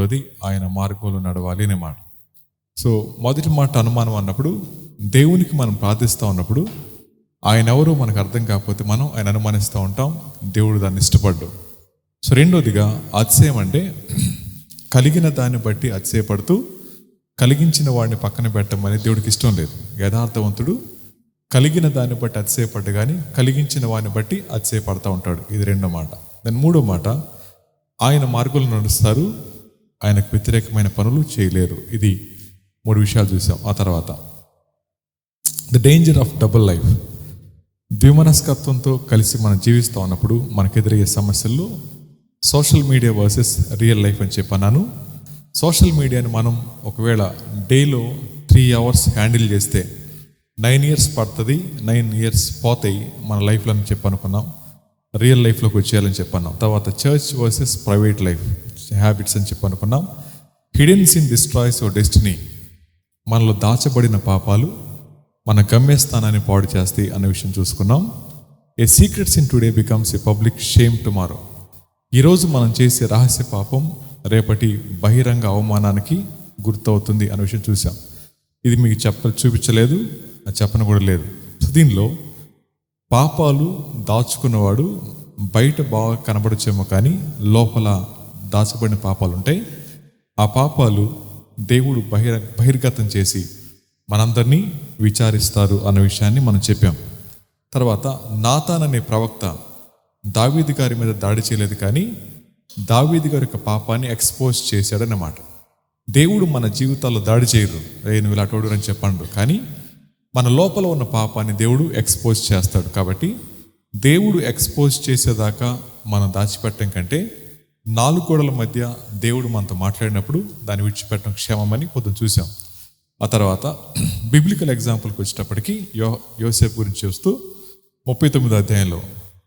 రెండోది ఆయన మార్గంలో నడవాలి అనే మాట. సో మొదటి మాట అనుమానం అన్నప్పుడు, దేవునికి మనం ప్రార్థిస్తూ ఉన్నప్పుడు ఆయన ఎవరో మనకు అర్థం కాకపోతే మనం ఆయన అనుమానిస్తూ ఉంటాం, దేవుడు దాన్ని ఇష్టపడ్డు. సో రెండోదిగా అతిశయం అంటే కలిగిన దాన్ని బట్టి అతిశయపడుతూ కలిగించిన వాడిని పక్కన పెట్టమని దేవుడికి ఇష్టం లేదు. యథార్థవంతుడు కలిగిన దాన్ని బట్టి అతిశయపడ్డు కానీ కలిగించిన వాడిని బట్టి అతిశయపడతా ఉంటాడు. ఇది రెండో మాట. దాని మూడో మాట, ఆయన మార్గంలో నడుస్తారు, ఆయనకు వ్యతిరేకమైన పనులు చేయలేరు. ఇది 3 విషయాలు చూసాం. ఆ తర్వాత the danger of double life. ద్విమనస్కత్వంతో కలిసి మనం జీవిస్తూ ఉన్నప్పుడు మనకు ఎదురయ్యే సమస్యల్లో social media versus real life అని చెప్పన్నాను. సోషల్ మీడియాని మనం ఒకవేళ డేలో 3 అవర్స్ హ్యాండిల్ చేస్తే 9 ఇయర్స్ పడుతుంది, 9 ఇయర్స్ పోతాయి మన లైఫ్లో అని చెప్పనుకున్నాం. రియల్ లైఫ్లోకి వచ్చేయాలని చెప్పన్నాం. తర్వాత church versus private life habits అని చెప్పనుకున్నాం. Hidden sin destroys your destiny. మనలో దాచబడిన పాపాలు మన గమ్యస్థానాన్ని పాడు చేస్తాయి అనే విషయం చూసుకున్నాం. A secrets in today becomes a public shame tomorrow. ఈరోజు మనం చేసే రహస్య పాపం రేపటి బహిరంగ అవమానానికి గుర్తవుతుంది అనే విషయం చూసాం. ఇది మీకు చూపించలేదు, చెప్పను కూడా లేదు. సో దీనిలో పాపాలు దాచుకున్నవాడు బయట బాగా కనబడచ్చేమో కానీ లోపల దాచబడిన పాపాలు ఉంటాయి. ఆ పాపాలు దేవుడు బహిర్గతం చేసి మనందరినీ విచారిస్తారు అన్న విషయాన్ని మనం చెప్పాం. తర్వాత నాతాన్ అనే ప్రవక్త దావీదు గారి మీద దాడి చేయలేదు కానీ దావీదు గారి యొక్క పాపాన్ని ఎక్స్పోజ్ చేశాడన్నమాట. దేవుడు మన జీవితాల్లో దాడి చేయరు, నువ్వు ఇలా అటోడు అని చెప్పండు, కానీ మన లోపల ఉన్న పాపాన్ని దేవుడు ఎక్స్పోజ్ చేస్తాడు. కాబట్టి దేవుడు ఎక్స్పోజ్ చేసేదాకా మనం దాచిపెట్టడం కంటే 4 గోడల మధ్య దేవుడు మనతో మాట్లాడినప్పుడు దాన్ని విడిచిపెట్టడం క్షేమమని పొద్దున చూసాం. ఆ తర్వాత బిబ్లికల్ ఎగ్జాంపుల్కి వచ్చేటప్పటికి యోసేపు గురించి చూస్తూ 39వ అధ్యాయంలో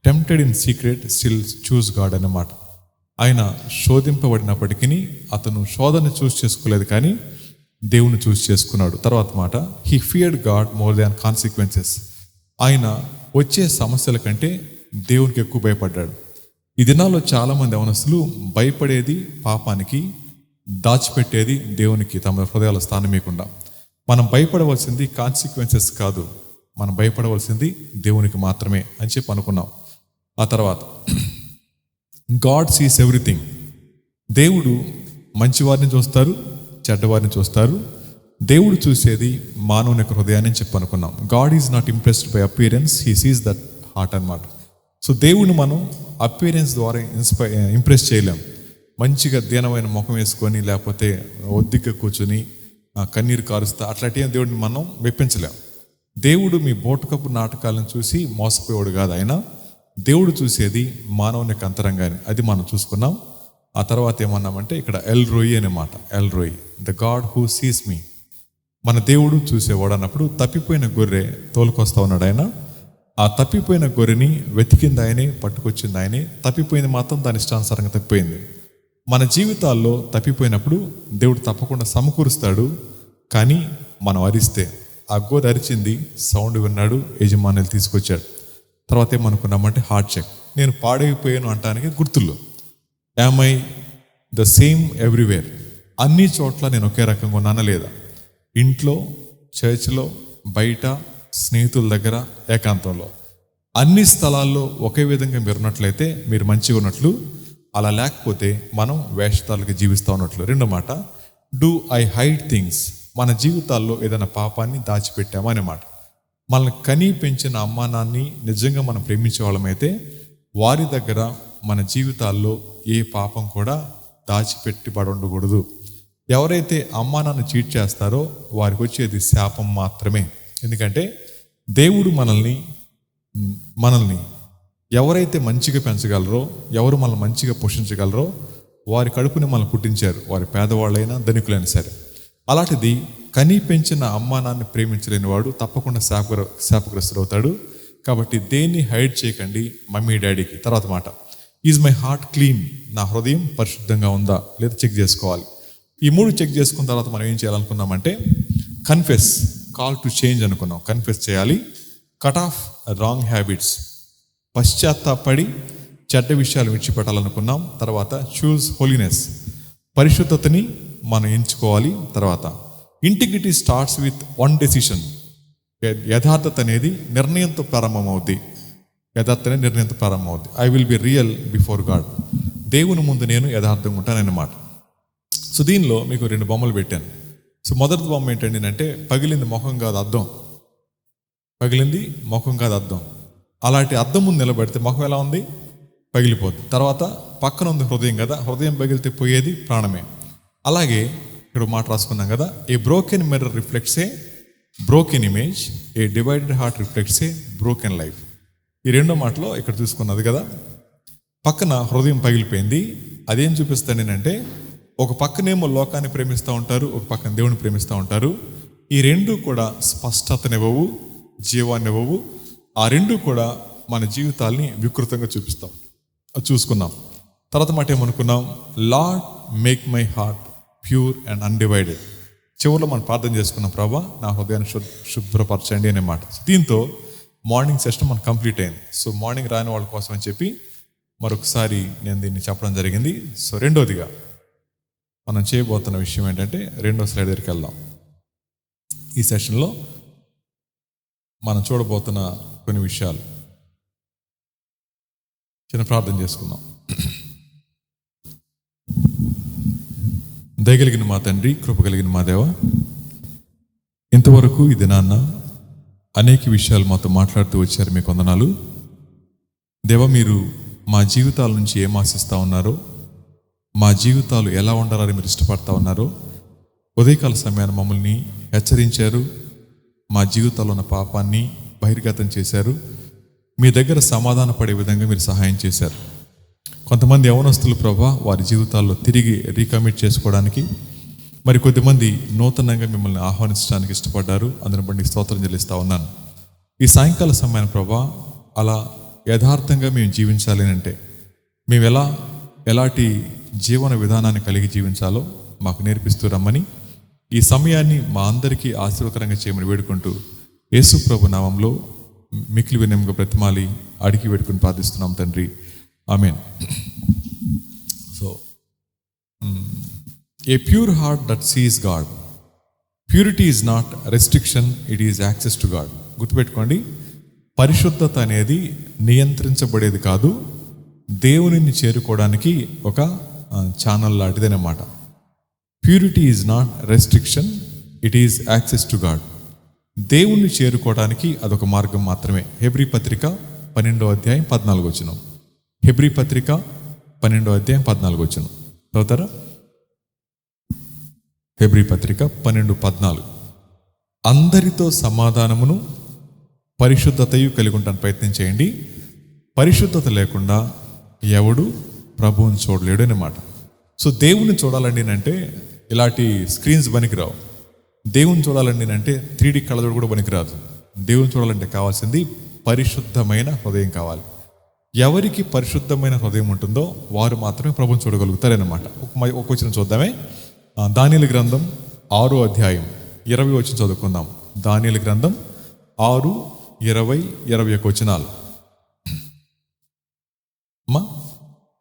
tempted in secret still choose God అన్నమాట. ఆయన శోధింపబడినప్పటికీ అతను శోధన చూస్ చేసుకోలేదు కానీ దేవుని చూస్ చేసుకున్నాడు. తర్వాత మాట, he feared God more than consequences. ఆయన వచ్చే సమస్యల కంటే దేవునికి ఎక్కువ భయపడ్డాడు. ఈ దినాల్లో చాలామంది యవనస్తులు భయపడేది పాపానికి, దాచిపెట్టేది దేవునికి తమ హృదయాల స్థానం ఇవ్వకుండా. మనం భయపడవలసింది కాన్సిక్వెన్సెస్ కాదు, మనం భయపడవలసింది దేవునికి మాత్రమే అని చెప్పి అనుకున్నాం. ఆ తర్వాత గాడ్ సీస్ ఎవ్రీథింగ్. దేవుడు మంచివారిని చూస్తారు, చెడ్డవారిని చూస్తారు. దేవుడు చూసేది మానవుని యొక్క హృదయాన్ని చెప్పి అనుకున్నాం. God is not impressed by appearance, he sees that heart అన్నమాట. సో దేవుని మనం అపియరెన్స్ ద్వారా ఇంప్రెస్ చేయలేం. మంచిగా దీనమైన ముఖం వేసుకొని లేకపోతే ఒద్దిక కూర్చొని కన్నీరు కారుస్తా అట్లాంటి దేవుడిని మనం మెప్పించలేం. దేవుడు మీ బోటుకప్పు నాటకాలను చూసి మోసపోయేవాడు కాదు. ఆయన దేవుడు చూసేది మానవుని యొక్క అంతరంగాన్ని, అది మనం చూసుకున్నాం. ఆ తర్వాత ఏమన్నామంటే ఇక్కడ ఎల్ రోయి అనే మాట, L రోయి, the God who sees మీ. మన దేవుడు చూసేవాడు అన్నప్పుడు తప్పిపోయిన గొర్రె తోలుకొస్తా ఉన్నాడు ఆయన. ఆ తప్పిపోయిన గొర్రెని వెతికింది ఆయనే, పట్టుకొచ్చింది ఆయనే. తప్పిపోయింది మాత్రం దాని ఇష్టానుసారంగా తప్పిపోయింది. మన జీవితాల్లో తప్పిపోయినప్పుడు దేవుడు తప్పకుండా సమకూరుస్తాడు. కానీ మనం అరిస్తే, ఆ గొర్రె అరిచింది, సౌండ్ విన్నాడు, యజమానులు తీసుకొచ్చాడు. తర్వాత ఏమనుకున్నామంటే హార్ట్ చెక్. నేను పాడైపోయాను అంటానికి గుర్తులు. Am I the same everywhere? అన్ని చోట్ల నేను ఒకే రకంగా ఉన్నానా లేదా? ఇంట్లో, చర్చ్లో, బయట, స్నేహితుల దగ్గర, ఏకాంతంలో, అన్ని స్థలాల్లో ఒకే విధంగా మీరు ఉన్నట్లయితే మీరు మంచిగా ఉన్నట్లు. అలా లేకపోతే మనం వేషధారులుగా జీవిస్తూ ఉన్నట్లు. రెండో మాట, డూ ఐ హైడ్ థింగ్స్. మన జీవితాల్లో ఏదైనా పాపాన్ని దాచిపెట్టామా అనే మాట. మనల్ని కనీ పెంచిన అమ్మానాన్ని నిజంగా మనం ప్రేమించే వాళ్ళమైతే వారి దగ్గర మన జీవితాల్లో ఏ పాపం కూడా దాచిపెట్టిబడి ఉండకూడదు. ఎవరైతే అమ్మానాన్ని చీట్ చేస్తారో వారికి వచ్చేది శాపం మాత్రమే. ఎందుకంటే దేవుడు మనల్ని ఎవరైతే మంచిగా పెంచగలరో, ఎవరు మనల్ని మంచిగా పోషించగలరో వారి కడుపుని మనల్ని పుట్టించారు, వారి పేదవాళ్ళైనా ధనికులైనా సరే. అలాంటిది కనీ పెంచిన అమ్మానాన్ని ప్రేమించలేని వాడు తప్పకుండా శాపగ్రస్తుడవుతాడు. కాబట్టి దేన్ని హైడ్ చేయకండి మమ్మీ డాడీకి. తర్వాత మాట, ఈజ్ మై హార్ట్ క్లీన్. నా హృదయం పరిశుద్ధంగా ఉందా లేదా చెక్ చేసుకోవాలి. ఈ 3 చెక్ చేసుకున్న తర్వాత మనం ఏం చేయాలనుకున్నామంటే కన్ఫెస్, కాల్ టు చేంజ్ అనుకున్నాం. కన్ఫెస్ చేయాలి. కట్ ఆఫ్ రాంగ్ హ్యాబిట్స్, పశ్చాత్తాపడి చెడ్డ విషయాలు విడిచిపెట్టాలనుకున్నాం. తర్వాత చూస్ హోలీనెస్, పరిశుద్ధతని మనం ఎంచుకోవాలి. తర్వాత integrity starts with one decision. యథార్థత అనేది నిర్ణయంతో ప్రారంభమవుద్ది. I will be real before God. దేవుని ముందు నేను యథార్థంగా ఉంటానన్నమాట. సో దీనిలో మీకు 2 బొమ్మలు పెట్టాను. సో మొదటి బొమ్మ ఏంటంటే పగిలింది ముఖం కాదు అద్దం. పగిలింది ముఖం కాదు అద్దం. అలాంటి అద్దం ముందు నిలబడితే ముఖం ఎలా ఉంది? పగిలిపోద్ది. తర్వాత పక్కన ఉంది హృదయం కదా, హృదయం పగిలితే పోయేది ప్రాణమే. అలాగే ఇక్కడ మాట రాసుకున్నాం కదా, ఏ బ్రోకెన్ మిర్రర్ రిఫ్లెక్ట్స్ ఏ బ్రోకెన్ ఇమేజ్, ఏ డివైడెడ్ హార్ట్ రిఫ్లెక్ట్స్ ఏ బ్రోకెన్ లైఫ్. ఈ 2వ మాటలో ఇక్కడ చూసుకున్నది కదా, పక్కన హృదయం పగిలిపోయింది. అదేం చూపిస్తాను నేనంటే, ఒక పక్కనేమో లోకాన్ని ప్రేమిస్తూ ఉంటారు, ఒక పక్కన దేవుని ప్రేమిస్తూ ఉంటారు. ఈ 2 కూడా స్పష్టతనివ్వవు, జీవాన్ని ఇవ్వవు. ఆ 2 కూడా మన జీవితాల్ని వికృతంగా చూసుకున్నాం. తర్వాత మాట ఏమనుకున్నాం? Lord make my heart pure and undivided. చివరిలో మనం ప్రార్థన చేసుకున్నాం, ప్రభా నా హృదయాన్ని శుభ్రపరచండి అనే మాట. దీంతో మార్నింగ్ సెషన్ మనకు కంప్లీట్ అయింది. సో మార్నింగ్ రాని వాళ్ళ కోసం అని చెప్పి మరొకసారి నేను దీన్ని చెప్పడం జరిగింది. సో 2వదిగా మనం చేయబోతున్న విషయం ఏంటంటే, 2వ స్లైడ్ దగ్గరికి వెళ్దాం. ఈ సెషన్లో మనం చూడబోతున్న కొన్ని విషయాలు చిన్న ప్రార్థన చేసుకుందాం. దయగలిగిన మా తండ్రి, కృప కలిగిన మా దేవ, ఇంతవరకు ఈ దినాన్న అనేక విషయాలు మాతో మాట్లాడుతూ వచ్చారు. మీకు వందనాలు దేవ. మీరు మా జీవితాల నుంచి ఏం ఆశిస్తూ ఉన్నారో, మా జీవితాలు ఎలా ఉండాలని మీరు ఇష్టపడతా ఉన్నారో, ఉదయకాల సమయాన్ని మమ్మల్ని హెచ్చరించారు. మా జీవితాల్లో ఉన్న పాపాన్ని బహిర్గతం చేశారు. మీ దగ్గర సమాధాన పడే విధంగా మీరు సహాయం చేశారు. కొంతమంది యవనస్తులు ప్రభా వారి జీవితాల్లో తిరిగి రీకమిట్ చేసుకోవడానికి, మరి కొద్దిమంది నూతనంగా మిమ్మల్ని ఆహ్వానించడానికి ఇష్టపడ్డారు. అందుని బట్టి స్తోత్రం చెల్లిస్తూ ఉన్నాను. ఈ సాయంకాల సమయాన్ని ప్రభా అలా యథార్థంగా మేము జీవించాలి అంటే, మేము ఎలాంటి జీవన విధానాన్ని కలిగి జీవించాలో మాకు నేర్పిస్తూ రమ్మని, ఈ సమయాన్ని మా అందరికీ ఆశీర్వకరంగా చేయమని వేడుకుంటూ యేసు ప్రభు నామంలో మిక్కిలి వినయంగా బ్రతిమాలి అడిగి వేడుకుని ప్రార్థిస్తున్నాం తండ్రి, amen. So a pure heart that sees God. Purity is not restriction, it is access to God. గుర్తుపెట్టుకోండి, పరిశుద్ధత అనేది నియంత్రించబడేది కాదు, దేవునిని చేరుకోవడానికి ఒక ఛానల్ లాంటిదన్నమాట. Purity is not restriction, it is access to God. దేవుణ్ణి చేరుకోవడానికి అదొక మార్గం మాత్రమే. హెబ్రీ పత్రిక 12వ అధ్యాయం 14వ వచనం. హెబ్రీ పత్రిక 12వ అధ్యాయం 14వ వచనం చదువుతారా? హెబ్రీ పత్రిక 12:14. అందరితో సమాధానమును పరిశుద్ధతయు కలిగి ఉండడానికి ప్రయత్నం చేయండి. పరిశుద్ధత లేకుండా ఎవడు ప్రభువుని చూడలేడు అన్నమాట. సో దేవుణ్ణి చూడాలండి అంటే ఇలాంటి స్క్రీన్స్ పనికిరావు. దేవుని చూడాలండి అంటే 3D కళ్ళజోడు కూడా పనికిరాదు. దేవుని చూడాలంటే కావాల్సింది పరిశుద్ధమైన హృదయం కావాలి. ఎవరికి పరిశుద్ధమైన హృదయం ఉంటుందో వారు మాత్రమే ప్రభువుని చూడగలుగుతారన్నమాట. ఒక వచనం చూద్దామే. దానియేలు గ్రంథం 6వ అధ్యాయం 20వ వచనం చదువుకుందాం. దానియేలు గ్రంథం 6, 20, 21 వచనాలు.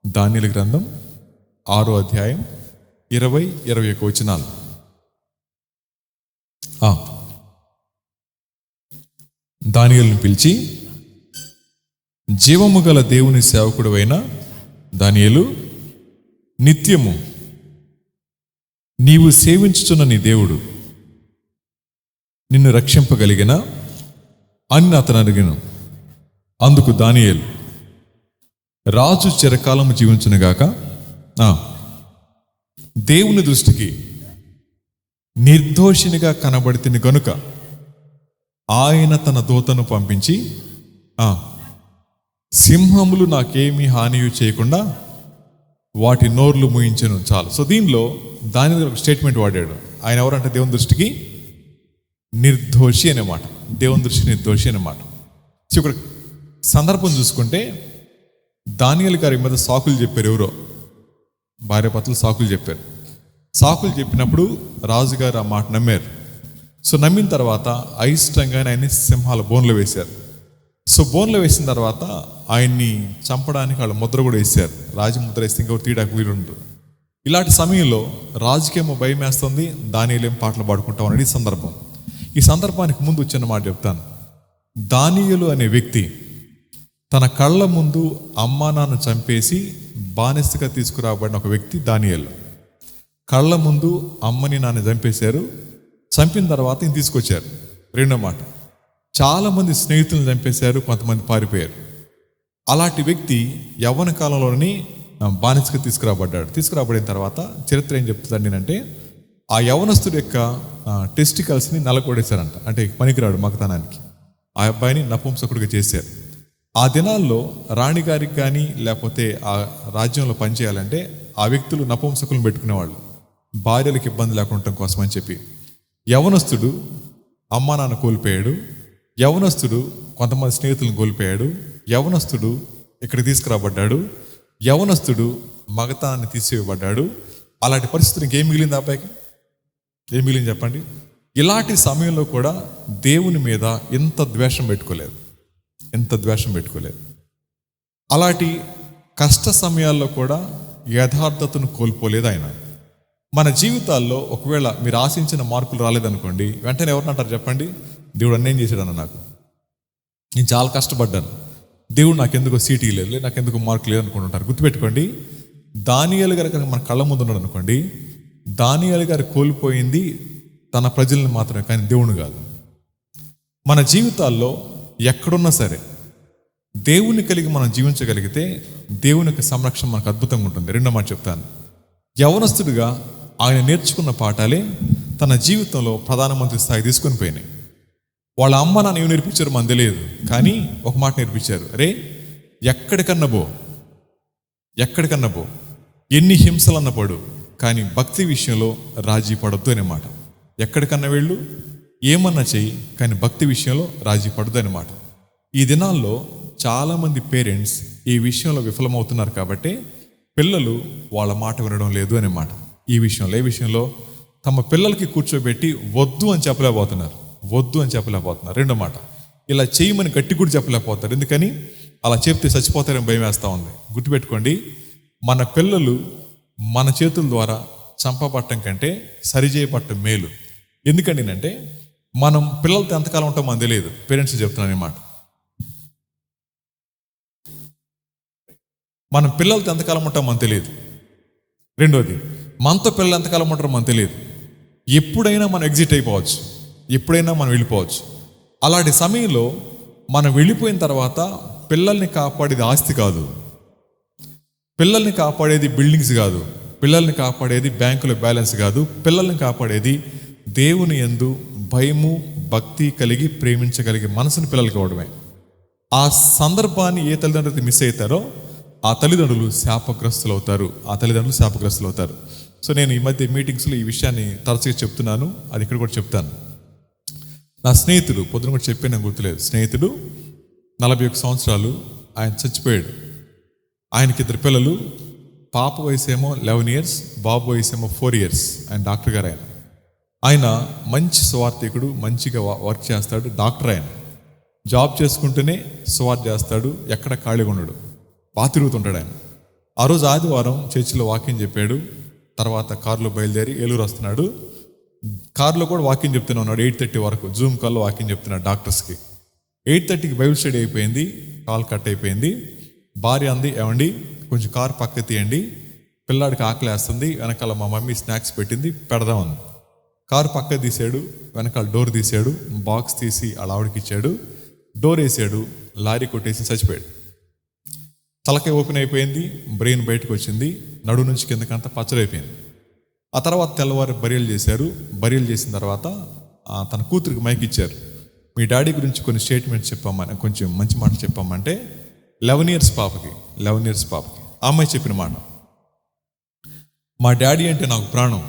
దానియేలు గ్రంథం 6వ అధ్యాయం 20, 21 వచనాలు. దానియేలును పిలిచి, జీవము గల దేవుని సేవకుడు అయిన దానియేలు, నిత్యము నీవు సేవించుచున్న నీ దేవుడు నిన్ను రక్షింపగలిగిన అని అతను అడిగాను. అందుకు దానియేలు, రాజు చిరకాలము జీవించునుగాక, దేవుని దృష్టికి నిర్దోషినిగా కనబడితిని గనుక ఆయన తన దూతను పంపించి సింహములు నాకేమీ హానియు చేయకుండా వాటి నోర్లు మూయించెను. చాలు. సో దీనిలో దాని ఒక స్టేట్మెంట్ వాడాడు. ఆయన ఎవరంటే దేవుని దృష్టికి నిర్దోషి అన్నమాట. దేవుని దృష్టి నిర్దోషి అన్నమాట. సో ఇక్కడ సందర్భం చూసుకుంటే దానియేలు గారి మీద సాకులు చెప్పారు. ఎవరో భార్యాభర్తలు సాకులు చెప్పారు. సాకులు చెప్పినప్పుడు రాజుగారు ఆ మాట నమ్మారు. సో నమ్మిన తర్వాత అయిష్టంగానే ఆయన్ని సింహాల బోన్లో వేశారు. సో బోన్లో వేసిన తర్వాత ఆయన్ని చంపడానికి వాళ్ళు ముద్ర కూడా వేశారు. రాజముద్ర వేస్తే ఇంకొకరు తీయడానికి వీలుండదు. ఇలాంటి సమయంలో రాజుకేమో భయం వేస్తుంది, దానియేలేమో పాటలు పాడుకుంటా ఉన్నాడు. ఈ సందర్భం, ఈ సందర్భానికి ముందు వచ్చిన మాట చెప్తాను. దానియేలు అనే వ్యక్తి తన కళ్ళ ముందు అమ్మా నాన్న చంపేసి బానిసగా తీసుకురాబడిన ఒక వ్యక్తి దానియేలు. కళ్ళ ముందు అమ్మని నాన్న చంపేశారు. చంపిన తర్వాత ఈయన తీసుకొచ్చారు. రెండో మాట, చాలామంది స్నేహితులను చంపేశారు, కొంతమంది పారిపోయారు. అలాంటి వ్యక్తి యవ్వన కాలంలోని బానిసగా తీసుకురాబడిన తర్వాత చరిత్ర ఏం చెప్తుందండి అంటే, ఆ యవనస్తుడి యొక్క టెస్టికల్స్ని నలకొడేశారంట. అంటే పనికిరాడు మగతనానికి. ఆ అబ్బాయిని నపుంసకుడిగా చేశారు. ఆ దినాల్లో రాణిగారికి కానీ లేకపోతే ఆ రాజ్యంలో పనిచేయాలంటే ఆ వ్యక్తులు నపుంసకులను పెట్టుకునేవాళ్ళు, భార్యలకు ఇబ్బంది లేకుండా ఉండటం కోసం అని చెప్పి. యవనస్తుడు అమ్మా నాన్న కోల్పోయాడు, యవనస్తుడు కొంతమంది స్నేహితులను కోల్పోయాడు, యవనస్తుడు ఇక్కడికి తీసుకురాబడ్డాడు, యవనస్తుడు మగతనాన్ని తీసివేయబడ్డాడు. అలాంటి పరిస్థితులు ఇంకేం మిగిలింది? అబ్బాయికి ఏం మిగిలింది చెప్పండి? ఇలాంటి సమయంలో కూడా దేవుని మీద ఎంత ద్వేషం పెట్టుకోలేదు. అలాంటి కష్ట సమయాల్లో కూడా యథార్థతను కోల్పోలేదు ఆయన. మన జీవితాల్లో ఒకవేళ మీరు ఆశించిన మార్పులు రాలేదనుకోండి, వెంటనే ఎవరినంటారు చెప్పండి? దేవుడు అన్నేం చేశాడన్న, నేను చాలా కష్టపడ్డాను, దేవుడు నాకెందుకో సీటీ లేదు, నాకెందుకు మార్కులు లేదు అనుకుంటుంటారు. గుర్తుపెట్టుకోండి, దానియేలు గారు కనుక మన కళ్ళ ముందు ఉన్నాడు అనుకోండి, దానియేలు గారు కోల్పోయింది తన ప్రజల్ని మాత్రమే, కానీ దేవుని కాదు. మన జీవితాల్లో ఎక్కడున్నా సరే దేవుని కలిగి మనం జీవించగలిగితే దేవుని యొక్క సంరక్షణ మనకు అద్భుతంగా ఉంటుంది. రెండో మాట చెప్తాను, యవనస్తుడిగా ఆయన నేర్చుకున్న పాఠాలే తన జీవితంలో ప్రధానమంత్రి స్థాయి తీసుకొని పోయినాయి. వాళ్ళ అమ్మ నాన్న ఏమి నేర్పించారు మనకు తెలియదు, కానీ ఒక మాట నేర్పించారు, అరే ఎక్కడికన్నా పో, ఎన్ని హింసలన్న పడు, కానీ భక్తి విషయంలో రాజీ పడొద్దు అనే మాట. ఎక్కడికన్నా వెళ్ళు, ఏమన్నా చెయ్యి, కానీ భక్తి విషయంలో రాజీ పడద్దు అనే మాట. ఈ దినాల్లో చాలామంది పేరెంట్స్ ఈ విషయంలో విఫలమవుతున్నారు కాబట్టి పిల్లలు వాళ్ళ మాట వినడం లేదు అనే మాట. ఈ విషయంలో తమ పిల్లలకి కూర్చోబెట్టి వద్దు అని చెప్పలేకపోతున్నారు. రెండో మాట, ఇలా చేయమని గట్టి కూడా చెప్పలేకపోతారు. ఎందుకని? అలా చెప్తే చచ్చిపోతారని భయం వేస్తూ ఉంది. గుర్తుపెట్టుకోండి, మన పిల్లలు మన చేతుల ద్వారా చంపబట్టం కంటే సరిచేయబట్టం మేలు. ఎందుకండి అంటే, మనం పిల్లలతో ఎంతకాలం ఉంటాం మనకు తెలియదు. పేరెంట్స్ చెప్తున్నాను అన్నమాట. మనం పిల్లలతో ఎంతకాలం ఉంటాం మనకు తెలియదు. రెండోది, మనతో పిల్లలు ఎంతకాలం ఉంటారో మనకు తెలియదు. ఎప్పుడైనా మనం ఎగ్జిట్ అయిపోవచ్చు, ఎప్పుడైనా మనం వెళ్ళిపోవచ్చు. అలాంటి సమయంలో మనం వెళ్ళిపోయిన తర్వాత పిల్లల్ని కాపాడేది ఆస్తి కాదు, పిల్లల్ని కాపాడేది బిల్డింగ్స్ కాదు, పిల్లల్ని కాపాడేది బ్యాంకులో బ్యాలెన్స్ కాదు. పిల్లల్ని కాపాడేది దేవుని యందు భయము భక్తి కలిగి ప్రేమించగలిగే మనసుని పిల్లలకి ఇవ్వడమే. ఆ సందర్భాన్ని ఏ తల్లిదండ్రులు మిస్ అవుతారో ఆ తల్లిదండ్రులు శాపగ్రస్తులు అవుతారు. సో నేను ఈ మధ్య మీటింగ్స్లో ఈ విషయాన్ని తరచుగా చెప్తున్నాను, అది ఇక్కడ కూడా చెప్తాను. నా స్నేహితుడు పొద్దున కూడా చెప్పాను, గుర్తులేదు. స్నేహితుడు 41 సంవత్సరాలు, ఆయన చచ్చిపోయాడు. ఆయనకి 2 పిల్లలు, పాప వయసు ఏమో 11 years, బాబు వయసు ఏమో 4 years. ఆయన డాక్టర్ గారు. ఆయన మంచి సువార్థికుడు, మంచిగా వర్క్ చేస్తాడు. డాక్టర్. ఆయన జాబ్ చేసుకుంటూనే సువార్త చేస్తాడు, ఎక్కడ ఖాళీగా ఉండడు, బాగా తిరుగుతుంటాడు ఆయన. ఆ రోజు ఆదివారం చర్చిలో వాక్యం చెప్పాడు. తర్వాత కారులో బయలుదేరి ఏలూరు వస్తున్నాడు. కారులో కూడా వాక్యం చెప్తూనే ఉన్నాడు. 8:30 వరకు జూమ్ కాల్లో వాక్యం చెప్తున్నాడు డాక్టర్స్కి. 8:30కి బైబిల్ స్టడీ అయిపోయింది, కాల్ కట్ అయిపోయింది. భార్య అంది, ఏమండి కొంచెం కారు పక్క తీయండి, పిల్లాడికి ఆకలి వేస్తుంది, వెనకాల మా మమ్మీ స్నాక్స్ పెట్టింది, పెడదామని. కారు పక్క తీసాడు, వెనకాల డోర్ తీసాడు, బాక్స్ తీసి అలా ఆవిడకి ఇచ్చాడు, డోర్ వేసాడు, లారీ కొట్టేసి చచ్చిపోయాడు. తలకాయ ఓపెన్ అయిపోయింది, బ్రెయిన్ బయటకు వచ్చింది, నడు నుంచి కిందకంతా పచ్చడైపోయింది. ఆ తర్వాత తెల్లవారు బరియలు చేశారు. బరియలు చేసిన తర్వాత తన కూతురికి మైక్ ఇచ్చారు. మీ డాడీ గురించి కొన్ని స్టేట్మెంట్స్ చెప్పామని, కొంచెం మంచి మాటలు చెప్పామంటే 11 years పాపకి ఆ అమ్మాయి చెప్పిన మాట, మా డాడీ అంటే నాకు ప్రాణం,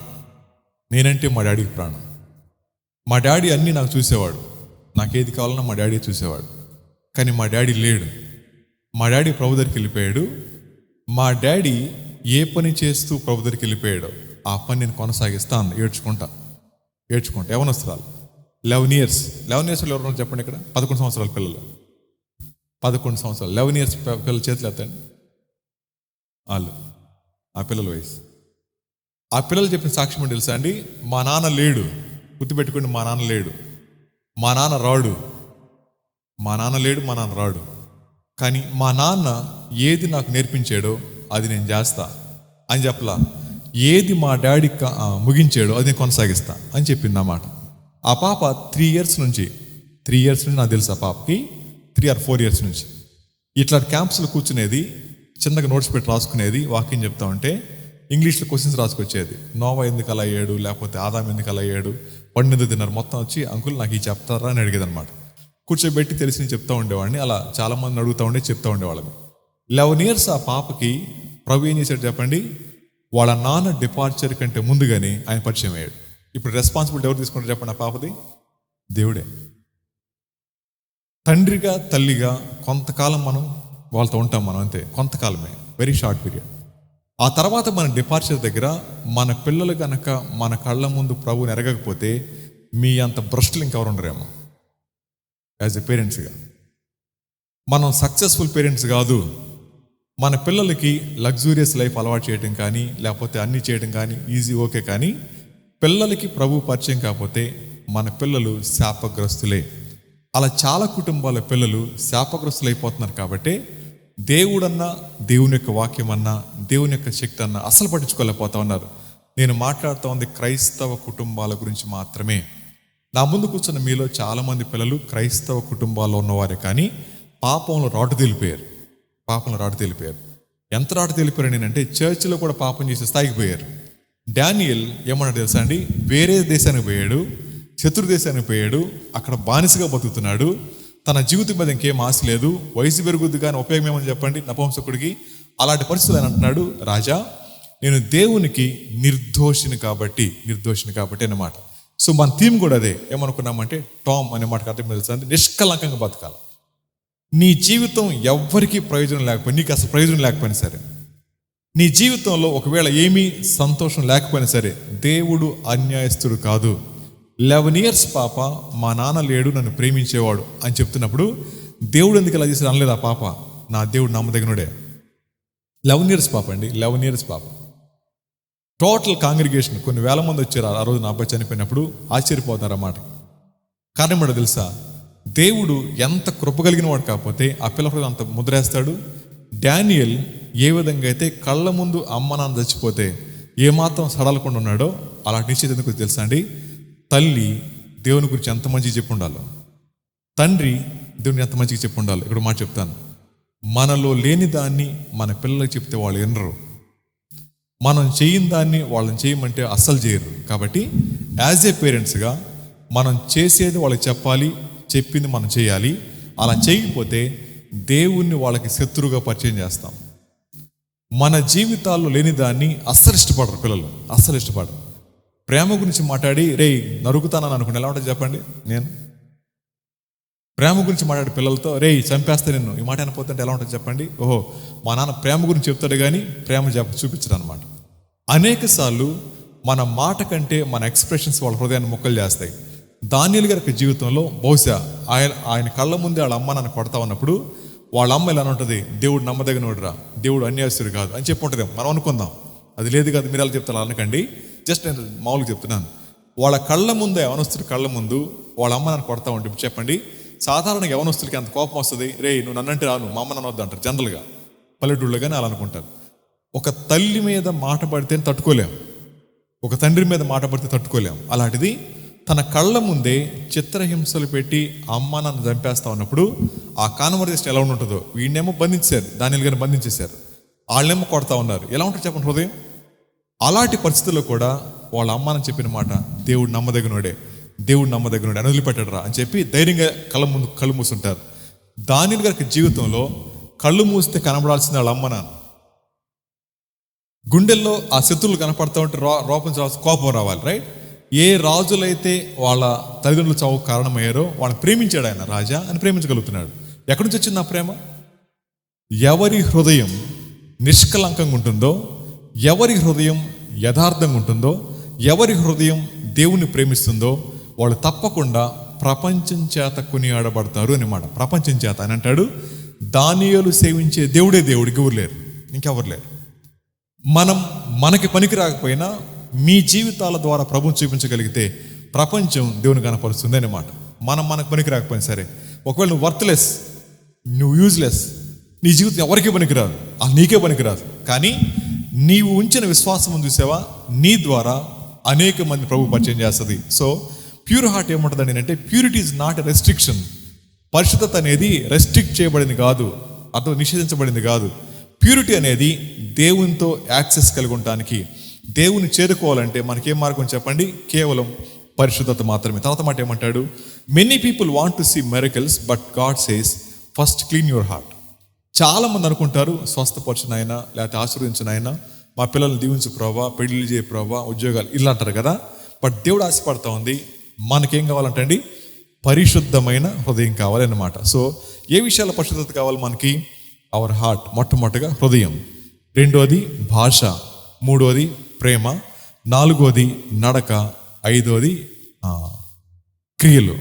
నేనంటే మా డాడీకి ప్రాణం. మా డాడీ అన్నీ నాకు చూసేవాడు, నాకేది కావాలన్నా మా డాడీ చూసేవాడు. కానీ మా డాడీ లేడు. మా డాడీ ప్రభు దగ్గరికి వెళ్ళిపోయాడు. మా డాడీ ఏ పని చేస్తూ ప్రభు దగ్గరికి వెళ్ళిపోయాడో ఆ పని నేను కొనసాగిస్తాను, ఏడ్చుకుంటా. యవనస్తురాలు 11 years. 11 years ఎవరు చెప్పండి ఇక్కడ? 11 సంవత్సరాల పిల్లలు, 11 సంవత్సరాలు 11 years పిల్లల చేతులు ఎత్తండి. వాళ్ళు ఆ పిల్లల వయసు ఆ పిల్లలు చెప్పిన సాక్ష్యం ఏంటి తెలుసా అండి? మా నాన్న లేడు, గుర్తుపెట్టుకోండి, మా నాన్న లేడు, మా నాన్న రాడు, మా నాన్న లేడు, మా నాన్న రాడు, కానీ మా నాన్న ఏది నాకు నేర్పించాడో అది నేను చేస్తా అని చెప్పలా. ఏది మా డాడీ ముగించాడో అది నేను కొనసాగిస్తా అని చెప్పింది అన్నమాట. ఆ పాప 3 years నుంచి నాకు తెలుసు, ఆ పాపకి 3 or 4 years నుంచి ఇట్లా క్యాంప్స్లో కూర్చునేది, చిన్నగా నోట్స్ పెట్టి రాసుకునేది, వాక్యం చెప్తా ఉంటే ఇంగ్లీష్లో క్వశ్చన్స్ రాసుకొచ్చేది. నోవా ఎందుకు అలా అయ్యాడు, లేకపోతే ఆదాం ఎందుకు అలా అయ్యాడు, పండుగ తిన్నారు, మొత్తం వచ్చి అంకుల్ నాకు ఈ చెప్తారా అని అడిగేది అనమాట. కూర్చోబెట్టి తెలిసి చెప్తా ఉండేవాడిని. అలా చాలామంది అడుగుతూ ఉండే చెప్తా ఉండేవాళ్ళని. 11 years ఆ పాపకి ప్రభు ఏం చేశాడు చెప్పండి? వాళ్ళ నాన్న డిపార్చర్ కంటే ముందుగానే ఆయన పరిచయం అయ్యాడు. ఇప్పుడు రెస్పాన్సిబిలిటీ ఎవరు తీసుకుంటారు చెప్పండి? ఆ పాపది దేవుడే. తండ్రిగా తల్లిగా కొంతకాలం మనం వాళ్ళతో ఉంటాం, మనం అంతే, కొంతకాలమే, వెరీ షార్ట్ పీరియడ్. ఆ తర్వాత మన డిపార్చర్ దగ్గర మన పిల్లలు కనుక మన కళ్ళ ముందు ప్రభువుని ఎరగకపోతే మీ అంత భ్రష్టులు ఇంకెవరు ఉండరేమో. యాజ్ ఎ పేరెంట్స్గా మనం సక్సెస్ఫుల్ పేరెంట్స్ కాదు. మన పిల్లలకి లగ్జూరియస్ లైఫ్ అలవాటు చేయడం కానీ, లేకపోతే అన్నీ చేయడం కానీ ఈజీ, ఓకే, కానీ పిల్లలకి ప్రభు పరిచయం కాకపోతే మన పిల్లలు శాపగ్రస్తులే. అలా చాలా కుటుంబాల పిల్లలు శాపగ్రస్తులు అయిపోతున్నారు. కాబట్టి దేవుడన్నా, దేవుని యొక్క వాక్యం అన్నా, దేవుని యొక్క శక్తి అన్నా అసలు పట్టించుకోలేకపోతా ఉన్నారు. నేను మాట్లాడుతూ ఉంది క్రైస్తవ కుటుంబాల గురించి మాత్రమే. నా ముందు కూర్చున్న మీలో చాలామంది పిల్లలు క్రైస్తవ కుటుంబాల్లో ఉన్నవారే, కానీ పాపంలో రాటు తేలిపోయారు. ఎంత రాటు తేలిపోయారు నేనంటే చర్చిలో కూడా పాపం చేసే స్థాయికి పోయారు. డానియల్ ఏమన్నాడు తెలుసా అండి? వేరే దేశానికి పోయాడు, శత్రు దేశానికి పోయాడు, అక్కడ బానిసగా బతుకుతున్నాడు, తన జీవితం మీద ఇంకేం ఆశ లేదు, వయసు పెరుగుద్ది కానీ ఉపయోగం ఏమని చెప్పండి నపుంసకుడికి. అలాంటి పరిస్థితులు ఆయన అంటున్నాడు, రాజా నేను దేవునికి నిర్దోషిని కాబట్టి అన్నమాట. సో మన థీమ్ కూడా అదే. ఏమనుకున్నామంటే టామ్ అనే మాటకు అర్థం తెలుసా అండి? నిష్కలంకంగా బతకాలి. నీ జీవితం ఎవ్వరికీ ప్రయోజనం లేకపోయినా, నీకు అసలు ప్రయోజనం లేకపోయినా సరే, నీ జీవితంలో ఒకవేళ ఏమీ సంతోషం లేకపోయినా సరే, దేవుడు అన్యాయస్తుడు కాదు. 11 years పాప మా నాన్న లేడు, నన్ను ప్రేమించేవాడు అని చెప్తున్నప్పుడు దేవుడు ఎందుకు ఇలా చేసి అనలేదు? ఆ పాప నా దేవుడు నమ్మదగినోడే. 11 years పాప అండి, 11 years పాప. టోటల్ కాంగ్రిగేషన్ కొన్ని వేల మంది వచ్చారు ఆ రోజు నా అబ్బాయి చనిపోయినప్పుడు. ఆశ్చర్యపోతున్నారు అన్నమాట. కారణం ఏంటో తెలుసా? దేవుడు ఎంత కృపగలిగిన వాడు కాకపోతే ఆ పిల్లలు అంత ముద్రేస్తాడు. డానియల్ ఏ విధంగా అయితే కళ్ళ ముందు అమ్మ నాన్న చచ్చిపోతే ఏమాత్రం సడలకుండా ఉన్నాడో, అలాంటి నిశ్చిత ఎందుకు తెలుసా అండి? తల్లి దేవుని గురించి ఎంత మంచిగా చెప్పి ఉండాలో, తండ్రి దేవుని ఎంత మంచిగా చెప్పి ఉండాలి. ఇక్కడ మాట చెప్తాను, మనలో లేని దాన్ని మన పిల్లలకు చెప్తే వాళ్ళు వినరు, మనం చేయని దాన్ని వాళ్ళని చేయమంటే అస్సలు చేయరు. కాబట్టి యాజ్ ఏ పేరెంట్స్గా మనం చేసేది వాళ్ళకి చెప్పాలి, చెప్పింది మనం చేయాలి. అలా చేయకపోతే దేవుణ్ణి వాళ్ళకి శత్రువుగా పరిచయం చేస్తాం. మన జీవితాల్లో లేని దాన్ని అస్సలు ఇష్టపడరు పిల్లలు, అస్సలు ఇష్టపడరు. ప్రేమ గురించి మాట్లాడి రే నరుకుతానని అనుకుని ఎలా ఉంటుంది చెప్పండి? నేను ప్రేమ గురించి మాట్లాడే పిల్లలతో రే చంపేస్తే నిన్ను ఈ మాట అనిపోతుంటే ఎలా ఉంటుంది చెప్పండి? ఓహో మా నాన్న ప్రేమ గురించి చెప్తాడు కానీ ప్రేమ చూపించడు అనమాట. అనేక సార్లు మన మాట కంటే మన ఎక్స్ప్రెషన్స్ వాళ్ళ హృదయాన్ని ముక్కలు చేస్తాయి. దానియేలు గారి జీవితంలో బహుశా ఆయన కళ్ళ ముందే వాళ్ళ అమ్మ నాన్న కొడతా ఉన్నప్పుడు వాళ్ళ అమ్మ ఇలా ఉంటుంది, దేవుడు నమ్మదగినోడురా, దేవుడు అన్యాయస్తుడు కాదు అని చెప్పి ఉంటుంది. మనం అనుకుందాం, అది లేదు కాదు, మీరు అలా చెప్తారు అనకండి, జస్ట్ నేను మామూలుగా చెప్తున్నాను. వాళ్ళ కళ్ళ ముందే, యవనస్తుడి కళ్ళ ముందు వాళ్ళ అమ్మ నాన్న కొడతా ఉంటే ఇప్పుడు చెప్పండి, సాధారణంగా యవనస్తుడికి అంత కోపం వస్తుంది. రే నువ్వు నన్నంటే రాను, మా అమ్మ నన్ను వద్దు అంటారు జనరల్గా, పల్లెటూళ్ళు కానీ అలా అనుకుంటారు. ఒక తల్లి మీద మాట పడితే తట్టుకోలేం, ఒక తండ్రి మీద మాట పడితే తట్టుకోలేం. అలాంటిది తన కళ్ళ ముందే చిత్రహింసలు పెట్టి అమ్మ నన్ను చంపేస్తా ఉన్నప్పుడు ఆ కాన్వర్జేషన్ ఎలా ఉంటుందో, వీడినేమో బంధించారు, దానియేలు గారిని బంధించేశారు, వాళ్ళేమో కొడతా ఉన్నారు, ఎలా ఉంటుంది చెప్పండి హృదయం? అలాంటి పరిస్థితుల్లో కూడా వాళ్ళ అమ్మని చెప్పిన మాట దేవుడు నమ్మదగినోడే, దేవుడు నమ్మదగినోడే అని వదిలిపెట్టాడురా అని చెప్పి ధైర్యంగా కళ్ళు మూసుంటారు. దానియేలు గారికి జీవితంలో కళ్ళు మూస్తే కనబడాల్సింది వాళ్ళ అమ్మ నాన్న. గుండెల్లో ఆ శత్రువులు కనపడతా ఉంటే కోపం రావాలి, రైట్? ఏ రాజులైతే వాళ్ళ తల్లిదండ్రుల చావు కారణమయ్యారో వాళ్ళని ప్రేమించాడు ఆయన, రాజా అని ప్రేమించగలుగుతున్నాడు. ఎక్కడి నుంచి వచ్చింది ఆ ప్రేమ? ఎవరి హృదయం నిష్కలంకంగా ఉంటుందో, ఎవరి హృదయం యథార్థంగా ఉంటుందో, ఎవరి హృదయం దేవుణ్ణి ప్రేమిస్తుందో వాళ్ళు తప్పకుండా ప్రపంచం చేత కొనియాడబడతారు అన్నమాట. ప్రపంచం చేత అని అంటాడు, దానియేలు సేవించే దేవుడే దేవుడికి ఎవరు లేరు, ఇంకెవరు లేరు. మనకి పనికి రాకపోయినా మీ జీవితాల ద్వారా ప్రభుని చూపించగలిగితే ప్రపంచం దేవుని కనపరుస్తుంది అన్నమాట. మనకు పనికి రాకపోయినా సరే, ఒకవేళ నువ్వు వర్త్లెస్, నువ్వు యూజ్లెస్, నీ జీవితం ఎవరికీ పనికిరాదు, నీకే పనికిరాదు, కానీ నీవు ఉంచిన విశ్వాసం ఉంది చూసావా, నీ ద్వారా అనేక మంది ప్రభు పరిచయం చేస్తుంది. సో ప్యూర్ హార్ట్ ఏముంటుందండి అంటే, purity is not a restriction. పరిశుద్ధత అనేది రెస్ట్రిక్ట్ చేయబడింది కాదు, అర్థం నిషేధించబడింది కాదు. ప్యూరిటీ అనేది దేవునితో యాక్సెస్ కలిగి ఉండటానికి, దేవుని చేరుకోవాలంటే మనకేం మార్గం చెప్పండి? కేవలం పరిశుద్ధత మాత్రమే. తర్వాత మాట ఏమంటాడు? Many people want to see miracles but God says first clean your heart. చాలా మంది అనుకుంటారు, స్వస్థపరచునైనా లేకపోతే ఆశీర్వదించునైనా, మా పిల్లల్ని దీవించు ప్రభా, పెళ్లి చేయ ప్రభా, ఉద్యోగాలు ఇలా అంటారు కదా. బట్ దేవుడు ఆశపడతా ఉంది, మనకేం కావాలంటే అండి, పరిశుద్ధమైన హృదయం కావాలన్నమాట. సో ఏ విషయాల పరిశుద్ధత కావాలి మనకి? అవర్ హార్ట్, మొట్టమొదటిగా హృదయం, రెండోది భాష, మూడోది ప్రేమ, నాలుగోది నడక, ఐదోది క్రియలు.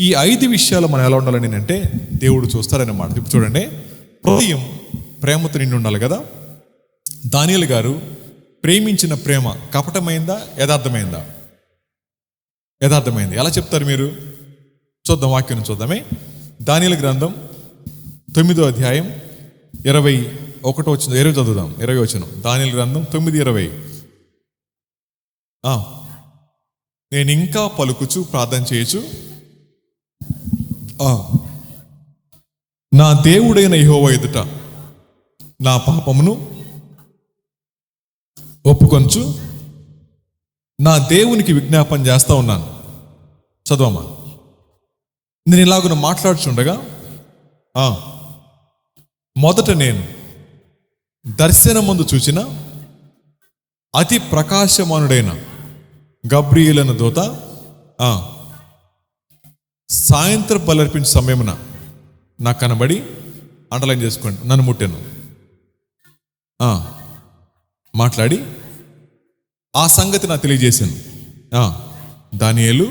ఈ 5 విషయాలు మనం ఎలా ఉండాలని అంటే దేవుడు చూస్తారన్నమాట. ఇప్పుడు చూడండి, హృదయం ప్రేమతో నిండి ఉండాలి కదా. దానియేలు గారు ప్రేమించిన ప్రేమ కపటమైందా, యథార్థమైందా? యథార్థమైంది. ఎలా చెప్తారు మీరు? చూద్దాం, వాక్యం చూద్దామే. దానియేలు గ్రంథం 9వ అధ్యాయం 21వ వచనం, 20 చదువుదాం. 20 వచనం, దానియేలు గ్రంథం 9:20. నేను ఇంకా పలుకుచు ప్రార్థన చేయొచ్చు, నా దేవుడైన యెహోవా ఎదుట నా పాపమును ఒప్పుకొంచు నా దేవునికి విజ్ఞాపన చేస్తా ఉన్నాను. చదవమ్మా. నేను ఇలాగున మాట్లాడుచుండగా మొదట నేను దర్శనం ముందు చూచిన అతి ప్రకాశమానుడైన గబ్రియేలను దూత సాయంత్రం బలర్పించే సమయమున నాకు కనబడి, అండర్లైన్ చేసుకోండి, నన్ను ముట్టాను, మాట్లాడి ఆ సంగతి నాకు తెలియజేశాను. దానియేలు,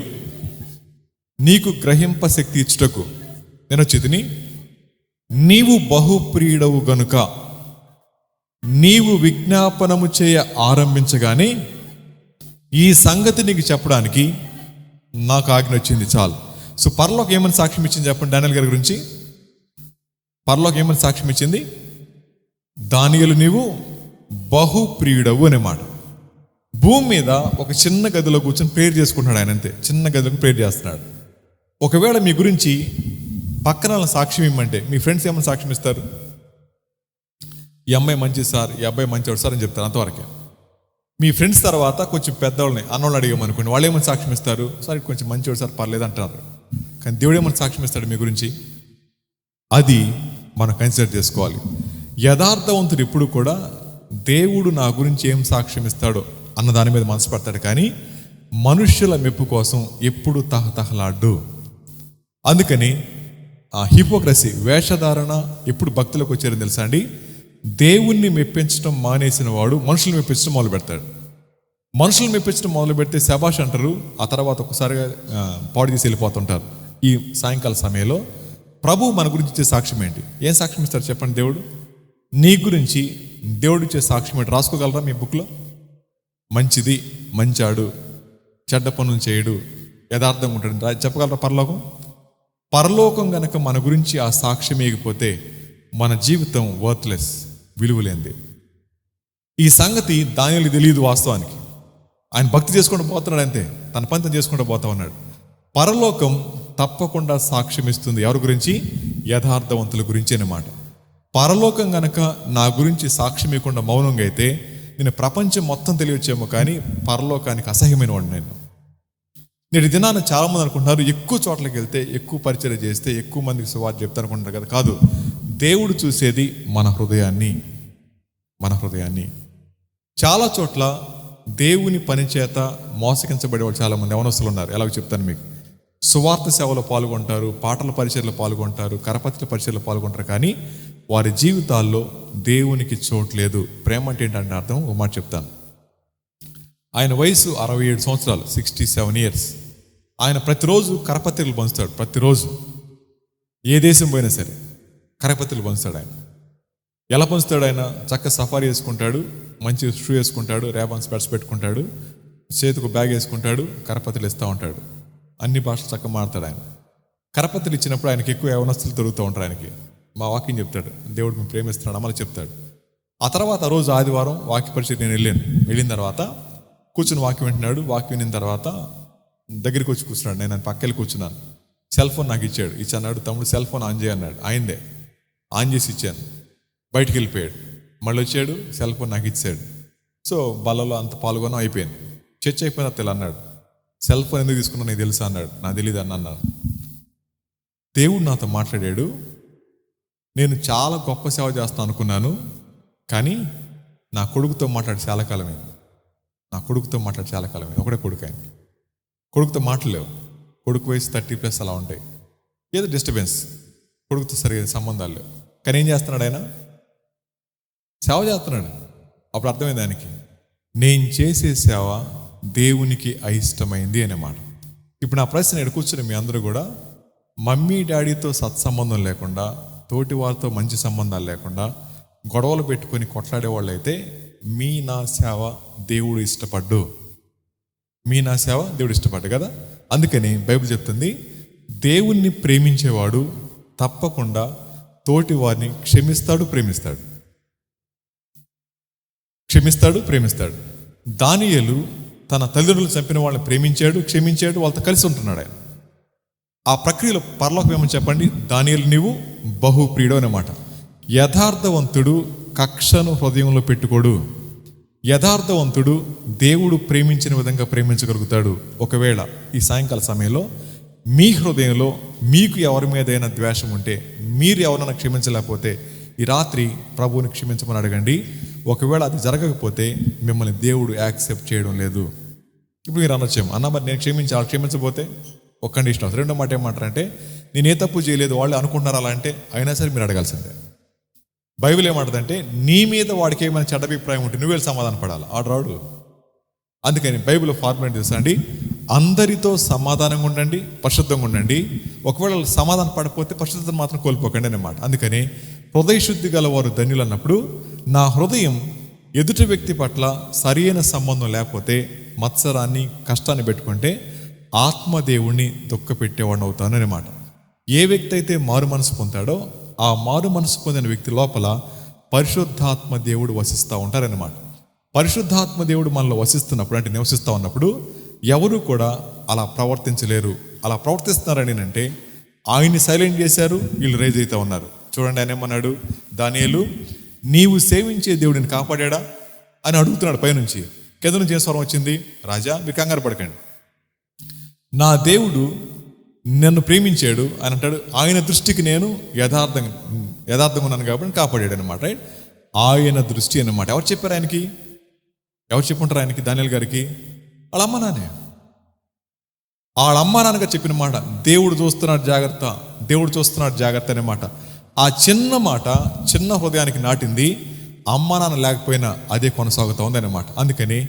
నీకు గ్రహింప శక్తి ఇచ్చుటకు నేను వచ్చి, నీవు బహుప్రియుడవు గనుక నీవు విజ్ఞాపనము చేయ ఆరంభించగానే ఈ సంగతి నీకు చెప్పడానికి నాకు ఆజ్ఞ వచ్చింది, చాలు. సో పరలోకం ఏమని సాక్ష్యం ఇచ్చింది చెప్పండి దానియేలు గారి గురించి? పరలోకం ఏమని సాక్ష్యం ఇచ్చింది? దానియేలు నీవు బహుప్రియుడవు అనే మాట. భూమి మీద ఒక చిన్న గదిలో కూర్చొని ప్రేయర్ చేసుకుంటున్నాడు ఆయన, అంతే. చిన్న గదిలో ప్రేయర్ చేస్తున్నాడు. ఒకవేళ మీ గురించి పక్కన సాక్ష్యం ఇమ్మంటే మీ ఫ్రెండ్స్ ఏమైనా సాక్ష్యం ఇస్తారు? ఈ అమ్మాయి మంచి సార్, ఈ అబ్బాయి మంచివాడు సార్ అని చెప్తారు, అంతవరకే. మీ ఫ్రెండ్స్ తర్వాత కొంచెం పెద్దవాళ్ళని, అన్నోళ్ళని అడిగామనుకోండి, వాళ్ళు ఏమైనా సాక్ష్యం ఇస్తారు? సార్ కొంచెం మంచివాడు సార్, పర్లేదు అంటారు. కానీ దేవుడు ఏమైనా సాక్ష్యం ఇస్తాడు మీ గురించి? అది మనం కన్సిడర్ చేసుకోవాలి. యథార్థవంతుడు ఎప్పుడు కూడా దేవుడు నా గురించి ఏం సాక్ష్యం ఇస్తాడో అన్న దాని మీద మనసు పెడతాడు, కానీ మనుష్యుల మెప్పు కోసం ఎప్పుడు తహతహలాడ్డు. అందుకని ఆ హిపోక్రసీ, వేషధారణ ఎప్పుడు భక్తులకు వచ్చారని తెలుసా అండి? దేవుణ్ణి మెప్పించడం మానేసిన వాడు మనుషులు మెప్పించడం మొదలు పెడతాడు. మనుషులు మెప్పించడం మొదలు పెడితే శబాష్ అంటారు, ఆ తర్వాత ఒకసారిగా పాడు తీసి వెళ్ళిపోతుంటారు. ఈ సాయంకాల సమయంలో ప్రభు మన గురించి ఇచ్చే సాక్ష్యం ఏంటి? ఏం సాక్ష్యం ఇస్తారు చెప్పండి? దేవుడు నీ గురించి దేవుడు ఇచ్చే సాక్ష్యం ఏంటి? రాసుకోగలరా మీ బుక్లో? మంచిది, మంచాడు, చెడ్డ పనులు చేయడు, యథార్థంగా ఉంటాడు చెప్పగలరా? పరలోకం గనక మన గురించి ఆ సాక్ష్యం ఇవ్వకపోతే మన జీవితం వర్త్లెస్, విలువలేంది. ఈ సంగతి దానియేలు తెలియదు వాస్తవానికి. ఆయన భక్తి చేసుకుంటూ పోతున్నాడు, అంతే, తన పని తను చేసుకుంటూ పోతా ఉన్నాడు. పరలోకం తప్పకుండా సాక్ష్యం ఇస్తుంది ఎవరి గురించి? యథార్థవంతుల గురించి అన్నమాట. పరలోకం గనక నా గురించి సాక్ష్యం ఇవ్వకుండా మౌనంగా అయితే నేను ప్రపంచం మొత్తం తెలియచ్చేమో, కానీ పరలోకానికి అసహ్యమైన వాడు నేను. నేటి దినాన చాలామంది అనుకుంటున్నారు, ఎక్కువ చోట్లకి వెళ్తే, ఎక్కువ పరిచయం చేస్తే, ఎక్కువ మందికి సువార్త చెప్తా అనుకుంటారు కదా. కాదు, దేవుడు చూసేది మన హృదయాన్ని. చాలా చోట్ల దేవుని పని చేత మోసగించబడేవాళ్ళు చాలామంది యవనస్తులు ఉన్నారు. ఎలాగో చెప్తాను మీకు. సువార్త సేవలో పాల్గొంటారు, పాటల పరిచయలో పాల్గొంటారు, కరపత్ర పరిచయలో పాల్గొంటారు, కానీ వారి జీవితాల్లో దేవునికి చోటు లేదు. ప్రేమ అంటే ఏంటంటే అర్థం ఒక మాట చెప్తాను. ఆయన వయసు 67 సంవత్సరాలు, 67 years. ఆయన ప్రతిరోజు కరపత్రికలు పంచుతాడు. ప్రతిరోజు ఏ దేశం పోయినా సరే కరపత్రికలు పంచుతాడు. ఆయన ఎలా పంచుతాడు? ఆయన చక్కగా సఫారీ చేసుకుంటాడు, మంచి షూ వేసుకుంటాడు, రేబాన్ స్పెట్స్ పెట్టుకుంటాడు, చేతికి బ్యాగ్ వేసుకుంటాడు, కరపత్రులు ఇస్తూ ఉంటాడు. అన్ని భాషలు చక్కగా మాట్లాడతాడు ఆయన. కరపత్రులు ఇచ్చినప్పుడు ఆయనకి ఎక్కువ యవనస్తులు దొరుకుతూ ఉంటారు. ఆయనకి మా వాక్యం చెప్తాడు, దేవుడు మేము ప్రేమిస్తున్నాడు అమ్మని చెప్తాడు. ఆ తర్వాత రోజు ఆదివారం వాక్య పరిచయం నేను వెళ్ళిన తర్వాత కూర్చుని వాక్యం వింటున్నాడు. వాక్యం వినిన తర్వాత దగ్గరికి వచ్చి కూర్చున్నాడు. నేను ఆయన పక్కకి కూర్చున్నాను. సెల్ ఫోన్ నాకు ఇచ్చాడు. తమ్ముడు సెల్ ఫోన్ ఆన్ చేయన్నాడు. ఆయనదే ఆన్ చేసి ఇచ్చాను. బయటికి వెళ్ళిపోయాడు. మళ్ళీ వచ్చాడు, సెల్ ఫోన్ నాకు ఇచ్చాడు. సో బల్లలో అంత పాల్గొనం అయిపోయింది. చర్చ అయిపోయిన తెలు అన్నాడు, సెల్ ఫోన్ ఎందుకు తీసుకున్నా నీకు తెలుసా అన్నాడు. నాకు తెలియదు అన్నాను. దేవుడు నాతో మాట్లాడాడు, నేను చాలా గొప్ప సేవ చేస్తాను అనుకున్నాను, కానీ నా కొడుకుతో మాట్లాడి చాలా కాలమైంది. ఒకటే కొడుకు ఆయన. కొడుకుతో మాట్లాడలేవు. కొడుకు వయసు 30+ అలా ఉంటాయి. ఏదో డిస్టర్బెన్స్, కొడుకుతో సరిగా సంబంధాలు లేవు. కానీ ఏం చేస్తున్నాడు ఆయన? సేవ చేస్తున్నాడు. అప్పుడు అర్థమైంది ఆయనకి, నేను చేసే సేవ దేవునికి అయిష్టమైంది అనే మాట. ఇప్పుడు నా ప్రశ్న ఇక్కడ కూర్చుని మీ అందరూ కూడా మమ్మీ డాడీతో సత్సంబంధం లేకుండా, తోటి వారితో మంచి సంబంధాలు లేకుండా, గొడవలు పెట్టుకొని కొట్లాడేవాళ్ళు అయితే నా సేవ దేవుడు ఇష్టపడ్డు. నా సేవ దేవుడు ఇష్టపడ్డు కదా. అందుకని బైబిల్ చెప్తుంది, దేవుణ్ణి ప్రేమించేవాడు తప్పకుండా తోటి వారిని క్షమిస్తాడు, ప్రేమిస్తాడు. దానియేలు తన తల్లిదండ్రులు చంపిన వాళ్ళని ప్రేమించాడు, క్షమించాడు, వాళ్ళతో కలిసి ఉంటున్నాడు ఆయన. ఆ ప్రక్రియలో పరలోకం ఏమని చెప్పండి? దానియేలు నీవు బహుప్రియుడు అన్నమాట. యథార్థవంతుడు కక్షను హృదయంలో పెట్టుకోడు. యథార్థవంతుడు దేవుడు ప్రేమించిన విధంగా ప్రేమించగలుగుతాడు. ఒకవేళ ఈ సాయంకాల సమయంలో మీ హృదయంలో మీకు ఎవరి మీదైనా ద్వేషం ఉంటే, మీరు ఎవరైనా క్షమించలేకపోతే ఈ రాత్రి ప్రభువుని క్షమించమని అడగండి. ఒకవేళ అది జరగకపోతే మిమ్మల్ని దేవుడు యాక్సెప్ట్ చేయడం లేదు. ఇప్పుడు మీరు అనొచ్చేమో, మరి నేను క్షమించకపోతే ఒక కండిషన్ వస్తుంది. రెండో మాట ఏమంటారంటే, నేను ఏ తప్పు చేయలేదు వాళ్ళు అనుకుంటున్నారు అలా అంటే, అయినా సరే మీరు అడగాల్సిందే. బైబిల్ ఏమంటుందంటే, నీ మీద వాడికి ఏమైనా చెడ్డ అభిప్రాయం ఉంటే నువ్వే సమాధాన పడాలి, రాడు. అందుకని బైబిల్ ఫార్మాట్ తెలుసండి, అందరితో సమాధానంగా ఉండండి, పరిశుద్ధంగా ఉండండి. ఒకవేళ సమాధాన పడకపోతే పరిశుద్ధతను మాత్రం కోల్పోకండి అన్నమాట. అందుకని హృదయ శుద్ధి గల వారు ధన్యులు అన్నప్పుడు, నా హృదయం ఎదుటి వ్యక్తి పట్ల సరైన సంబంధం లేకపోతే మత్సరాన్ని, కష్టాన్ని పెట్టుకుంటే ఆత్మదేవుణ్ణి దుఃఖపెట్టేవాడిని అవుతాను అన్నమాట. ఏ వ్యక్తి అయితే మారు మనసు పొందాడో ఆ మారు మనసు పొందిన వ్యక్తి లోపల పరిశుద్ధాత్మ దేవుడు వసిస్తూ ఉంటారన్నమాట. పరిశుద్ధాత్మ దేవుడు మనలో వసిస్తున్నప్పుడు, అంటే నివసిస్తూ ఉన్నప్పుడు ఎవరు కూడా అలా ప్రవర్తించలేరు. అలా ప్రవర్తిస్తున్నారని అంటే ఆయన్ని సైలెంట్ చేశారు, వీళ్ళు రైజ్ అవుతూ ఉన్నారు. చూడండి, ఆయన ఏమన్నాడు? దానియేలు నీవు సేవించే దేవుడిని కాపాడా అని అడుగుతున్నాడు పైనుంచి. కింద నుంచి ఏం స్వరం వచ్చింది? రాజా మీరు కంగారు పడకండి, నా దేవుడు నన్ను ప్రేమించాడు అని అంటాడు. ఆయన దృష్టికి నేను యథార్థంగా ఉన్నాను కాబట్టి కాపాడాడు అనమాట. ఆయన దృష్టి అన్నమాట. ఎవరు చెప్పారు ఆయనకి? ఎవరు చెప్పుంటారు ఆయనకి? దానియేలు గారికి వాళ్ళ అమ్మ నాన్నే. వాళ్ళ అమ్మ నాన్నగా చెప్పిన మాట, దేవుడు చూస్తున్నాడు జాగ్రత్త అనే మాట. ఆ చిన్న మాట చిన్న హృదయానికి నాటింది. అమ్మ నాన్న లేకపోయినా అదే కొనసాగుతూ ఉంది అన్నమాట. అందుకని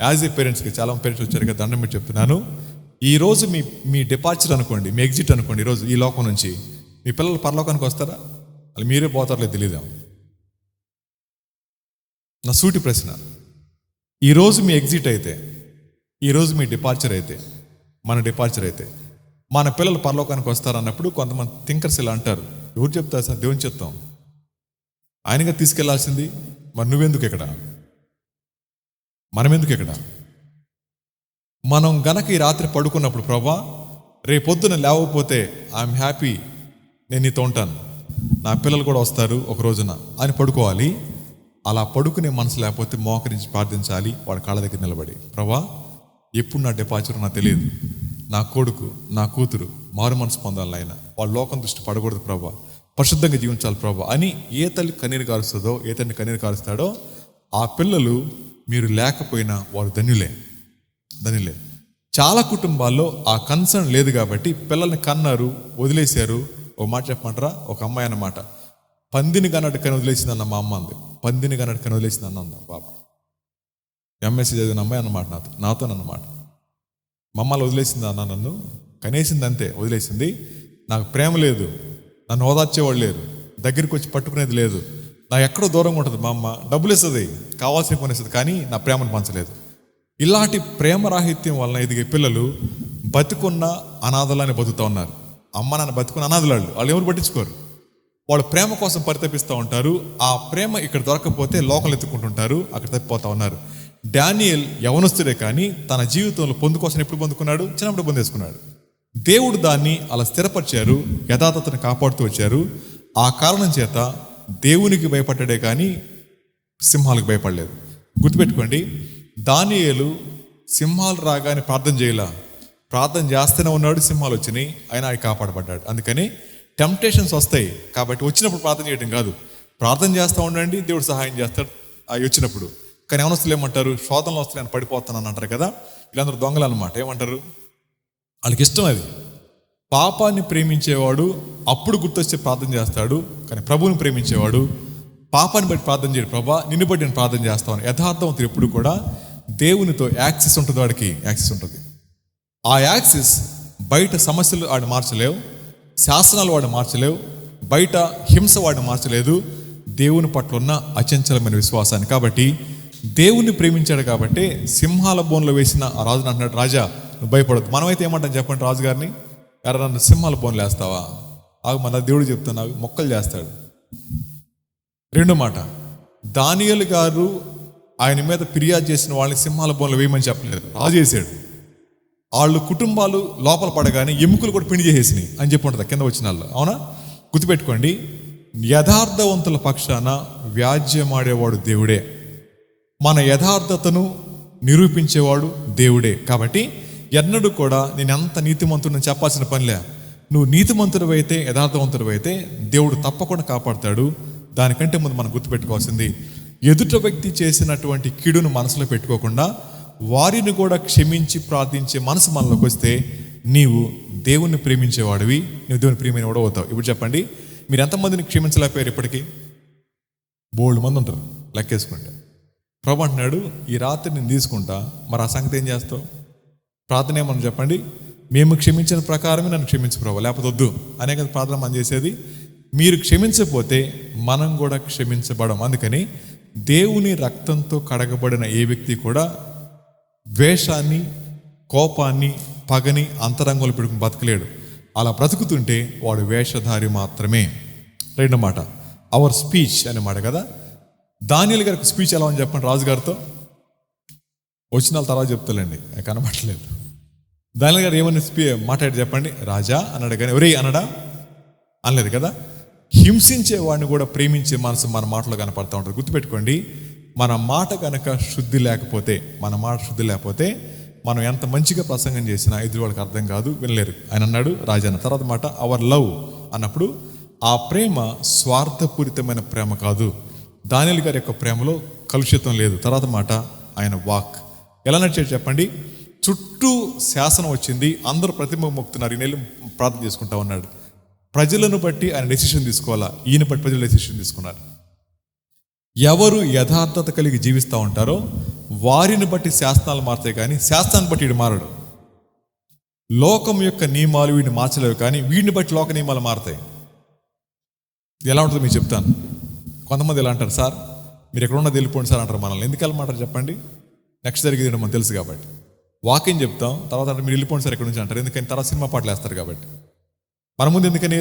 యాజ్ ఏ పేరెంట్స్కి, చాలా పేరెంట్స్ వచ్చారు కదా, దండం పెట్టి చెప్తున్నాను, ఈరోజు మీ డిపార్చర్ అనుకోండి, మీ ఎగ్జిట్ అనుకోండి. ఈరోజు ఈ లోకం నుంచి మీ పిల్లలు పరలోకానికి వస్తారా? వాళ్ళు మీరే పోతారో తెలియదు. నా సూటి ప్రశ్న, ఈరోజు మీ ఎగ్జిట్ అయితే, ఈరోజు మీ డిపార్చర్ అయితే, మన డిపార్చర్ అయితే మన పిల్లలు పరలోకానికి వస్తారన్నప్పుడు కొంతమంది థింకర్స్ ఇలా అంటారు, ఎవరు చెప్తారు సార్? దేవుని చెప్తాం, ఆయనగా తీసుకెళ్లాల్సింది. మరి నువ్వెందుకు ఇక్కడ? మనమెందుకు ఇక్కడ? మనం గనక ఈ రాత్రి పడుకున్నప్పుడు, ప్రభా రేపొద్దున లేవకపోతే ఐఎమ్ హ్యాపీ, నేను నీతో ఉంటాను, నా పిల్లలు కూడా వస్తారు ఒక రోజున అని పడుకోవాలి. అలా పడుకునే మనసు లేకపోతే మోకరించి ప్రార్థించాలి, వాడి కాళ్ళ దగ్గర నిలబడి, ప్రభా ఎప్పుడు నా డిపార్చర్ నాకు తెలియదు, నా కొడుకు నా కూతురు మారు మనసు పొందాలి ఆయన, వాళ్ళ లోకం దృష్టి పడకూడదు ప్రభా, పరిశుద్ధంగా జీవించాలి ప్రభా అని ఏ తల్లి కన్నీరు కారుస్తుందో, ఏ తండ్రి కన్నీరు కారుస్తాడో ఆ పిల్లలు మీరు లేకపోయినా వారు ధన్యులే. చాలా కుటుంబాల్లో ఆ కన్సర్న్ లేదు కాబట్టి పిల్లల్ని కన్నారు, వదిలేశారు. ఒక మాట చెప్పమంటారా? ఒక అమ్మాయి అన్నమాట, పందిని కన్నట్టుకని వదిలేసిందన్న మా అమ్మ అంది. పందిని కన్నట్టుకని వదిలేసింది అన్న బాబా, ఎంఎస్సీ చదివిన అమ్మాయి అన్నమాట, నాతో అన్నమాట. మమ్మల్ని వదిలేసింది అన్న, నన్ను కనేసింది అంతే, వదిలేసింది. నాకు ప్రేమ లేదు, నన్ను ఓదార్చేవాళ్ళు లేరు, దగ్గరికి వచ్చి పట్టుకునేది లేదు, నా ఎక్కడో దూరంగా ఉంటుంది మా అమ్మ, డబ్బులు ఇస్తుంది, కావాల్సిన పని ఇస్తుంది, కానీ నా ప్రేమను పంచలేదు. ఇలాంటి ప్రేమరాహిత్యం వలన ఎదిగే పిల్లలు బతుకున్న అనాథలాన్ని బతుకుతూ ఉన్నారు. అమ్మ నాన్న బతుకున్న అనాథలు, వాళ్ళు ఎవరు పట్టించుకోరు. వాళ్ళు ప్రేమ కోసం పరితపిస్తూ ఉంటారు. ఆ ప్రేమ ఇక్కడ దొరకకపోతే లోకలు ఎత్తుకుంటుంటారు, అక్కడ తప్పిపోతూ ఉన్నారు. డానియేల్ యవనస్తుడే, కానీ తన జీవితంలో పొందు కోసం ఎప్పుడు పొందుకున్నాడు? చిన్నప్పుడు పొందేసుకున్నాడు. దేవుడు దాన్ని అలా స్థిరపరిచారు, యథార్థతను కాపాడుతూ వచ్చారు. ఆ కారణం చేత దేవునికి భయపడ్డాడే కానీ సింహాలకు భయపడలేదు. గుర్తుపెట్టుకోండి, దానియేలు సింహాలు రాగానే ప్రార్థన చేయలా, ప్రార్థన చేస్తూనే ఉన్నాడు, సింహాలు వచ్చినాయి, ఆయన ఆయన కాపాడబడ్డాడు. అందుకని టెంప్టేషన్స్ వస్తాయి కాబట్టి వచ్చినప్పుడు ప్రార్థన చేయడం కాదు, ప్రార్థన చేస్తూ ఉండండి, దేవుడు సహాయం చేస్తాడు అవి వచ్చినప్పుడు. కానీ యవనస్తులు ఏమంటారు? శోధనలు వస్తాయి, నేను పడిపోతానని అంటారు కదా. వీళ్ళందరూ దొంగలు అన్నమాట. ఏమంటారు? వాళ్ళకి ఇష్టం అది. పాపాన్ని ప్రేమించేవాడు అప్పుడు గుర్తొచ్చే ప్రార్థన చేస్తాడు, కానీ ప్రభువుని ప్రేమించేవాడు పాపాన్ని బట్టి ప్రార్థన చేయడు. ప్రభా నిన్ను బట్టి నేను ప్రార్థన చేస్తాను. యథార్థవంతుడు ఎప్పుడు కూడా దేవునితో యాక్సెస్ ఉంటుంది, వాడికి యాక్సెస్ ఉంటుంది. ఆ యాక్సెస్ బయట సమస్యలు వాడిని మార్చలేవు, శాసనాలు వాడిని మార్చలేవు, బయట హింస వాడిని మార్చలేదు, దేవుని పట్ల ఉన్న అచంచలమైన విశ్వాసాన్ని. కాబట్టి దేవుణ్ణి ప్రేమించాడు కాబట్టి సింహాల బోన్లో వేసిన ఆ రాజుని అంటున్నాడు, రాజా నువ్వు భయపడద్దు. మనమైతే ఏమంటాం చెప్పండి? రాజుగారిని, ఎరా నన్ను సింహాల బోన్లు వేస్తావా? ఆగు, మన దేవుడు చెప్తాను, మొక్కలు చేస్తాడు. రెండో మాట, దానియేలు గారు ఆయన మీద ఫిర్యాదు చేసిన వాళ్ళని సింహాల బోన్లో వేయమని చెప్పలేదు, రాజు చేశాడు. వాళ్ళు కుటుంబాలు లోపల పడగానే ఎముకలు కూడా పిండి చేసేసినాయి అని చెప్పి ఉంటుంది కింద వచ్చిన వాళ్ళు. అవునా? గుర్తుపెట్టుకోండి, యథార్థవంతుల పక్షాన వ్యాజ్యమాడేవాడు దేవుడే, మన యథార్థతను నిరూపించేవాడు దేవుడే. కాబట్టి ఎన్నడూ కూడా నేను ఎంత నీతిమంతుడని చెప్పాల్సిన పనిలే. నువ్వు నీతిమంతుడు అయితే, యథార్థవంతుడు అయితే దేవుడు తప్పకుండా కాపాడుతాడు. దానికంటే ముందు మనం గుర్తుపెట్టుకోవాల్సింది, ఎదుట వ్యక్తి చేసినటువంటి కీడును మనసులో పెట్టుకోకుండా వారిని కూడా క్షమించి ప్రార్థించే మనసు మనలోకి వస్తే నీవు దేవుణ్ణి ప్రేమించేవాడివి, నువ్వు దేవుని ప్రేమైన వాడు అవుతావు. ఇప్పుడు చెప్పండి, మీరు ఎంతమందిని క్షమించలేకపోయారు? ఇప్పటికీ బోల్డ్ మంది ఉంటారు, లెక్కేసుకోండి. ప్రభు అంటున్నాడు, ఈ రాత్రి నేను తీసుకుంటా, మరి ఆ సంగతి ఏం చేస్తావు? ప్రార్థన ఏమని చెప్పండి, మేము క్షమించిన ప్రకారమే నన్ను క్షమించు ప్రభు, లేకపోతే వద్దు అనే కదా ప్రార్థన మనం చేసేది. మీరు క్షమించకపోతే మనం కూడా క్షమించబడం. అందుకని దేవుని రక్తంతో కడగబడిన ఏ వ్యక్తి కూడా ద్వేషాన్ని, కోపాన్ని, పగని అంతరంగంలో పెట్టుకుని బతకలేడు. అలా బ్రతుకుతుంటే వాడు వేషధారి మాత్రమే. రెండో మాట, అవర్ స్పీచ్ అనే మాట కదా. దానియేలు గారికి స్పీచ్ ఎలా అని చెప్పండి రాజుగారితో. వచ్చిన వాళ్ళ తర్వాత చెప్తాలండి, కనబట్టలేదు. దానియేలు గారు ఏమని మాట్లాడి చెప్పండి? రాజా అన్నాడు, కానీ ఒరే అనడా? అనలేదు కదా. హింసించే వాడిని కూడా ప్రేమించే మనసు మన మాటలో కనపడతా ఉంటుంది. గుర్తుపెట్టుకోండి, మన మాట కనుక శుద్ధి లేకపోతే, మన మాట శుద్ధి లేకపోతే మనం ఎంత మంచిగా ప్రసంగం చేసినా ఎదురు వాళ్ళకి అర్థం కాదు, వినలేరు. ఆయన అన్నాడు రాజన్న. తర్వాత మాట అవర్ లవ్ అన్నప్పుడు ఆ ప్రేమ స్వార్థపూరితమైన ప్రేమ కాదు. దానియేలు గారి యొక్క ప్రేమలో కలుషితం లేదు. తర్వాత మాట ఆయన వాక్ ఎలా నడిచాడు చెప్పండి? చుట్టూ శాసనం వచ్చింది, అందరూ ప్రతిమ మొక్కుతున్నారు, ఈ నెల ప్రార్థన చేసుకుంటా ఉన్నాడు. ప్రజలను బట్టి ఆయన డెసిషన్ తీసుకోవాలా, ఈయన బట్టి ప్రజలు డెసిషన్ తీసుకున్నారు. ఎవరు యథార్థత కలిగి జీవిస్తూ ఉంటారో వారిని బట్టి శాసనాలు మారుతాయి, కానీ శాస్త్రాన్ని బట్టి వీడు మారడు. లోకం యొక్క నియమాలు వీడిని మార్చలేవు, కానీ వీడిని బట్టి లోక నియమాలు మారుతాయి. ఎలా ఉంటుందో మీకు చెప్తాను. కొంతమంది ఎలా అంటారు, సార్ మీరు ఎక్కడ ఉన్నది వెళ్ళిపోండి సార్ అంటారు. మనల్ని ఎందుకు వెళ్ళమంటారు చెప్పండి? నెక్స్ట్ జరిగేది మనకు తెలుసు కాబట్టి. వాకింగ్ చెప్తాం, తర్వాత అంటే మీరు వెళ్ళిపోండి సార్ ఎక్కడి నుంచి అంటారు. ఎందుకని? తర్వాత సినిమా పాటలు వేస్తారు కాబట్టి. మన ముందు ఎందుకని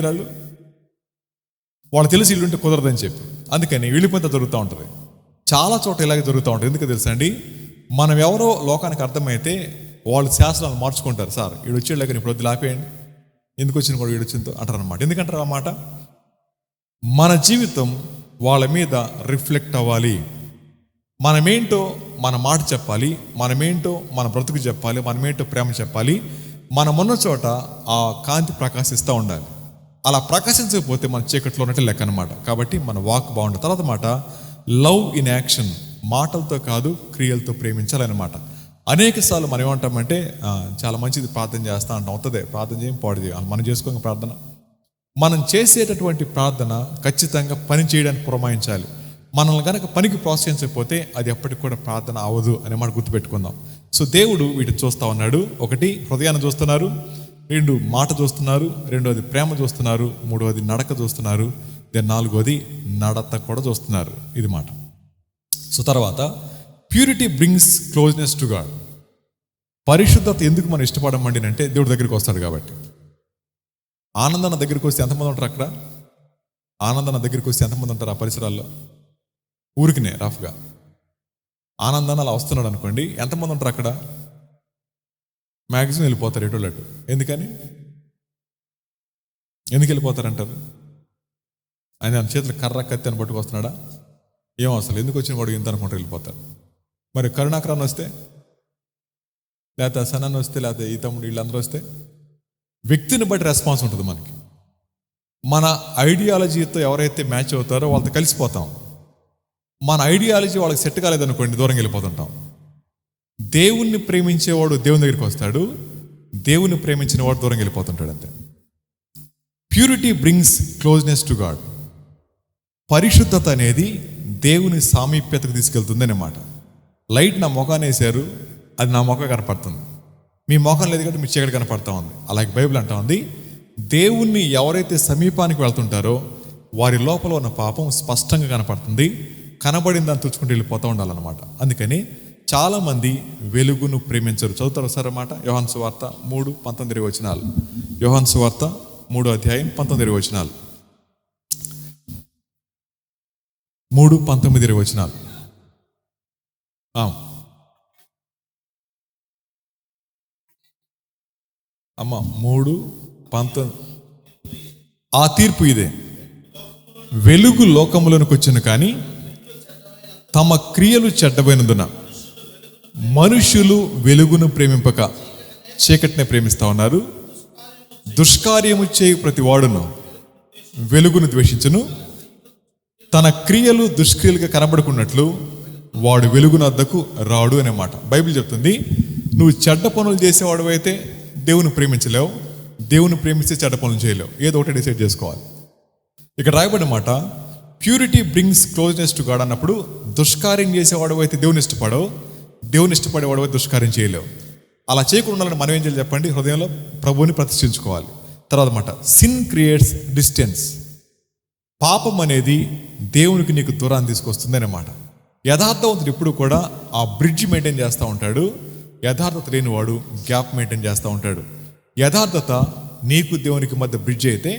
వాళ్ళు తెలిసి ఇల్లుంటే కుదరదని చెప్పి, అందుకని వెళ్ళిపోతే జరుగుతూ ఉంటుంది. చాలా చోట ఇలాగే జరుగుతూ ఉంటుంది. ఎందుకు తెలుసా అండి? మనం ఎవరో లోకానికి అర్థమైతే వాళ్ళు శాస్త్రాలు మార్చుకుంటారు. సార్ వీడు వచ్చేళ్ళ కానీ ఇప్పుడు వద్దు ఆపేయండి, ఎందుకు వచ్చిన కూడా వీడు వచ్చిందో అంటారు అనమాట. ఎందుకంటారు ఆ మాట? మన జీవితం వాళ్ళ మీద రిఫ్లెక్ట్ అవ్వాలి. మనమేంటో మన మాట చెప్పాలి, మనమేంటో మన బ్రతుకు చెప్పాలి, మనమేంటో ప్రేమ చెప్పాలి. మనమున్న చోట ఆ కాంతి ప్రకాశిస్తూ ఉండాలి. అలా ప్రకాశించకపోతే మన చీకట్లో ఉన్నట్టు లెక్క అనమాట. కాబట్టి మన వాక్ బాగుంటుంది. తర్వాత మాట లవ్ ఇన్ యాక్షన్, మాటలతో కాదు క్రియలతో ప్రేమించాలన్నమాట. అనేక సార్లు మనం ఏమంటామంటే చాలా మంచిది ప్రార్థన చేస్తా అంటాం, అవుతుంది ప్రార్థన చేయం పాడు చేయాలి, మనం చేసుకోక ప్రార్థన. మనం చేసేటటువంటి ప్రార్థన ఖచ్చితంగా పని చేయడానికి పురమాయించాలి. మనల్ని కనుక పనికి ప్రోత్సహించకపోతే అది ఎప్పటికి కూడా ప్రార్థన అవ్వదు అనే మాట గుర్తుపెట్టుకుందాం. సో దేవుడు వీటిని చూస్తూ ఉన్నాడు. ఒకటి హృదయాన్ని చూస్తున్నారు, రెండు మాట చూస్తున్నారు, రెండోది ప్రేమ చూస్తున్నారు, మూడవది నడక చూస్తున్నారు. దెన్ 4వది నడత కూడా చూస్తున్నారు. ఇది మాట. సో తర్వాత purity brings closeness to God. పరిశుద్ధత ఎందుకు మనం ఇష్టపడమండి అంటే దేవుడి దగ్గరికి వస్తాడు కాబట్టి. ఆనందన్న దగ్గరికి వస్తే ఎంతమంది ఉంటారు అక్కడ? ఆనందన్న దగ్గరికి వస్తే ఎంతమంది ఉంటారు ఆ పరిసరాల్లో? ఊరికినే రఫ్గా ఆనందాన్ని అలా వస్తున్నాడు అనుకోండి, ఎంతమంది ఉంటారు అక్కడ? మ్యాక్సిమం వెళ్ళిపోతారు ఎటోళ్ళట్టు. ఎందుకు వెళ్ళిపోతారంటారు? ఆయన చేతులు కర్ర కత్తి అని పట్టుకొస్తున్నాడా? ఏం అసలు ఎందుకు వచ్చిన వాడు ఇంత అనుకుంటారు, వెళ్ళిపోతారు. మరి కరుణాకరాన్ని వస్తే, లేకపోతే సనాన్ని వస్తే, లేకపోతే ఈ తమ్ముడు వీళ్ళందరూ వస్తే, వ్యక్తిని బట్టి రెస్పాన్స్ ఉంటుంది మనకి. మన ఐడియాలజీతో ఎవరైతే మ్యాచ్ అవుతారో వాళ్ళతో కలిసిపోతాం. మన ఐడియాలజీ వాళ్ళకి సెట్ కాలేదనుకోండి, దూరంగా వెళ్ళిపోతుంటాం. దేవుణ్ణి ప్రేమించేవాడు దేవుని దగ్గరికి వస్తాడు, దేవుని ప్రేమించిన వాడు దూరంగా వెళ్ళిపోతుంటాడు అంతే. Purity brings closeness to God. పరిశుద్ధత అనేది దేవుని సామీప్యతకు తీసుకెళ్తుంది అన్నమాట. లైట్ నా ముఖాన్ని వేశారు, అది నా ముఖం కనపడుతుంది. మీ ముఖం లేదు కాబట్టి మీ చీకటి కనపడతా ఉంది. అలాగే బైబిల్ అంటా ఉంది, దేవుణ్ణి ఎవరైతే సమీపానికి వెళ్తుంటారో వారి లోపల ఉన్న పాపం స్పష్టంగా కనపడుతుంది. కనబడిన దాన్ని తుడుచుకుంటూ వెళ్ళిపోతూ ఉండాలన్నమాట. అందుకని చాలామంది వెలుగును ప్రేమించరు. చదువుతారు సార్ అన్నమాట. యోహాను సువార్త 3:19. యోహాను సువార్త 3:19. 3:19. అమ్మ 3:19. ఆ తీర్పు ఇదే, వెలుగు లోకములోనికి వచ్చిన కానీ తమ క్రియలు చెడ్డబోయినందున మనుషులు వెలుగును ప్రేమింపక చీకటిని ప్రేమిస్తా ఉన్నారు. దుష్కార్యము చేయు ప్రతి వాడును వెలుగును ద్వేషించును, తన క్రియలు దుష్క్రియలుగా కనబడుకున్నట్లు వాడు వెలుగునద్దకు రాడు అనే మాట బైబిల్ చెప్తుంది. నువ్వు చెడ్డ పనులు చేసేవాడు అయితే దేవుని ప్రేమించలేవు, దేవుని ప్రేమిస్తే చెడ్డ పనులు చేయలేవు. ఏదో ఒకటి డిసైడ్ చేసుకోవాలి. ఇక్కడ రాయబడిన మాట purity brings closeness to God అన్నప్పుడు, దుష్కార్యం చేసేవాడు అయితే దేవుని ఇష్టపడవు, దేవుని ఇష్టపడేవాడు అయితే దుష్కార్యం చేయలేవు. అలా చేయకుండా ఉండాలని మనం ఏం చేయాలి చెప్పండి? హృదయంలో ప్రభువుని ప్రతిష్ఠించుకోవాలి. తర్వాత మాట సిన్ క్రియేట్స్ డిస్టెన్స్. పాపం అనేది దేవునికి నీకు దూరాన్ని తీసుకొస్తుంది అన్నమాట. యథార్థవంతుడు ఎప్పుడు కూడా ఆ బ్రిడ్జ్ మెయింటైన్ చేస్తూ ఉంటాడు, యథార్థత లేనివాడు గ్యాప్ మెయింటైన్ చేస్తూ ఉంటాడు. యథార్థత నీకు దేవునికి మధ్య బ్రిడ్జ్ అయితే,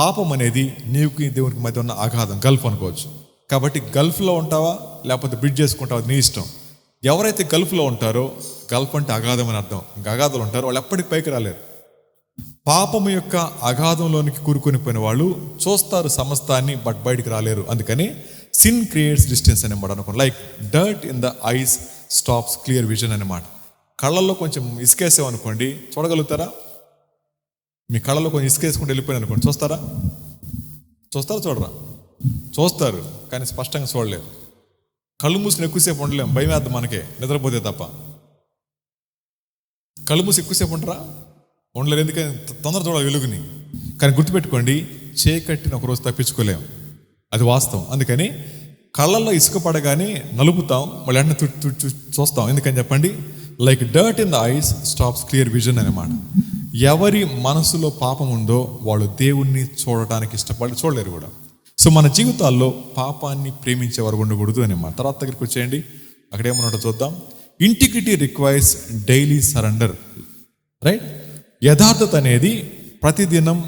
పాపం అనేది నీకు దేవునికి మధ్య ఉన్న అగాధం, గల్ఫ్ అనుకోవచ్చు. కాబట్టి గల్ఫ్లో ఉంటావా లేకపోతే బ్రిడ్జ్ చేసుకుంటావా నీ ఇష్టం. ఎవరైతే గల్ఫ్లో ఉంటారో, గల్ఫ్ అంటే అగాధం అని అర్థం, అగాధాలు ఉంటారో వాళ్ళు ఎప్పటికి పైకి రాలేరు. పాపము యొక్క అగాధంలోనికి కూరుకొని పోయిన వాళ్ళు చూస్తారు సమస్తాన్ని, బట్ బయటికి రాలేరు. అందుకని సిన్ క్రియేట్స్ డిస్టెన్స్ అనమాట. అనుకోండి, like dirt in the ice stops clear vision అనమాట. కళ్ళల్లో కొంచెం ఇసుకేసామనుకోండి, చూడగలుగుతారా? మీ కళ్ళలో కొంచెం ఇసుకేసుకుంటూ వెళ్ళిపోయిన అనుకోండి, చూస్తారా? చూడరా? చూస్తారు, కానీ స్పష్టంగా చూడలేరు. కళ్ళు మూసుకుని ఎక్కువసేపు ఉండలేము, భయం వేద్దాం మనకే, నిద్రపోతే తప్ప. కళ్ళు మూసి ఎక్కువసేపు ఉంటారా? ఉండలేరు. ఎందుకని? తొందర చూడాలి వెలుగుని. కానీ గుర్తుపెట్టుకోండి, చీకటిని ఒకరోజు తప్పించుకోలేము, అది వాస్తవం. అందుకని కళ్ళల్లో ఇసుక పడగానే నలుపుతాం, మళ్ళీ వెంటనే చూస్తాం. ఎందుకని చెప్పండి? Like dirt in the ice stops clear vision అనమాట. ఎవరి మనసులో పాపం ఉందో వాళ్ళు దేవుణ్ణి చూడటానికి చూడలేరు కూడా. సో మన జీవితాల్లో పాపాన్ని ప్రేమించేవారు ఉండకూడదు అనమాట. తర్వాత దగ్గరికి వచ్చేయండి, అక్కడ ఏమన్నట్టు చూద్దాం. Integrity requires daily surrender. Right? యథార్థత అనేది ప్రతిదినం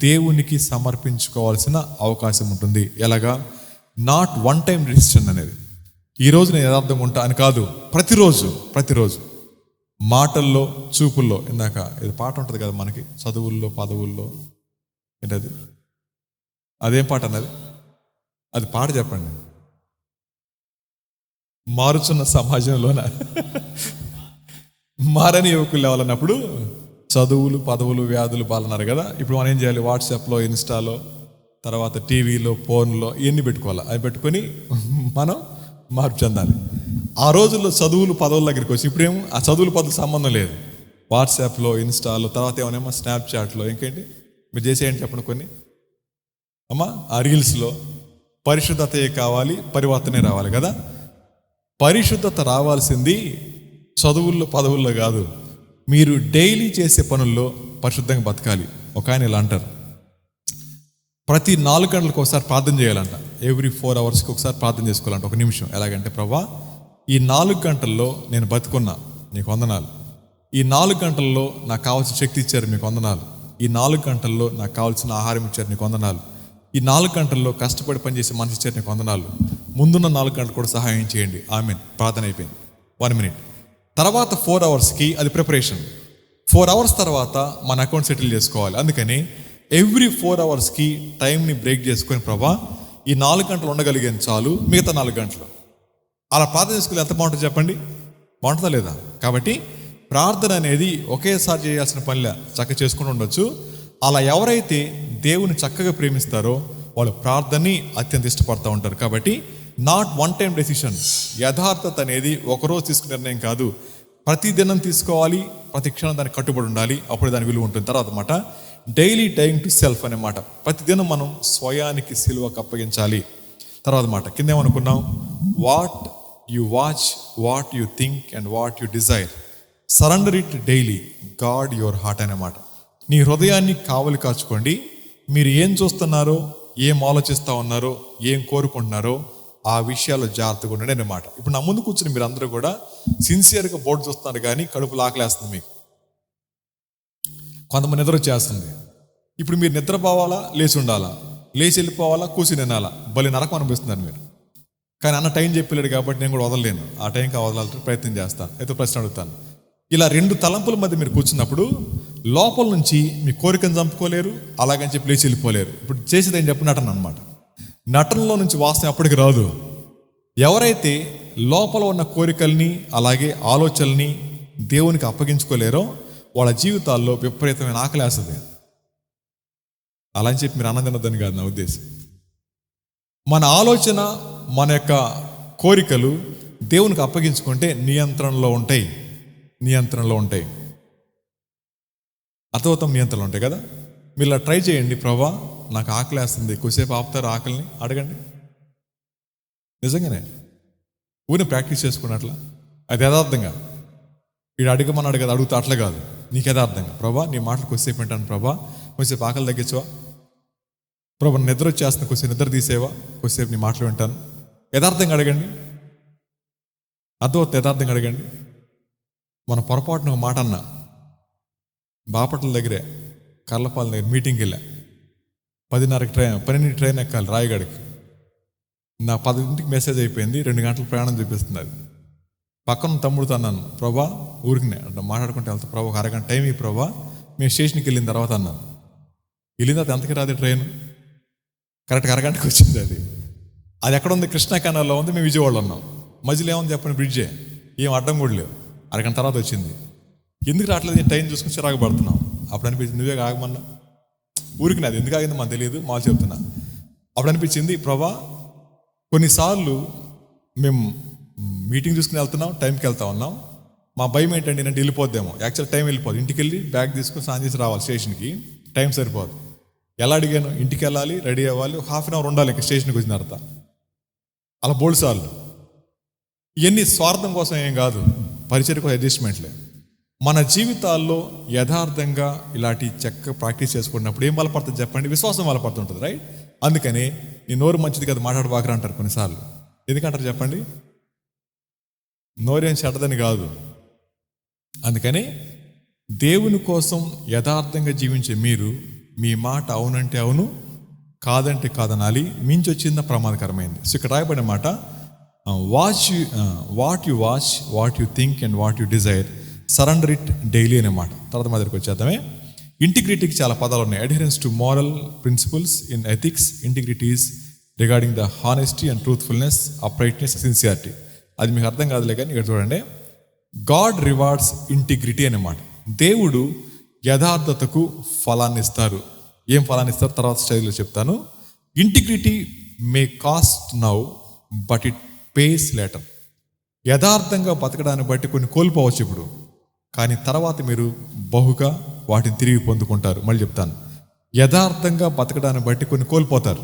దేవునికి సమర్పించుకోవాల్సిన అవకాశం ఉంటుంది. ఎలాగా? నాట్ వన్ టైం డిసిషన్ అనేది. ఈరోజు నేను యథార్థంగా ఉంటా అని కాదు, ప్రతిరోజు మాటల్లో, చూపుల్లో. ఇందాక ఇది పాట ఉంటుంది కదా మనకి, చదువుల్లో, పదవుల్లో, ఏంటది? అదేం పాట అన్నది? అది పాట చెప్పండి. మారుచున్న సమాజంలోన మారని యువకులు లేవాలన్నప్పుడు చదువులు, పదవులు, వ్యాధులు పాలన్నారు కదా. ఇప్పుడు మనం ఏం చేయాలి? వాట్సాప్లో, ఇన్స్టాలో, తర్వాత టీవీలో, ఫోన్లో ఇవన్నీ పెట్టుకోవాలి. అవి పెట్టుకొని మనం మార్పు చెందాలి. ఆ రోజుల్లో చదువులు, పదవుల దగ్గరికి వచ్చి ఇప్పుడేమో ఆ చదువులు, పదవులు సంబంధం లేదు. వాట్సాప్లో, ఇన్స్టాలో, తర్వాత ఏమోనేమో స్నాప్చాట్లో, ఇంకేంటి మీరు చేసేయండి చెప్పండి కొన్ని. అమ్మా ఆ రీల్స్లో పరిశుద్ధతే కావాలి, పరివర్తనే రావాలి కదా. పరిశుద్ధత రావాల్సింది చదువుల్లో, పదవుల్లో కాదు. మీరు డైలీ చేసే పనుల్లో పరిశుద్ధంగా బతకాలి. ఒక ఆయన ఇలా అంటారు, ప్రతి 4 గంటలకు ఒకసారి ప్రార్థన చేయాలంట. ఎవ్రీ 4 అవర్స్కి ఒకసారి ప్రార్థన చేసుకోవాలంట, 1 నిమిషం. ఎలాగంటే, ప్రభా ఈ 4 గంటల్లో నేను బతుకున్నా, నీకు వందనాలు. ఈ 4 గంటల్లో నాకు కావాల్సిన శక్తి ఇచ్చారు, మీకు వందనాలు. ఈ 4 గంటల్లో నాకు కావాల్సిన ఆహారం ఇచ్చారు, నీకు వందనాలు. ఈ 4 గంటల్లో కష్టపడి పనిచేసే మనసు ఇచ్చారు, నీకు వందనాలు. ముందున్న 4 గంటలు కూడా సహాయం చేయండి. ఆమెన్. ప్రార్థన అయిపోయింది. 1 మినిట్. తర్వాత 4 అవర్స్కి అది ప్రిపరేషన్. 4 అవర్స్ తర్వాత మన అకౌంట్ సెటిల్ చేసుకోవాలి. అందుకని ఎవ్రీ 4 అవర్స్కి టైంని బ్రేక్ చేసుకొని, ప్రభా ఈ 4 గంటలు ఉండగలిగేది చాలు, మిగతా 4 గంటలు అలా ప్రార్థన చేసుకుని ఎంత బాగుంటుంది చెప్పండి? బాగుంటుందా లేదా? కాబట్టి ప్రార్థన అనేది ఒకేసారి చేయాల్సిన పనిలా చక్కగా చేసుకుంటూ ఉండొచ్చు. అలా ఎవరైతే దేవుని చక్కగా ప్రేమిస్తారో వాళ్ళు ప్రార్థనని అత్యంత ఇష్టపడుతూ ఉంటారు. కాబట్టి నాట్ వన్ టైం డెసిషన్. యథార్థత అనేది ఒకరోజు తీసుకునే నిర్ణయం కాదు, ప్రతి దినం తీసుకోవాలి, ప్రతి క్షణం దానికి కట్టుబడి ఉండాలి, అప్పుడు దాని విలువ ఉంటుంది. తర్వాత మాట డైలీ డైయింగ్ టు సెల్ఫ్ అనే మాట. ప్రతిదినం మనం స్వయానికి సిలువకు అప్పగించాలి. తర్వాత మాట కింద ఏమనుకున్నాం? What you watch, what you think and what you desire, surrender it daily, God your heart అనే మాట. నీ హృదయాన్ని కావలి కాచుకోండి. మీరు ఏం చూస్తున్నారో, ఏం ఆలోచిస్తూ ఉన్నారో, ఏం కోరుకుంటున్నారో ఆ విషయాల్లో జాగ్రత్తగా ఉండండి అన్నమాట. ఇప్పుడు నా ముందు కూర్చుని మీరు అందరూ కూడా సిన్సియర్గా బోర్డు చూస్తున్నారు, కానీ కడుపులో ఆకలేస్తుంది మీకు. కొంతమంది నిద్ర వచ్చేస్తుంది. ఇప్పుడు మీరు నిద్రపోవాలా, లేచి ఉండాలా? లేచి వెళ్ళిపోవాలా, కూర్చుని తినాలా? భలే నరకం అనిపిస్తున్నారు మీరు. కానీ అన్న టైం చెప్పలేడు కాబట్టి నేను కూడా వదలలేను. ఆ టైంకి వదలాలని ప్రయత్నం చేస్తాను. అయితే ప్రశ్న అడుగుతాను. ఇలా 2 తలంపుల మధ్య మీరు కూర్చున్నప్పుడు లోపల నుంచి మీ కోరికను చంపుకోలేరు, అలాగని చెప్పి లేచి వెళ్ళిపోలేరు. ఇప్పుడు చేసేది ఏం చెప్పి నటన అనమాట. నటనలో నుంచి వాసన అప్పటికి రాదు. ఎవరైతే లోపల ఉన్న కోరికల్ని అలాగే ఆలోచనల్ని దేవునికి అప్పగించుకోలేరో వాళ్ళ జీవితాల్లో విపరీతమైన ఆకలేస్తుంది. అలా అని చెప్పి మీరు ఆనందించదని కాదు నా ఉద్దేశం. మన ఆలోచన, మన యొక్క కోరికలు దేవునికి అప్పగించుకుంటే నియంత్రణలో ఉంటాయి. అర్థవతం నియంత్రణలో ఉంటాయి కదా. మీరు ఇలా ట్రై చేయండి. ప్రభా నాకు ఆకలేస్తుంది, కొద్దిసేపు ఆపుతారు ఆకలిని అడగండి. నిజంగానే ఊరిని ప్రాక్టీస్ చేసుకున్నట్లా. అది యథార్థంగా వీడు అడగమన్నాడు కదా, అడుగుతా అట్లా కాదు, నీకు యథార్థంగా ప్రభా నీ మాటలు కొద్దిసేపు వింటాను, ప్రభా కొద్దిసేపు ఆకలి తగ్గించవా, ప్రభా నిద్ర వచ్చేస్తుంది, కొద్దిసేపు నిద్ర తీసేవా, కొద్దిసేపు నీ మాటలు వింటాను. యథార్థంగా అడగండి. అర్థవద్దు, యథార్థంగా అడగండి. మన పొరపాటున ఒక మాట అన్నా, బాపట్ల దగ్గరే కర్లపాలెం దగ్గర మీటింగ్కి వెళ్ళా. 10:30కి ట్రైన్, 12 ట్రైన్ ఎక్కాలి రాయగడికి. నా 10ంటికి మెసేజ్ అయిపోయింది, 2 గంటల ప్రయాణం చూపిస్తుంది. అది పక్కన తమ్ముడుతో అన్నాను, ప్రభా ఊరికి అంటే మాట్లాడుకుంటే వెళ్తా, ప్రభా ఒక అరగంట టైం ఈ ప్రభా, మేము స్టేషన్కి వెళ్ళిన తర్వాత అన్నాను. వెళ్ళిన తర్వాత ఎంతకి రాదు ట్రైన్, కరెక్ట్గా అరగంటకి వచ్చింది. అది ఎక్కడ ఉంది? కృష్ణా కెనాల్లో ఉంది. మేము విజయవాడలో ఉన్నాం. మధ్యలో ఏముంది చెప్పండి? బ్రిడ్జే, ఏం అడ్డం కూడా లేవు. అరగంట తర్వాత వచ్చింది. ఎందుకు రావట్లేదు? టైం చూసుకుని చిరాకు పడుతున్నాం. అప్పుడు అనిపించింది నువ్వే ఆగమన్నా. ఊరికి నాది ఎందుకు ఆగిందో మాకు తెలియదు, మాకు చెప్తున్నా. అప్పుడు అనిపించింది, ప్రభా కొన్నిసార్లు మేము మీటింగ్ చూసుకుని వెళ్తున్నాం, టైంకి వెళ్తా ఉన్నాం. మా భయం ఏంటంటే నేను వెళ్ళిపోద్దేమో. Actual time వెళ్ళిపోదు. ఇంటికి వెళ్ళి బ్యాగ్ తీసుకుని స్నానం చేసి రావాలి స్టేషన్కి, టైం సరిపోదు. ఎలా అడిగాను? ఇంటికి వెళ్ళాలి, రెడీ అవ్వాలి, 1/2 అవర్ ఉండాలి ఇంకా స్టేషన్కి వచ్చిన తర్వాత. అలా బోల్డ్ సార్లు. ఇవన్నీ స్వార్థం కోసం ఏం కాదు, పరిచయం కోసం అడ్జస్ట్మెంట్లే. మన జీవితాల్లో యథార్థంగా ఇలాంటి చక్కగా ప్రాక్టీస్ చేసుకున్నప్పుడు ఏం బలపడుతుంది చెప్పండి? విశ్వాసం బలపడుతుంటుంది, రైట్? అందుకని నీ నోరు మంచిది కదా మాట్లాడబాకరా అంటారు కొన్నిసార్లు. ఎందుకంటారు చెప్పండి? నోరేం చెడ్డదని కాదు. అందుకని దేవుని కోసం యథార్థంగా జీవించే మీరు మీ మాట అవునంటే అవును, కాదంటే కాదనాలి. మించి వచ్చిందా ప్రమాదకరమైంది. సో ఇక్కడ రాయబడిన మాట what you watch, what you think and what you desire, surrender it daily అనే మాట. తర్వాత మా దగ్గరికి వచ్చేద్దామే. ఇంటిగ్రిటీకి చాలా పదాలు ఉన్నాయి. Adherence to moral principles in ethics. Integrity is regarding the honesty and truthfulness, uprightness, sincerity. అది మీకు అర్థం కాదులే కానీ ఇక్కడ చూడండి. గాడ్ రివార్డ్స్ ఇంటిగ్రిటీ అనే మాట. దేవుడు యథార్థతకు ఫలాన్ని ఇస్తారు. ఏం ఫలాన్ని ఇస్తారు తర్వాత స్టైల్లో చెప్తాను. Integrity may cost now but it pays later. యథార్థంగా బతకడాన్ని బట్టి కొన్ని కోల్పోవచ్చు ఇప్పుడు, కానీ తర్వాత మీరు బహుగా వాటిని తిరిగి పొందుకుంటారు. మళ్ళీ చెప్తాను, యథార్థంగా బతకడాన్ని బట్టి కొన్ని కోల్పోతారు.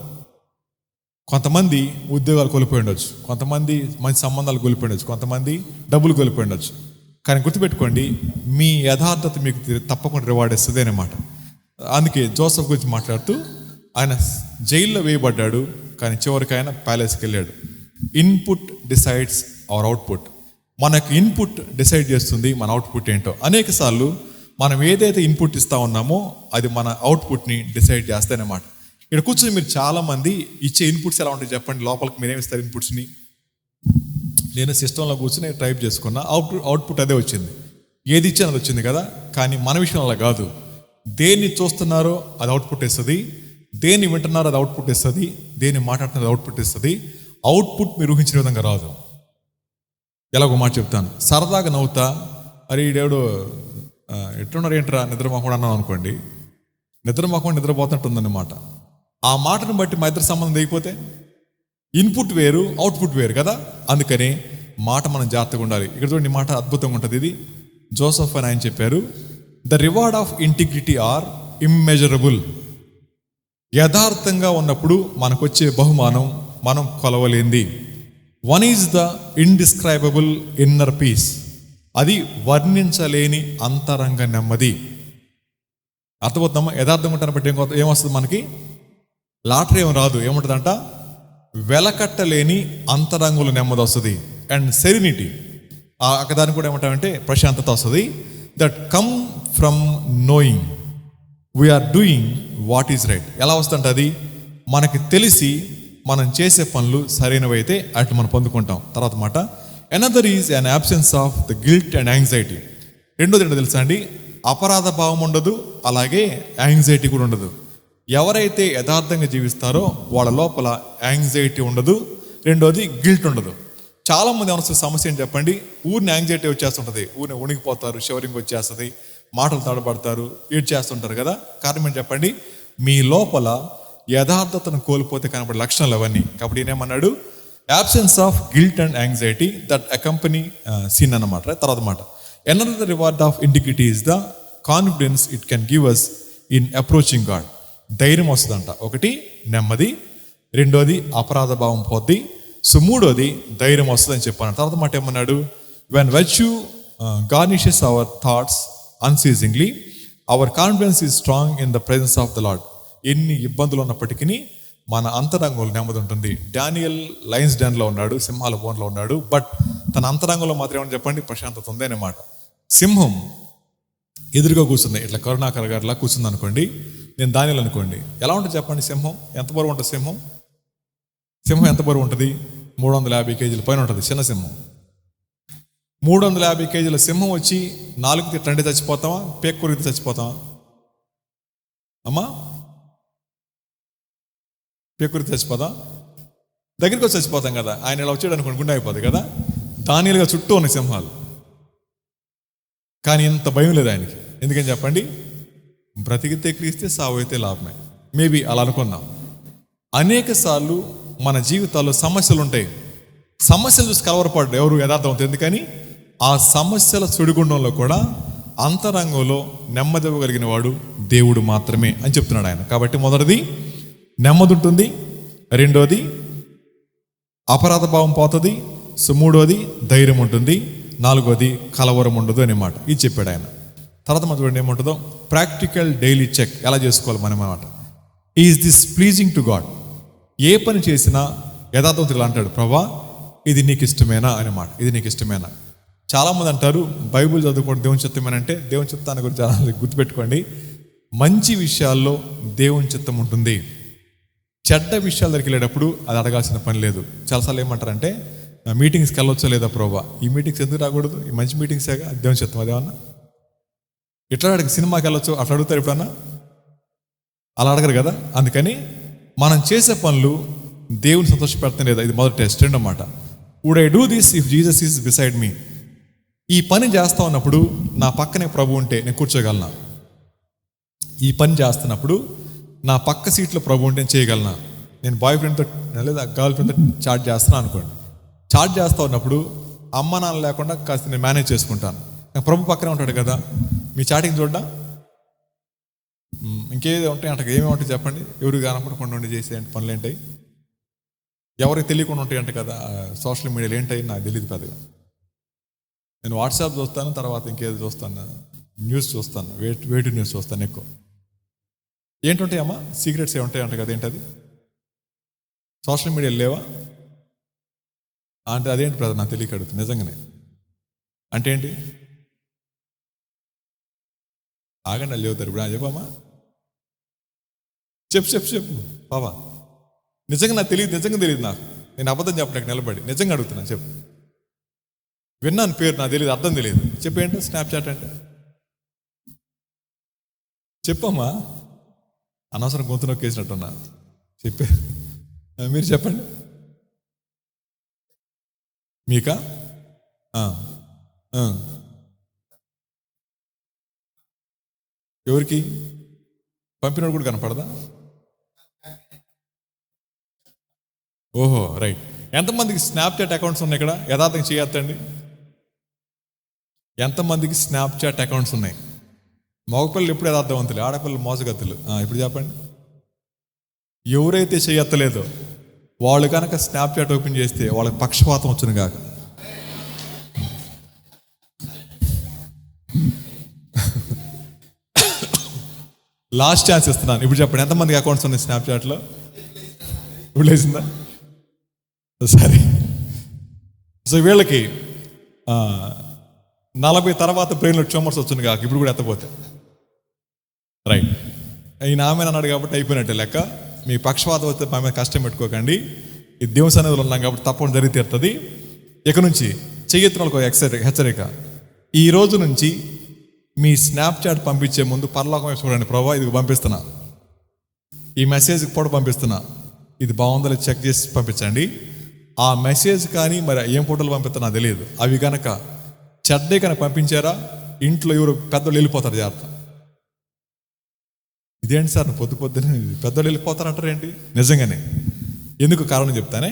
కొంతమంది ఉద్యోగాలు కోల్పోయి ఉండొచ్చు, కొంతమంది మంచి సంబంధాలు కోల్పోయి ఉండొచ్చు, కొంతమంది డబ్బులు కోల్పోయి ఉండొచ్చు. కానీ గుర్తుపెట్టుకోండి, మీ యథార్థత మీకు తప్పకుండా రివార్డ్ ఇస్తుంది అన్నమాట. అందుకే జోసెఫ్ గురించి మాట్లాడుతూ ఆయన జైల్లో వేయబడ్డాడు, కానీ చివరికి ఆయన ప్యాలెస్కి వెళ్ళాడు. Input decides our output. మనకు ఇన్పుట్ డిసైడ్ చేస్తుంది మన అవుట్పుట్ ఏంటో. అనేక సార్లు మనం ఏదైతే ఇన్పుట్ ఇస్తా ఉన్నామో అది మన అవుట్పుట్ని డిసైడ్ చేస్తాయన్నమాట. ఇక్కడ కూర్చొని మీరు చాలామంది ఇచ్చే ఇన్పుట్స్ ఎలా ఉంటాయి చెప్పండి. లోపలికి మీరేమి ఇస్తారు ఇన్పుట్స్ని? నేను సిస్టంలో కూర్చొని టైప్ చేసుకున్నా, అవుట్పుట్ అదే వచ్చింది. ఏది ఇచ్చానో అది వచ్చింది కదా. కానీ మన విషయం అలా కాదు. దేన్ని చూస్తున్నారో అది అవుట్పుట్ ఇస్తుంది, దేన్ని వింటున్నారో అది అవుట్పుట్ ఇస్తుంది, దేన్ని మాట్లాడుతున్నారో అవుట్పుట్ ఇస్తుంది. అవుట్పుట్ మీరు ఊహించిన విధంగా రాదు. ఎలాగో మాట చెప్తాను. సరదాగా నవ్వుతా, అరే ఈడేవుడు ఎట్లున్నారు ఏంట్రా నిద్రమోకుండా అన్నాను అనుకోండి, నిద్రమోకుండా నిద్రపోతుంటుందన్నమాట. ఆ మాటను బట్టి మా ఇద్దరు సంబంధం తెగిపోతే ఇన్పుట్ వేరు, అవుట్పుట్ వేరు కదా. అందుకని మాట మనం జాగ్రత్తగా ఉండాలి. ఇక్కడ చూడండి, మాట అద్భుతంగా ఉంటుంది. ఇది జోసెఫ్ అని ఆయన చెప్పారు, the reward of integrity are immeasurable. యథార్థంగా ఉన్నప్పుడు మనకు వచ్చే బహుమానం మనం కొలవలేంది. One is the indescribable inner peace. అది వర్ణించలేని అంతరంగ నెమ్మది. అర్థమవుతామా? యథార్థంగా ఉంటాను బట్టి ఏమొస్తుంది మనకి? లాటరీ ఏం రాదు. ఏముంటుందంట? వెలకట్టలేని అంతరంగుల నెమ్మది వస్తుంది. అండ్ సెరినిటీ, దాన్ని కూడా ఏమంటామంటే ప్రశాంతత వస్తుంది. That come from knowing we're doing what is right. ఎలా వస్తుందంటే అది మనకి తెలిసి మనం చేసే పనులు సరైనవైతే అటు మనం పొందుకుంటాం. తర్వాత మాట, another is an absence of the guilt and anxiety. రెండోది ఏంటో తెలుసా అండి? అపరాధ భావం ఉండదు, అలాగే యాంగ్జైటీ కూడా ఉండదు. ఎవరైతే యథార్థంగా జీవిస్తారో వాళ్ళ లోపల యాంగ్జైటీ ఉండదు, రెండోది గిల్ట్ ఉండదు. చాలామంది ఏమన్నా సమస్య ఏంటి చెప్పండి? ఊరిని యాంగ్జైటీ వచ్చేస్తుంటుంది, ఊరిని ఉణిగిపోతారు, షవరింగ్ వచ్చేస్తుంది, మాటలు తడబడతారు, ఏడ్ చేస్తుంటారు కదా. కారణం ఏంటి చెప్పండి? మీ లోపల యథార్థతను కోల్పోతే కనబడే లక్షణాలు అవన్నీ. కాబట్టి ఈయనేమన్నాడు? Absence of guilt and anxiety that accompany sin అన్నమాట. తర్వాత మాట, another reward of integrity is the confidence it can give us in approaching God. ధైర్యం వస్తుందంట. ఒకటి నెమ్మది, రెండోది అపరాధ భావం పోద్ది, సో మూడోది ధైర్యం వస్తుందని చెప్పాను. తర్వాత మాట ఏమన్నాడు? When virtue garnishes our thoughts unceasingly our confidence is strong in the presence of the Lord. ఎన్ని ఇబ్బందులు ఉన్నప్పటికీ మన అంతరంగంలో నెమ్మది ఉంటుంది. డానియల్ లయన్స్ డెన్లో ఉన్నాడు, సింహాల బోన్లో ఉన్నాడు, బట్ తన అంతరంగంలో మాత్రం ఏమని చెప్పండి? ప్రశాంతత ఉంది అన్నమాట. సింహం ఎదురుగా కూర్చుంది, ఇట్లా కరుణాకర్ గారిలా కూర్చుంది అనుకోండి, నేను దానిలో అనుకోండి, ఎలా ఉంటుంది చెప్పండి? సింహం ఎంత బరువు ఉంటుంది? సింహం ఎంత బరువు ఉంటుంది? 350 కేజీల పైన ఉంటుంది చిన్న సింహం. 350 కేజీల సింహం వచ్చి 4 తిట్టంటే చచ్చిపోతామా? పేక్ కొరికితే చచ్చిపోతామా? అమ్మా, పేక్ కొరికితే చచ్చిపోతాం? దగ్గరికి వచ్చి చచ్చిపోతాం కదా. ఆయన ఇలా వచ్చాడు అనుకోండి, గుండె అయిపోతుంది కదా. దానిలుగా చుట్టూ ఉన్నాయి సింహాలు, కానీ ఇంత భయం లేదు ఆయనకి. ఎందుకని చెప్పండి? బ్రతికితే క్రీస్తే, సావు అయితే లాభమే. మేబీ అలా అనుకున్నాం. అనేక సార్లు మన జీవితాల్లో సమస్యలు ఉంటాయి. సమస్యలు చూసి కలవరపడ్డాడు ఎవరు? యథార్థం. ఎందుకని? ఆ సమస్యల సుడిగుండంలో కూడా అంతరంగంలో నెమ్మది ఇవ్వగలిగిన వాడు దేవుడు మాత్రమే అని చెప్తున్నాడు ఆయన. కాబట్టి మొదటిది నెమ్మది ఉంటుంది, రెండోది అపరాధ భావం పోతుంది, సో మూడోది ధైర్యం ఉంటుంది, నాలుగోది కలవరం ఉండదు అన్నమాట. ఇది చెప్పాడు ఆయన. తర్వాత మనం చూడండి ఏముంటుందో, ప్రాక్టికల్ డైలీ చెక్ ఎలా చేసుకోవాలి మనం అన్నమాట. Is this pleasing to God? ఏ పని చేసినా యథార్థవంతులు అంటాడు, ప్రభా ఇది నీకు ఇష్టమేనా అన్నమాట. ఇది నీకు ఇష్టమేనా? చాలామంది అంటారు బైబుల్ చదువుకోండి దేవుని చిత్తమేనంటే, దేవుని చిత్తాన్ని గురించి చాలా గుర్తుపెట్టుకోండి. మంచి విషయాల్లో దేవుని చిత్తం ఉంటుంది. చెడ్డ విషయాల దగ్గరికి వెళ్ళేటప్పుడు అది అడగాల్సిన పని లేదు. చాలాసార్లు ఏమంటారంటే, మీటింగ్స్కి వెళ్ళొచ్చా లేదా ప్రభా? ఈ మీటింగ్స్ ఎందుకు రాకూడదు? ఈ మంచి మీటింగ్సేగా, దేవుని చిత్తం అదేమన్నా. ఎట్లా అడిగి సినిమాకి వెళ్ళొచ్చు అట్లా అడుగుతారు ఎప్పుడన్నా? అలా అడగరు కదా. అందుకని మనం చేసే పనులు దేవుని సంతోషపెడతాం లేదా, ఇది మొదటి టెస్ట్. రెండన్నమాట, would I do this if Jesus is beside me? ఈ పని చేస్తా ఉన్నప్పుడు నా పక్కనే ప్రభు ఉంటే నేను కూర్చోగలనా? ఈ పని చేస్తున్నప్పుడు నా పక్క సీట్లో ప్రభు ఉంటే నేను చేయగలనా? నేను బాయ్ ఫ్రెండ్తో లేదా గర్ల్ ఫ్రెండ్తో చాట్ చేస్తున్నాను అనుకోండి, చాట్ చేస్తూ ఉన్నప్పుడు అమ్మ నాన్న లేకుండా కాస్త నేను మేనేజ్ చేసుకుంటాను. నాకు ప్రభు పక్కనే ఉంటాడు కదా. మీ చాటింగ్ చూడ్డా ఇంకేదో ఉంటాయి అంట, ఏమేమి ఉంటాయి చెప్పండి? ఎవరు కనపడకుండా ఉండి చేసే పనులు ఏంటాయి? ఎవరికి తెలియకుండా ఉంటాయి అంట కదా. సోషల్ మీడియాలో ఏంటాయి నాకు తెలియదు పెద్దగా. నేను వాట్సాప్ చూస్తాను, తర్వాత ఇంకేదో చూస్తాను, న్యూస్ చూస్తాను, వేటి న్యూస్ చూస్తాను ఎక్కువ. ఏంటుంటాయమ్మా? సీక్రెట్స్ ఏముంటాయి కదా, ఏంటది? సోషల్ మీడియాలో లేవా అంటే? అదేంటి బ్రదర్, నాకు తెలియక అడుగుతుంది నిజంగానే. అంటే ఏంటి? ఆగండి, వాళ్ళు చెబుతారు ఇప్పుడు. చెప్పమ్మా, చెప్పు బాబా. నిజంగా నాకు తెలియదు, నిజంగా తెలియదు నాకు. నేను అబద్ధం చెప్పడానికి నిలబడి నిజంగా అడుగుతున్నాను. చెప్పు. విన్నాను పేరు, నాకు తెలియదు, అర్థం తెలియదు. చెప్పేంటి స్నాప్చాట్ అంటే? చెప్పమ్మా. అనవసరం గొంతు నొక్కేసినట్టున్నా. చెప్పే, మీరు చెప్పండి. మీకా? ఎవరికి పంపినోడు కూడా కనపడదా? ఓహో, రైట్. ఎంతమందికి స్నాప్చాట్ అకౌంట్స్ ఉన్నాయి ఇక్కడ? యథార్థంగా చేయొద్దండి. ఎంతమందికి స్నాప్చాట్ అకౌంట్స్ ఉన్నాయి? మగపిల్లలు ఎప్పుడు యథార్థవంతులు, ఆడపిల్లలు మోసగత్తులు. ఇప్పుడు చెప్పండి. ఎవరైతే చేయత్తలేదో వాళ్ళు కనుక స్నాప్చాట్ ఓపెన్ చేస్తే వాళ్ళకి పక్షపాతం వచ్చును కాక. లాస్ట్ ఛాన్స్ ఇస్తున్నాను. ఇప్పుడు చెప్పండి, ఎంతమందికి అకౌంట్స్ ఉన్నాయి స్నాప్చాట్లో? ఇప్పుడు లేచిందా? సరే. సో వీళ్ళకి 40 తర్వాత బ్రెయిన్లో ట్యూమర్స్ వచ్చింది కాక ఇప్పుడు కూడా ఎత్తపోతే. రైట్. ఈయన ఆమె అన్నాడు కాబట్టి అయిపోయినట్టే లెక్క. మీ పక్షపాతం వస్తే మా మీద కష్టం పెట్టుకోకండి. ఈ దేవుని సన్నిధిలో ఉన్నాం కాబట్టి తప్పకుండా జరిగి తీరుతుంది. ఇక నుంచి చెయ్యెత్తులకు హెచ్చరిక. ఈ రోజు నుంచి మీ స్నాప్చాట్ పంపించే ముందు పరలోకం వైపు చూడండి. ప్రభా, ఇది పంపిస్తున్నా, ఈ మెసేజ్కి కూడా పంపిస్తున్నా, ఇది బాగుందని చెక్ చేసి పంపించండి. ఆ మెసేజ్ కానీ మరి ఏం ఫోటోలు పంపిస్తున్నా తెలియదు. అవి కనుక చెడ్డే కనుక పంపించారా, ఇంట్లో ఎవరు పెద్దోళ్ళు వెళ్ళిపోతారు. జాగ్రత్త. ఇదేంటి సార్, పొద్దున పెద్దోళ్ళు వెళ్ళిపోతారంటారు ఏంటి? నిజంగానే. ఎందుకు కారణం చెప్తానే.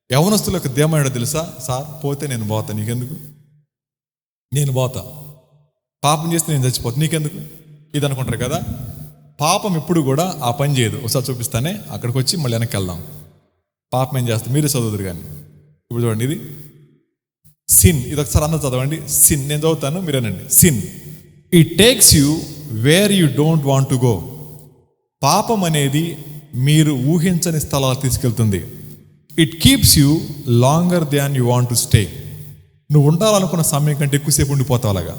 యవనస్తులకు దేమయ్యాడో తెలుసా? సార్ పోతే నేను పోతా, నీకెందుకు? నేను పోతా. పాపం చేస్తే నేను చచ్చిపోతా, నీకెందుకు? ఇది అనుకుంటారు కదా. పాపం ఎప్పుడు కూడా ఆ పని చేయదు. ఒకసారి చూపిస్తానే, అక్కడికి వచ్చి మళ్ళీ వెనక్కి వెళ్దాం. పాపం ఏం చేస్తాం? మీరే చదువుదురు కానీ. ఇప్పుడు చూడండి, ఇది సిన్. ఇది ఒకసారి అందరూ చదవండి. సిన్. నేను చదువుతాను, మీరేనండి. Sin, it takes you where you don't want to go. పాపం అనేది మీరు ఊహించని స్థలాలు తీసుకెళ్తుంది. It keeps you longer than you want to stay. నువ్వు ఉండాలనుకున్న సమయం కంటే ఎక్కువసేపు ఉండిపోతావు. అలాగా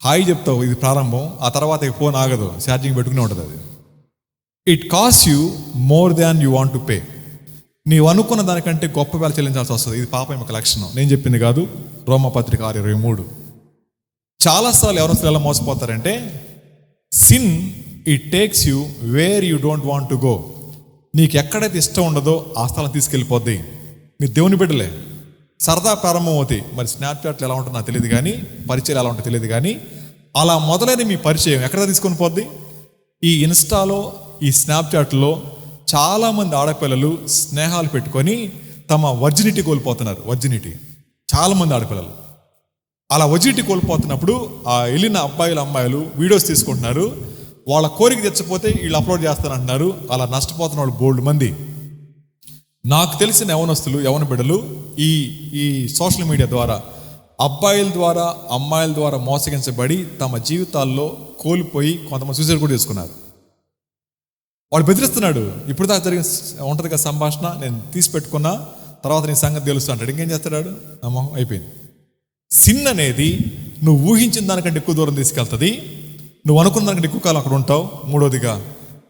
హాయ్ చెప్తావు, ఇది ప్రారంభం. ఆ తర్వాత ఫోన్ ఆగదు, ఛార్జింగ్ పెట్టుకునే ఉంటుంది అది. It cost you more than you want to pay. నీవు అనుకున్న దానికంటే గొప్ప వేళ చెల్లించాల్సి వస్తుంది. ఇది పాపం యొక్క లక్షణం. నేను చెప్పింది కాదు, రోమపత్రిక 6:23. చాలాసార్లు ఎవరు ఎలా మోసపోతారంటే, sin it takes you where you don't want to go. నీకు ఎక్కడైతే ఇష్టం ఉండదో ఆ స్థలం తీసుకెళ్ళిపోద్ది. మీరు దేవుని బిడ్డలే, సరదా ప్రారంభం అవుతాయి. మరి స్నాప్చాట్లు ఎలా ఉంటుందో నాకు తెలియదు కానీ, పరిచయం ఎలా ఉంటుందో తెలియదు కానీ, అలా మొదలైన మీ పరిచయం ఎక్కడ తీసుకొని పోద్ది? ఈ ఇన్స్టాలో, ఈ స్నాప్చాట్లో చాలామంది ఆడపిల్లలు స్నేహాలు పెట్టుకొని తమ వర్జినిటీ కోల్పోతున్నారు. వర్జినిటీ చాలామంది ఆడపిల్లలు అలా వర్జినిటీ కోల్పోతున్నప్పుడు ఆ వెళ్ళిన అబ్బాయిలు అమ్మాయిలు వీడియోస్ తీసుకుంటున్నారు. వాళ్ళ కోరిక తెచ్చపోతే వీళ్ళు అప్లోడ్ చేస్తారంటున్నారు. అలా నష్టపోతున్న వాళ్ళు బోల్డ్ మంది. నాకు తెలిసిన యవనస్తులు, యవన బిడ్డలు ఈ సోషల్ మీడియా ద్వారా, అబ్బాయిల ద్వారా, అమ్మాయిల ద్వారా మోసగించబడి తమ జీవితాల్లో కోల్పోయి కొంతమంది సూసైడ్ కూడా చేసుకున్నారు. వాడు బెదిరిస్తున్నాడు. ఇప్పుడు దాకా జరిగిన ఉంటుంది కదా సంభాషణ, నేను తీసి పెట్టుకున్నా, తర్వాత నీ సంగతి తెలుస్తా అంటాడు. ఇంకేం చేస్తాడు? అమ్మ అయిపోయింది. సిన్ అనేది నువ్వు ఊహించిన దానికంటే ఎక్కువ దూరం తీసుకెళ్తుంది. నువ్వు అనుకున్న దానికంటే ఎక్కువ కాలం అక్కడ ఉంటావు. మూడోదిగా,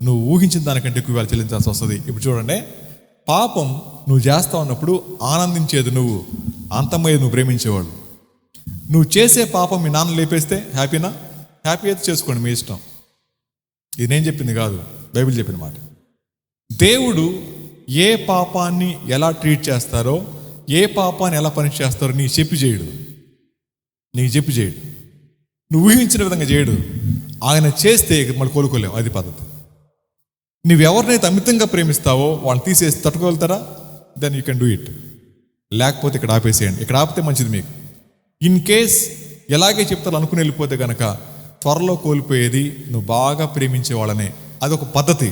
నువ్వు ఊహించిన దానికంటే ఎక్కువ వేళ చెల్లించాల్సి వస్తుంది. ఇప్పుడు చూడండి, పాపం నువ్వు చేస్తా ఉన్నప్పుడు ఆనందించేది నువ్వు, అంతమయ్యేది నువ్వు ప్రేమించేవాడు. నువ్వు చేసే పాపం మీ నాన్న లేపేస్తే హ్యాపీనా? హ్యాపీ అయితే చేసుకోండి, మీ ఇష్టం. ఇది నేను చెప్పింది కాదు, బైబిల్ చెప్పిన మాట. దేవుడు ఏ పాపాన్ని ఎలా ట్రీట్ చేస్తారో, ఏ పాపాన్ని ఎలా పనిష్ చేస్తారో నీ చెప్పి చేయడు. నువ్వు ఊహించిన విధంగా చేయడు. ఆయన చేస్తే మళ్ళీ కోలుకోలేవు. అది పద్ధతి. నువ్వెవరినైతే అమితంగా ప్రేమిస్తావో వాళ్ళని తీసేసి తట్టుకోగలుగుతారా? Then you can do it. లేకపోతే ఇక్కడ ఆపేసేయండి. ఇక్కడ ఆపితే మంచిది మీకు. ఇన్ కేస్ ఎలాగే చెప్తారు అనుకుని వెళ్ళిపోతే కనుక త్వరలో కోల్పోయేది నువ్వు బాగా ప్రేమించే వాళ్ళనే. అదొక పద్ధతి.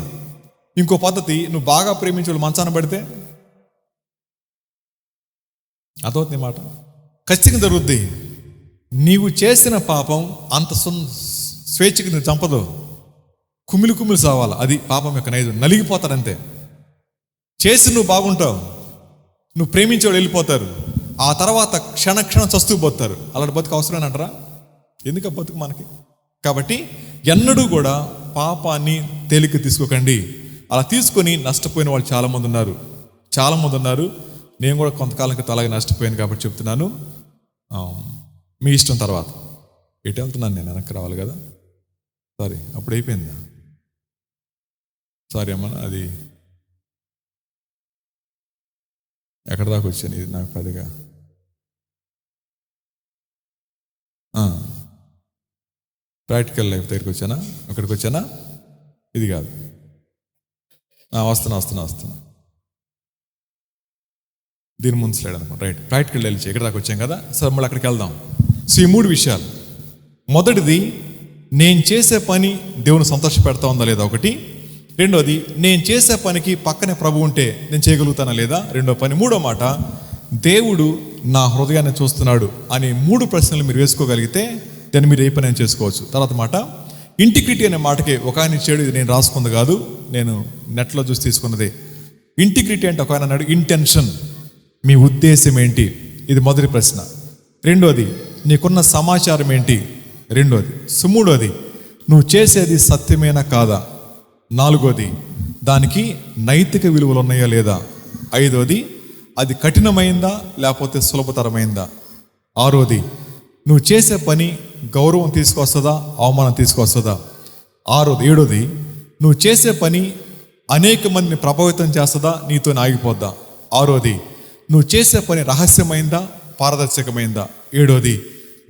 ఇంకో పద్ధతి, నువ్వు బాగా ప్రేమించే వాళ్ళు మంచాన పడితే అదవుతుంది మాట. ఖచ్చితంగా జరుగుద్ది. నీవు చేసిన పాపం అంత స్వేచ్ఛకి నువ్వు చంపదు. కుమిలి కుమిలి సావాలి, అది పాపం యొక్క నైజం. నలిగిపోతారంతే. చేసి నువ్వు బాగుంటావు, నువ్వు ప్రేమించేవాడు వెళ్ళిపోతారు, ఆ తర్వాత క్షణక్షణం చస్తూ పోతారు. అలాంటి బతుకు అవసరమని అంటారా? ఎందుకు ఆ బతుకు మనకి? కాబట్టి ఎన్నడూ కూడా పాపాన్ని తేలిక తీసుకోకండి. అలా తీసుకొని నష్టపోయిన వాళ్ళు చాలామంది ఉన్నారు. నేను కూడా కొంతకాలం క్రితం అలాగే నష్టపోయాను కాబట్టి చెప్తున్నాను. మీ ఇష్టం. తర్వాత ఎటు వెళ్తున్నాను నేను? వెనక్కి రావాలి కదా. సారీ, అప్పుడు అయిపోయిందా? సారీ అమ్మ, అది ఎక్కడ దాకా వచ్చాను? ఇది నాకు పెద్దగా ప్రాక్టికల్ లైఫ్ దగ్గరికి వచ్చానా? అక్కడికి వచ్చానా? ఇది కాదు. వస్తున్నా. దీని ముందు స్లైడ్ అనుకోండి. రైట్, ప్రాక్టికల్ వెళ్ళి ఎక్కడ దాకా వచ్చాం కదా. సరే, మళ్ళీ అక్కడికి వెళ్దాం. సో ఈ 3 విషయాలు. మొదటిది, నేను చేసే పని దేవుని సంతోష పెడతా ఉందా లేదా, ఒకటి. రెండోది, నేను చేసే పనికి పక్కనే ప్రభు ఉంటే నేను చేయగలుగుతానా లేదా, రెండో పని. మూడో మాట, దేవుడు నా హృదయాన్ని చూస్తున్నాడు అని 3 ప్రశ్నలు మీరు వేసుకోగలిగితే దాన్ని మీరు ఏ పని అయినా చేసుకోవచ్చు. తర్వాత మాట, ఇంటిగ్రిటీ అనే మాటకి ఒక ఆయన ఇచ్చాడు. ఇది నేను రాసుకుంది కాదు, నేను నెట్లో చూసి తీసుకున్నది. ఇంటిగ్రిటీ అంటే ఒక ఆయన అన్నాడు, ఇంటెన్షన్, మీ ఉద్దేశం ఏంటి? ఇది మొదటి ప్రశ్న. రెండోది, నీకున్న సమాచారం ఏంటి? రెండోది. మూడోది, నువ్వు చేసేది సత్యమేనా కాదా? నాలుగోది, దానికి నైతిక విలువలు ఉన్నాయా లేదా? ఐదోది, అది కఠినమైందా లేకపోతే సులభతరమైందా? ఆరోది, నువ్వు చేసే పని గౌరవం తీసుకొస్తుందా, అవమానం తీసుకొస్తుందా? ఏడోది, నువ్వు చేసే పని అనేక మందిని ప్రభావితం చేస్తుందా, నీతో ఆగిపోద్దా? ఆరోది, నువ్వు చేసే పని రహస్యమైందా, పారదర్శకమైందా? ఏడోది,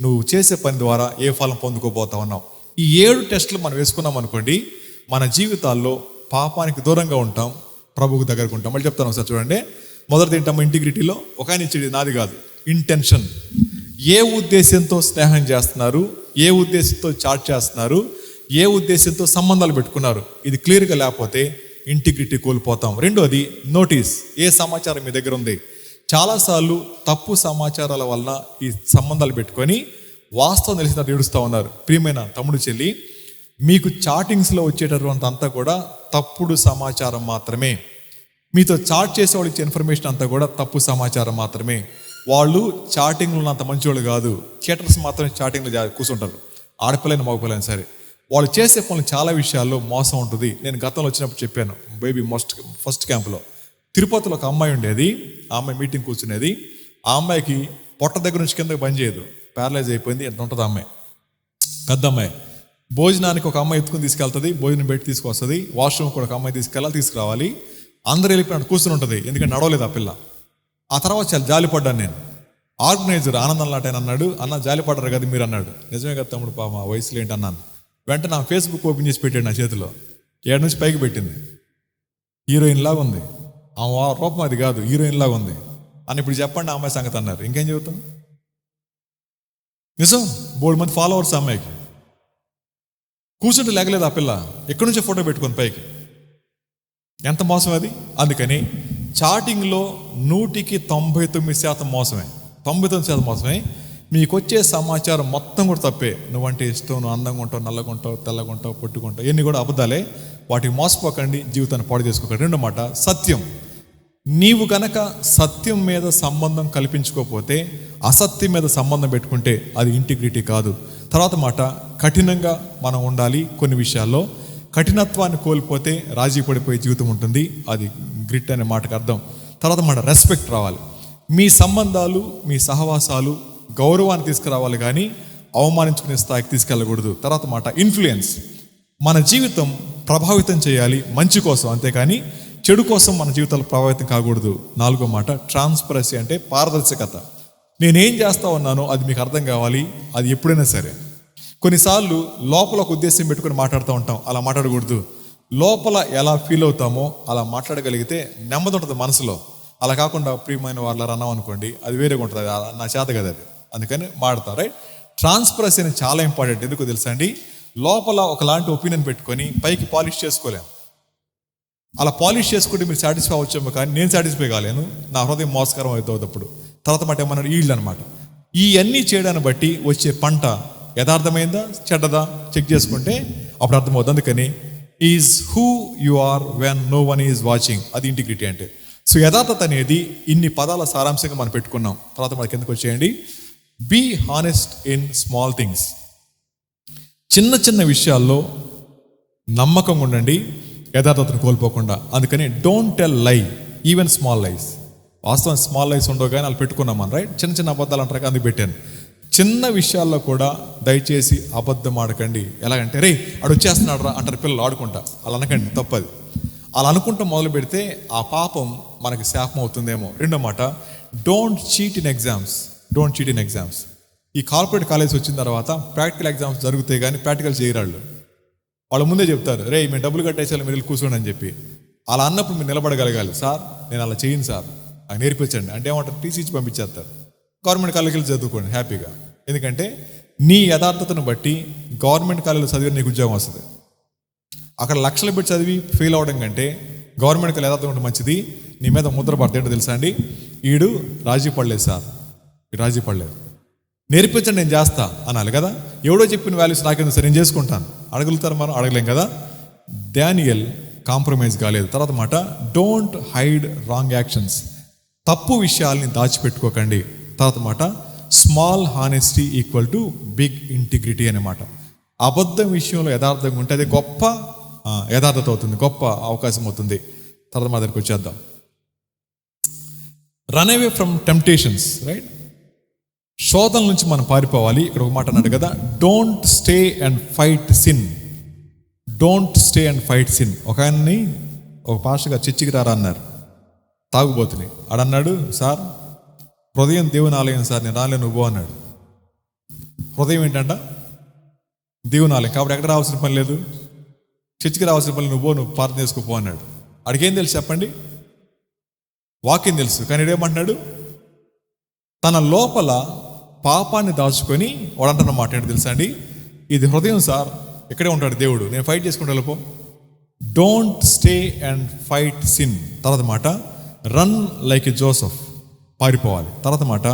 నువ్వు చేసే పని ద్వారా ఏ ఫలం పొందుకోబోతా ఉన్నావు? ఈ 7 టెస్టులు మనం వేసుకున్నాం అనుకోండి, మన జీవితాల్లో పాపానికి దూరంగా ఉంటాం, ప్రభువుకు దగ్గరకు ఉంటాం. మళ్ళీ చెప్తాను ఒకసారి చూడండి. మొదటిది ఏంటమ్మా? ఇంటిగ్రిటీలో ఒక ఆయన ఇచ్చేది నాది కాదు, ఇంటెన్షన్. ఏ ఉద్దేశంతో స్నేహం చేస్తున్నారు, ఏ ఉద్దేశంతో చాట్ చేస్తున్నారు, ఏ ఉద్దేశంతో సంబంధాలు పెట్టుకున్నారు, ఇది క్లియర్గా లేకపోతే ఇంటిగ్రిటీ కోల్పోతాం. రెండోది, నోటీస్. ఏ సమాచారం మీ దగ్గర ఉంది? చాలాసార్లు తప్పు సమాచారాల వలన ఈ సంబంధాలు పెట్టుకొని వాస్తవం తెలిసిన ఏడుస్తూ ఉన్నారు. ప్రియమైన తమ్ముడు, చెల్లి, మీకు చాటింగ్స్లో వచ్చేటటువంటి అంతా కూడా తప్పుడు సమాచారం మాత్రమే. మీతో చాట్ చేసేవాళ్ళు ఇచ్చే ఇన్ఫర్మేషన్ అంతా కూడా తప్పు సమాచారం మాత్రమే. వాళ్ళు చాటింగ్లో అంత మంచివాళ్ళు కాదు. చీటర్స్ మాత్రమే చాటింగ్లో కూర్చుంటారు, ఆడపిల్లైన మగపిల్లైనా సరే. వాళ్ళు చేసే పనులు చాలా విషయాల్లో మోసం ఉంటుంది. నేను గతంలో వచ్చినప్పుడు చెప్పాను, బేబీ ఫస్ట్ క్యాంప్లో తిరుపతిలో ఒక అమ్మాయి ఉండేది. ఆ అమ్మాయి మీటింగ్ కూర్చునేది. ఆ అమ్మాయికి పొట్ట దగ్గర నుంచి కిందకి పని చేయదు, ప్యారలైజ్ అయిపోయింది. ఎంత ఉంటుంది అమ్మాయి, పెద్ద అమ్మాయి. భోజనానికి ఒక అమ్మాయి ఎత్తుకుని తీసుకెళ్తుంది, భోజనం పెట్టి తీసుకొస్తుంది. వాష్రూమ్ కూడా ఒక అమ్మాయి తీసుకురావాలి. అందరూ వెళ్ళిపోయినట్టు కూర్చుని ఉంటుంది, ఎందుకంటే నడవలేదు ఆ పిల్ల. ఆ తర్వాత చాలా జాలిపడ్డాను నేను. ఆర్గనైజర్ ఆనందం లాటైన అన్నాడు, అన్న జాలిపడ్డారు కదా మీరు అన్నాడు. నిజమే కదా తమ్ముడు, మా వయసులో ఏంటి అన్నాను. వెంటనే నా ఫేస్బుక్ ఓపెన్ చేసి పెట్టాడు నా చేతిలో. 7 నుంచి పైకి పెట్టింది. హీరోయిన్ లాగా ఉంది ఆ రూపం, అది కాదు, హీరోయిన్ లాగా ఉంది అని. ఇప్పుడు చెప్పండి ఆ అమ్మాయి సంగతి అన్నారు. ఇంకేం చెబుతాం? నిజం, 3 మంది ఫాలోవర్స్ అమ్మాయికి. కూర్చుంటే లేగలేదు ఆ పిల్ల, ఎక్కడి నుంచో ఫోటో పెట్టుకుంది పైకి. ఎంత మోసం అది! అందుకని చాటింగ్లో 100కి 99% మోసమే, 99% మోసమే. మీకు వచ్చే సమాచారం మొత్తం కూడా తప్పే. నువ్వంటే ఇష్టం, నువ్వు అందంగా ఉంటావు, నల్లగా ఉంటావు, తెల్లగా ఉంటావు, పొట్టుకుంటావు, ఇవన్నీ కూడా అబద్ధాలే. వాటికి మోసపోకండి, జీవితాన్ని పాడు చేసుకోకండి. రెండో మాట, సత్యం. నీవు కనుక సత్యం మీద సంబంధం కల్పించుకోకపోతే అసత్యం మీద సంబంధం పెట్టుకుంటే అది ఇంటిగ్రిటీ కాదు. తర్వాత మాట, కఠినంగా మనం ఉండాలి. కొన్ని విషయాల్లో కఠినత్వాన్ని కోల్పోతే రాజీ పడిపోయే జీవితం ఉంటుంది, అది గ్రిట్ అనే మాటకు అర్థం. తర్వాత మాట, రెస్పెక్ట్ రావాలి. మీ సంబంధాలు, మీ సహవాసాలు గౌరవాన్ని తీసుకురావాలి, కానీ అవమానించుకునే స్థాయికి తీసుకెళ్ళకూడదు. తర్వాత మాట, ఇన్ఫ్లుయెన్స్. మన జీవితం ప్రభావితం చేయాలి మంచి కోసం, అంతేకాని చెడు కోసం మన జీవితాలు ప్రభావితం కాకూడదు. 4వ మాట, ట్రాన్స్పరెన్సీ అంటే పారదర్శకత. నేనేం చేస్తా ఉన్నానో అది మీకు అర్థం కావాలి, అది ఎప్పుడైనా సరే. కొన్నిసార్లు లోపల ఒక ఉద్దేశం పెట్టుకుని మాట్లాడుతూ ఉంటాం, అలా మాట్లాడకూడదు. లోపల ఎలా ఫీల్ అవుతామో అలా మాట్లాడగలిగితే నెమ్మది ఉంటుంది మనసులో. అలా కాకుండా ప్రియమైన వాళ్ళ అన్నాం అనుకోండి, అది వేరేగా ఉంటుంది, అది నా చేత కదా అది, అందుకని మాడతాం. రైట్, ట్రాన్స్పరెన్సీ అనేది చాలా ఇంపార్టెంట్. ఎందుకు తెలుసా అండి? లోపల ఒకలాంటి ఒపీనియన్ పెట్టుకొని పైకి పాలిష్ చేసుకోలేం. అలా పాలిష్ చేసుకుంటే మీరు సాటిస్ఫై అవ్వచ్చేమో, కానీ నేను సాటిస్ఫై కాలేను, నా హృదయం మోసకరం అవుతుంది అప్పుడు. తర్వాత మాట ఏమన్నాడు, ఈళ్ళు అనమాట. ఇవన్నీ చేయడాన్ని బట్టి వచ్చే పంట యథార్థమైందా చెడ్డదా చెక్ చేసుకుంటే అప్పుడు అర్థమవుతుంది. అందుకని is who you are when no one is watching. అది ఇంటిగ్రిటీ అంటే. సో యథార్థత అనేది ఇన్ని పదాల సారాంశంగా మనం పెట్టుకున్నాం. తర్వాత మనకి ఎందుకు వచ్చేయండి, be honest in small things. చిన్న చిన్న విషయాల్లో నమ్మకంగా ఉండండి, యథార్థతను కోల్పోకుండా. అందుకని don't tell lie, even small lies. వాస్తవం స్మాల్ లైస్ ఉండవు కానీ వాళ్ళు పెట్టుకున్నాం మనం, రైట్? చిన్న చిన్న అబద్ధాలు అంటారు, అందుకు పెట్టాను. చిన్న విషయాల్లో కూడా దయచేసి అబద్ధం ఆడకండి. ఎలాగంటే, రే ఆడు వచ్చేస్తున్నాడు రా అంటారు పిల్లలు ఆడుకుంటా. అలా అనకండి, తప్పది. అలా అనుకుంటూ మొదలు పెడితే ఆ పాపం మనకి శాపం అవుతుందేమో. రెండో మాట, don't cheat in exams. Don't cheat in exams. ఈ కార్పొరేట్ కాలేజ్ వచ్చిన తర్వాత ప్రాక్టికల్ ఎగ్జామ్స్ జరుగుతాయి కానీ ప్రాక్టికల్ చేయరాళ్ళు. వాళ్ళు ముందే చెప్తారు, రే మేము డబ్బులు కట్టేసాలి, మీరు కూర్చోండి అని చెప్పి. అలా అన్నప్పుడు మీరు నిలబడగలగాలి. సార్ నేను అలా చేయను సార్, అది నేర్పించండి అంటే ఏమంటారు, టీసీ ఇచ్చి పంపించేస్తారు. గవర్నమెంట్ కాలేజీకి వెళ్ళి చదువుకోండి హ్యాపీగా. ఎందుకంటే నీ యథార్థతను బట్టి గవర్నమెంట్ కాలేజీలో చదివి నీకు ఉద్యోగం వస్తుంది. అక్కడ లక్షలు పెట్టి చదివి ఫెయిల్ అవడం కంటే గవర్నమెంట్ కాలేజ్ యథార్థం ఉంటే మంచిది. నీ మీద ముద్ర పడితే ఏంటో తెలుసా అండి, ఈడు రాజీ పడలేదు సార్, ఈ రాజీ పడలేదు, నేర్పించండి నేను చేస్తా అనాలి కదా. ఎవడో చెప్పిన వాల్యూస్ నాకెందుకు సార్, నేను చేసుకుంటాను అడగలుగుతారు, మనం అడగలేం కదా. డానియల్ కాంప్రమైజ్ కాలేదు. తర్వాత మాట, డోంట్ హైడ్ రాంగ్ యాక్షన్స్. తప్పు విషయాల్ని దాచిపెట్టుకోకండి. తర్వాత మాట, small honesty equal to big integrity అన్నమాట. అబద్ధం విషయంలో యథార్థంగా ఉంటే అది గొప్ప యథార్థత అవుతుంది, గొప్ప అవకాశం అవుతుంది. తర్వాత మా దగ్గరికి వచ్చేద్దాం. Run away from temptations, right? శోధన నుంచి మనం పారిపోవాలి. ఇక్కడ ఒక మాట అన్నాడు కదా, don't stay and fight sin. Don't stay and fight sin. ఒక ఆయన్ని ఒక పాస్టర్ గారు చర్చికి రారా అన్నారు, తాగుబోతుని. ఆడన్నాడు, సార్ హృదయం దేవుని ఆలయం సార్, నేను రాలే, నువ్వు అన్నాడు. హృదయం ఏంటంట, దేవుని ఆలయం. కాబట్టి ఎక్కడ రావాల్సిన పని లేదు, చర్చికి రావాల్సిన పని, నువ్వు ప్రార్థన చేసుకోపో అన్నాడు. ఆడికేం తెలుసు చెప్పండి, వాక్యం తెలుసు. కానీ ఇడేమంటున్నాడు, తన లోపల పాపాన్ని దాచుకొని వాడంటున్న మాట ఏంటో తెలుసా అండి, ఇది హృదయం సార్, ఇక్కడే ఉంటాడు దేవుడు, నేను ఫైట్ చేసుకుంటూ వెళ్ళిపో. Don't stay and fight sin. తర్వాత మాట, రన్ లైక్ ఎ జోసెఫ్. పారిపోవాలి. తర్వాత మాట,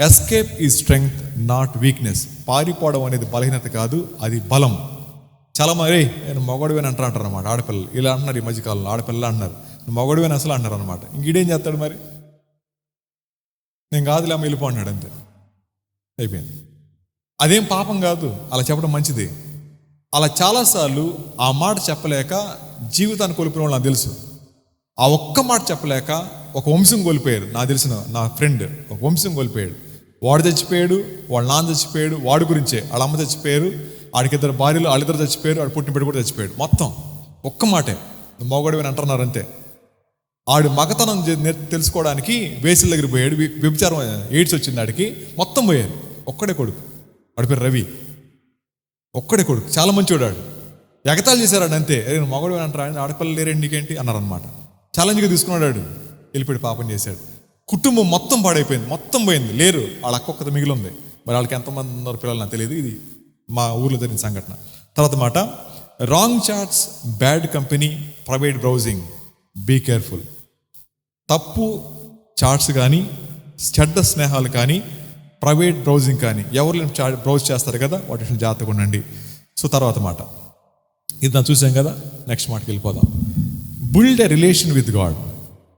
ఎస్కేప్ ఈ స్ట్రెంగ్త్ నాట్ వీక్నెస్. పారిపోవడం అనేది బలహీనత కాదు, అది బలం. చాలా మరి నేను మగవాడివేని అంటారు అనమాట ఆడపిల్లలు. ఇలా అంటున్నారు ఈ మధ్యకాలంలో, ఆడపిల్లలు అంటున్నారు నువ్వు మగవాడివేని అసలు అంటారు అనమాట. ఇంకేం చేస్తాడు మరి, నేను కాదులే అమ్మ వెళ్ళిపో అన్నాడు, అంతే అయిపోయింది. అదేం పాపం కాదు, అలా చెప్పడం మంచిది. అలా చాలాసార్లు ఆ మాట చెప్పలేక జీవితాన్ని కోల్పోయిన వాళ్ళు నాకు తెలుసు. ఆ ఒక్క మాట చెప్పలేక ఒక వంశం కోల్పోయారు. నాకు తెలిసిన నా ఫ్రెండ్ ఒక వంశం కోల్పోయాడు. వాడు చచ్చిపోయాడు, వాళ్ళ నాన్న చచ్చిపోయాడు, వాడి గురించే వాళ్ళ అమ్మ చచ్చిపోయారు, ఆడికి ఇద్దరు భార్యలు, వాళ్ళిద్దరు చచ్చిపోయారు, ఆడు పుట్టిన బిడ్డ కూడా చచ్చిపోయాడు. మొత్తం ఒక్క మాటే, మొగడు అని అంటున్నారు అంతే. ఆడు మగతనం తెలుసుకోవడానికి వేసుల దగ్గర పోయాడు, వ్యభిచారం ఎయిడ్స్ వచ్చింది ఆడికి, మొత్తం పోయారు. ఒక్కడే కొడుకు, వాడి పేరు రవి, ఒక్కడే కొడుకు, చాలా మంచివాడు. ఆడు ఎగతాలు చేశాడు అంతే. నేను మగడు అని అంటారా, ఆడపిల్లలు లేరండి నీకేంటి అన్నారనమాట. ఛాలెంజ్గా తీసుకున్నాడు, వెళ్ళిపోయాడు, పాపం చేశాడు. కుటుంబం మొత్తం పాడైపోయింది, మొత్తం పోయింది, లేరు. వాళ్ళ అక్క ఒక్కత మిగిలి ఉంది. మరి వాళ్ళకి ఎంతమంది ఉన్నారు పిల్లలు నాకు తెలియదు. ఇది మా ఊర్లో జరిగిన సంఘటన. తర్వాత మాట, wrong chats, bad company, private browsing, be careful. తప్పు చాట్స్ కానీ, చెడ్డ స్నేహాలు కానీ, ప్రైవేట్ బ్రౌజింగ్ కానీ, ఎవరు బ్రౌజ్ చేస్తారు కదా, వాటి విషయం జాగ్రత్తగా ఉండండి. సో తర్వాత మాట, ఇది మనం చూసాం కదా, నెక్స్ట్ మాటకి వెళ్ళిపోదాం. Build a relation with God.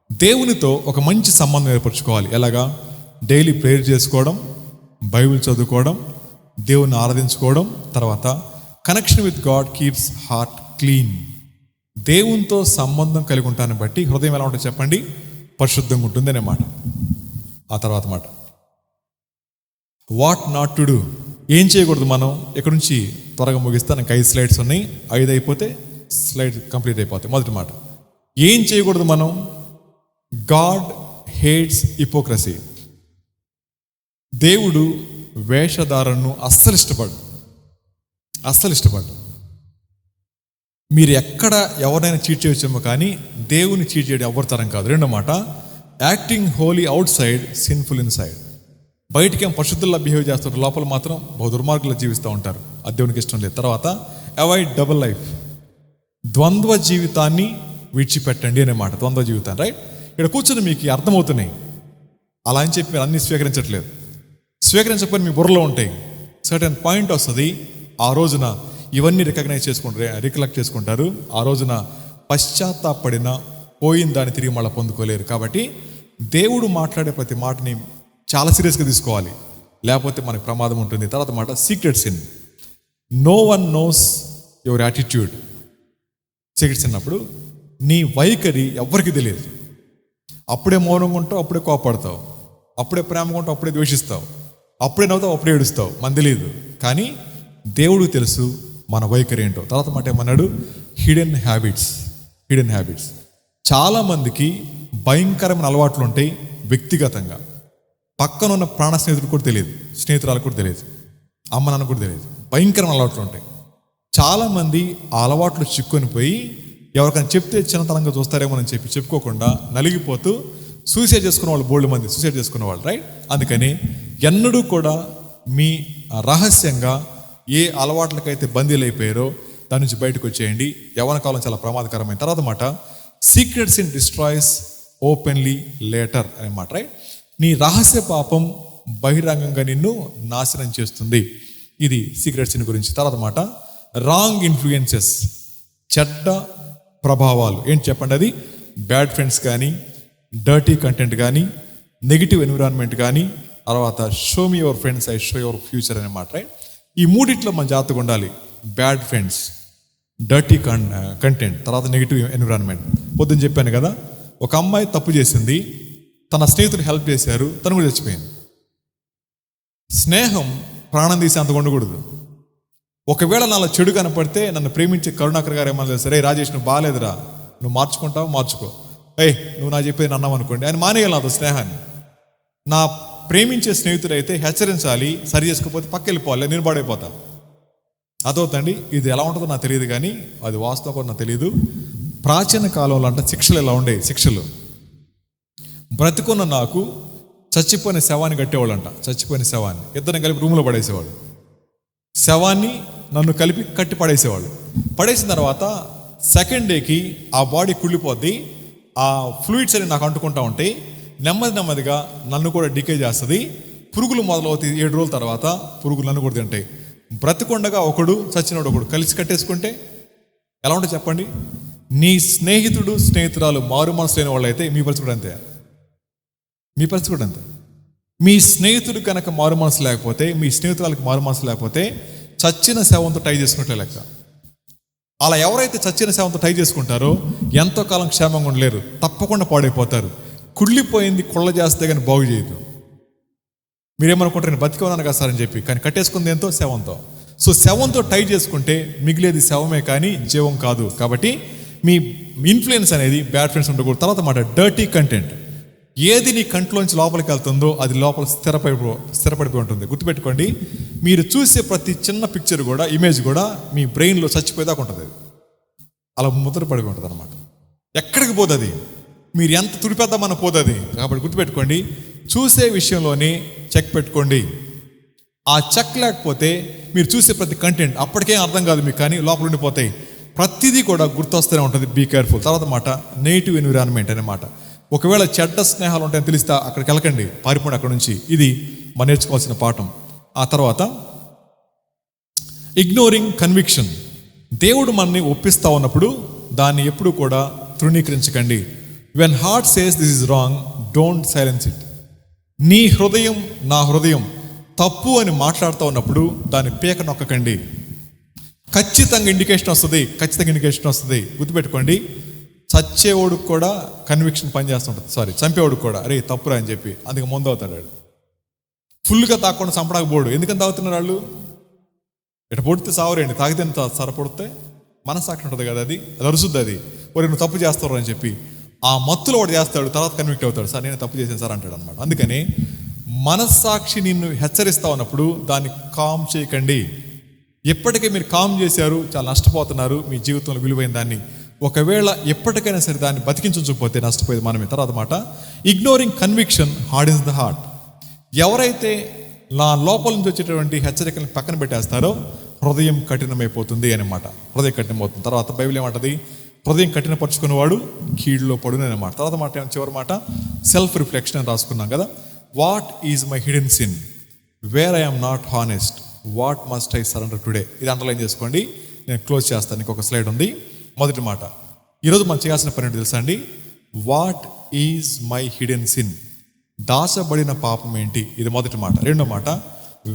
దేవునితో ఒక మంచి సంబంధం ఏర్పరచుకోవాలి. ఎలాగా? డైలీ ప్రేయర్ చేసుకోవడం, బైబిల్ చదువుకోవడం, దేవుని ఆరాధించుకోవడం. తర్వాత connection with God keeps heart clean. దేవునితో సంబంధం కలిగి ఉంటాన్ని బట్టి హృదయం ఎలా ఉంటుంది చెప్పండి, పరిశుద్ధంగా ఉంటుంది అనే మాట. ఆ తర్వాత మాట, వాట్ నాట్ టు డూ. ఏం చేయకూడదు మనం. ఇక్కడ నుంచి త్వరగా ముగిస్తాను, నాకు 5 స్లైడ్స్ ఉన్నాయి, 5 అయిపోతే స్లైడ్ కంప్లీట్ అయిపోతాయి. మొదటి మాట, ఏం చేయకూడదు మనం. God hates hypocrisy. దేవుడు వేషధారణను అస్సలు ఇష్టపడు. మీరు ఎక్కడ ఎవరైనా చీట్ చేయొచ్చేమో కానీ దేవుని చీట్ చేయడం ఎవరి తరం కాదు. రెండో మాట, acting holy outside, sinful inside. బయటికేం పరిశుద్ధుల్లా బిహేవ్ చేస్తారు, లోపల మాత్రం బహు దుర్మార్గులు జీవిస్తూ ఉంటారు. అది దేవునికి ఇష్టం లేదు. తర్వాత అవాయిడ్ డబుల్ లైఫ్. ద్వంద్వ జీవితాన్ని విడిచిపెట్టండి అనే మాట. ద్వంద్వ జీవితాన్ని, రైట్? ఇక్కడ కూర్చొని మీకు అర్థమవుతున్నాయి. అలా అని చెప్పి మీరు అన్నీ స్వీకరించట్లేదు. స్వీకరించకపోతే మీ బుర్రలో ఉంటాయి. సర్టెన్ పాయింట్ వస్తుంది, ఆ రోజున ఇవన్నీ రికలెక్ట్ చేసుకుంటారు. ఆ రోజున పశ్చాత్తాపడిన పోయిన దాన్ని తిరిగి మళ్ళీ పొందుకోలేరు. కాబట్టి దేవుడు మాట్లాడే ప్రతి మాటని చాలా సీరియస్గా తీసుకోవాలి, లేకపోతే మనకు ప్రమాదం ఉంటుంది. తర్వాత మాట secret sin. No one knows your attitude. Secret sin అప్పుడు నీ వైఖరి ఎవ్వరికి తెలియదు. అప్పుడే మౌనంగా ఉంటావు, అప్పుడే కోపడతావు, అప్పుడే ప్రేమగా ఉంటావు, అప్పుడే ద్వేషిస్తావు, అప్పుడే నవ్వుతావు, అప్పుడే ఏడుస్తావు, మనకు తెలియదు. కానీ దేవుడికి తెలుసు మన వైఖరి ఏంటో. తర్వాత మాట ఏమన్నాడు? Hidden habits. చాలామందికి భయంకరమైన అలవాట్లు ఉంటాయి వ్యక్తిగతంగా. పక్కన ఉన్న ప్రాణ స్నేహితుడు కూడా తెలియదు, స్నేహితురాలకు కూడా తెలియదు, అమ్మ నాన్న కూడా తెలియదు. భయంకరమైన అలవాట్లు ఉంటాయి. చాలామంది ఆ అలవాట్లు చిక్కుని పోయి ఎవరికైనా చెప్తే చిన్నతనంగా చూస్తారేమో అని చెప్పి చెప్పుకోకుండా నలిగిపోతూ సూసైడ్ చేసుకున్న వాళ్ళు బోల్డ్ మంది సూసైడ్ చేసుకున్న వాళ్ళు, రైట్? అందుకని ఎన్నడూ కూడా మీ రహస్యంగా ఏ అలవాట్లకైతే బందీలు అయిపోయారో దాని నుంచి బయటకు వచ్చేయండి. యవ్వన కాలం చాలా ప్రమాదకరమైన. తర్వాత మాట secrets in destroys openly later అనే మాట, రైట్? నీ రహస్య పాపం బహిరంగంగా నిన్ను నాశనం చేస్తుంది. ఇది సీక్రెట్స్ ఇన్ గురించి. తర్వాత మాట రాంగ్ ఇన్ఫ్లుయెన్సెస్, చెడ్డ ప్రభావాలు. ఏంటి చెప్పండి? అది బ్యాడ్ ఫ్రెండ్స్ కానీ, డర్టీ కంటెంట్ కానీ, నెగిటివ్ ఎన్విరాన్మెంట్ కానీ, తర్వాత show me your friends I show your future అనే మాట, రైట్? ఈ మూడిట్లో మన జాగ్రత్తగా ఉండాలి. బ్యాడ్ ఫ్రెండ్స్, డర్టీ కంటెంట్, తర్వాత నెగిటివ్ ఎన్విరాన్మెంట్. పొద్దున్న చెప్పాను కదా, ఒక అమ్మాయి తప్పు చేసింది, తన స్నేహితుడు హెల్ప్ చేశారు, తను కూడా చచ్చిపోయింది. స్నేహం ప్రాణం తీసి అంత ఉండకూడదు. ఒకవేళ నాలో చెడు కనపడితే నన్ను ప్రేమించే కరుణాకర్ గారు ఏమన్నా సరే, రాజేష్ నువ్వు బాగాలేదురా, నువ్వు మార్చుకుంటావు మార్చుకో, నువ్వు నా చెప్పేది అన్నావు అనుకోండి, ఆయన మానేయాలి నాతో స్నేహాన్ని. నా ప్రేమించే స్నేహితుడు అయితే హెచ్చరించాలి, సరి చేసుకోకపోతే పక్క వెళ్ళిపోవాలి, నేను పాడైపోతాను. అదవుతండి. ఇది ఎలా ఉంటుందో నాకు తెలియదు, కానీ అది వాస్తవం కూడా నాకు తెలియదు. ప్రాచీన కాలంలో అంటే శిక్షలు ఎలా ఉండేవి. శిక్షలు బ్రతికున్న నాకు చచ్చిపోయిన శవాన్ని కట్టేవాళ్ళంట. చచ్చిపోయిన శవాన్ని ఇద్దరిని కలిపి రూమ్లో పడేసేవాడు. శవాన్ని నన్ను కలిపి కట్టి పడేసేవాళ్ళు. పడేసిన తర్వాత సెకండ్ డేకి ఆ బాడీ కుళ్ళిపోద్ది, ఆ ఫ్లూయిడ్స్ అని నాకు అంటుకుంటా ఉంటాయి. నెమ్మదిగా నన్ను కూడా డికే చేస్తుంది. పురుగులు మొదలవుతాయి. 7 రోజుల తర్వాత పురుగులు నన్ను కూడా తింటాయి. బ్రతికొండగా ఒకడు, చచ్చినోడు ఒకడు కలిసి కట్టేసుకుంటే ఎలా ఉంటుంది చెప్పండి? నీ స్నేహితుడు స్నేహితురాలు మారు మనసు లేని వాళ్ళు అయితే మీ పరిస్థితి కూడా అంతే. మీ పరిస్థితి కూడా అంతే. మీ స్నేహితుడు కనుక మారు మనసు లేకపోతే, మీ స్నేహితురాలకు మారు మనసు లేకపోతే చచ్చిన శవంతో టై చేసుకుంటే లెక్క. అలా ఎవరైతే చచ్చిన శవంతో టై చేసుకుంటారో ఎంతో కాలం క్షేమంగా ఉండలేరు, తప్పకుండా పాడైపోతారు. కుళ్ళిపోయింది కుళ్ళ చేస్తే కానీ బాగు చేయదు. మీరేమనుకుంటారు, నేను బతికి ఉన్నాను కదా సార్ అని చెప్పి, కానీ కట్టేసుకుంది ఎంతో శవంతో. సో శవంతో టై చేసుకుంటే మిగిలేది శవమే కానీ జీవం కాదు. కాబట్టి మీ ఇన్ఫ్లుయెన్స్ అనేది బ్యాడ్ ఫ్రెండ్స్ ఉండకూడదు. తర్వాత మాట డర్టీ కంటెంట్. ఏది నీ కంట్లోంచి లోపలికి వెళ్తుందో అది లోపల స్థిరపడిపోయి ఉంటుంది. గుర్తుపెట్టుకోండి, మీరు చూసే ప్రతి చిన్న పిక్చర్ కూడా, ఇమేజ్ కూడా మీ బ్రెయిన్లో చచ్చిపోయేదాకా ఉంటుంది. అలా ముద్ర పడిపోయి ఉంటుంది అనమాట. ఎక్కడికి పోదు అది, మీరు ఎంత తుడిపేద్దామన్న పోతుంది. కాబట్టి గుర్తుపెట్టుకోండి, చూసే విషయంలోనే చెక్ పెట్టుకోండి. ఆ చెక్ లేకపోతే మీరు చూసే ప్రతి కంటెంట్ అప్పటికేం అర్థం కాదు మీకు, కానీ లోపల ఉండిపోతాయి. ప్రతిదీ కూడా గుర్తొస్తూనే ఉంటుంది. Be careful. తర్వాత మాట నెగిటివ్ ఎన్విరాన్మెంట్ అనే మాట. ఒకవేళ చెడ్డ స్నేహాలు ఉంటాయని తెలిస్తే అక్కడికి వెళ్ళకండి, పారిపోండి అక్కడ నుంచి. ఇది మనం నేర్చుకోవాల్సిన పాఠం. ఆ తర్వాత ఇగ్నోరింగ్ కన్విక్షన్. దేవుడు మనని ఒప్పిస్తా ఉన్నప్పుడు దాన్ని ఎప్పుడు కూడా తృణీకరించకండి. When heart says this is wrong, don't silence it. నీ హృదయం నా హృదయం తప్పు అని మాట్లాడుతూ ఉన్నప్పుడు దాన్ని పీక నొక్కకండి. ఖచ్చితంగా ఇండికేషన్ వస్తుంది. గుర్తుపెట్టుకోండి, చచ్చేవాడికి కూడా కన్విక్షన్ పనిచేస్తుంటుంది. చంపేవాడికి కూడా అరే తప్పురా అని చెప్పి అందుకు ముందు అవుతాడు. వాడు ఫుల్గా తాగకుండా చంపడానికి పోడు. ఎందుకని తాగుతున్నారు వాళ్ళు? ఇటు పొడితే సావరేండి, తాగితే సరపడితే మనసాక్షి ఉంటుంది కదా, అది అరుసుద్ది. అది వాడు నువ్వు తప్పు చేస్తావు అని చెప్పి ఆ మత్తులో వాడు చేస్తాడు. తర్వాత కన్విక్ట్ అవుతాడు, సార్ నేను తప్పు చేశాను సార్ అంటాడు అనమాట. అందుకని మనస్సాక్షి నిన్ను హెచ్చరిస్తా ఉన్నప్పుడు దాన్ని కామ్ చేయకండి. ఎప్పటికీ మీరు కామ్ చేశారు, చాలా నష్టపోతున్నారు మీ జీవితంలో విలువైన దాన్ని. ఒకవేళ ఎప్పటికైనా సరే దాన్ని బతికించకపోతే నష్టపోయేది మనమే. తర్వాత మాట ignoring conviction hardness the heart. ఎవరైతే నా లోపల నుంచి వచ్చేటువంటి హెచ్చరికలను పక్కన పెట్టేస్తారో హృదయం కఠినమైపోతుంది అనమాట. హృదయం కఠినమవుతుంది. తర్వాత బైబిల్ ఏమంటది? హృదయం కఠినపరుచుకునేవాడు కీడులో పడును అనమాట. తర్వాత మాట చివరి మాట సెల్ఫ్ రిఫ్లెక్షన్ అని రాసుకున్నాం కదా. What is my hidden sin, where I am not honest, what must I surrender today. ఇది అండర్లైన్ చేసుకోండి. నేను క్లోజ్ చేస్తాను. ఇంకొక స్లైడ్ ఉంది. మొదటి మాట, ఈరోజు మనం చేయాల్సిన పని ఏంటో తెలుసా అండి? What is my hidden sin? దాచబడిన పాపం ఏంటి? ఇది మొదటి మాట. రెండో మాట,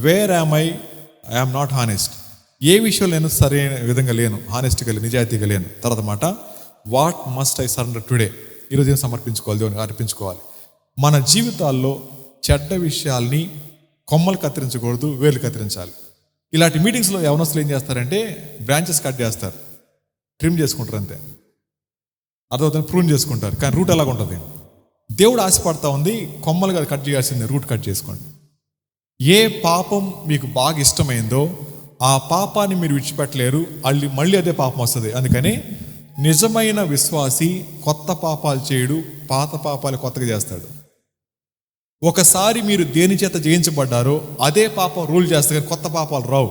where am I'm not honest. ఏ విషయంలో నేను సరైన విధంగా లేను, హానెస్ట్గా లేను, నిజాయితీగా లేను. తర్వాత మాట, what must I surrender today? ఈరోజు ఏం సమర్పించుకోవాలి, దేవునికి అర్పించుకోవాలి. మన జీవితాల్లో చెడ్డ విషయాల్ని కొమ్మలు కత్తిరించకూడదు, వేలు కత్తిరించాలి. ఇలాంటి మీటింగ్స్లో యవనస్తులు ఏం చేస్తారంటే బ్రాంచెస్ కట్ చేస్తారు, ట్రిమ్ చేసుకుంటారు, అంతే. అర్థమవుతుంది, ప్రూన్ చేసుకుంటారు. కానీ రూట్ అలాగ ఉంటుంది. దేవుడు ఆశపడతా ఉంది, కొమ్మలుగా కట్ చేయాల్సింది, రూట్ కట్ చేసుకోండి. ఏ పాపం మీకు బాగా ఇష్టమైందో ఆ పాపాన్ని మీరు విడిచిపెట్టలేరు, మళ్ళీ అదే పాపం వస్తుంది. అందుకని నిజమైన విశ్వాసి కొత్త పాపాలు చేయడు, పాత పాపాలు కొత్తగా చేస్తాడు. ఒకసారి మీరు దేని చేత జయించబడ్డారో అదే పాపం రూల్ చేస్తారు, కానీ కొత్త పాపాలు రావు.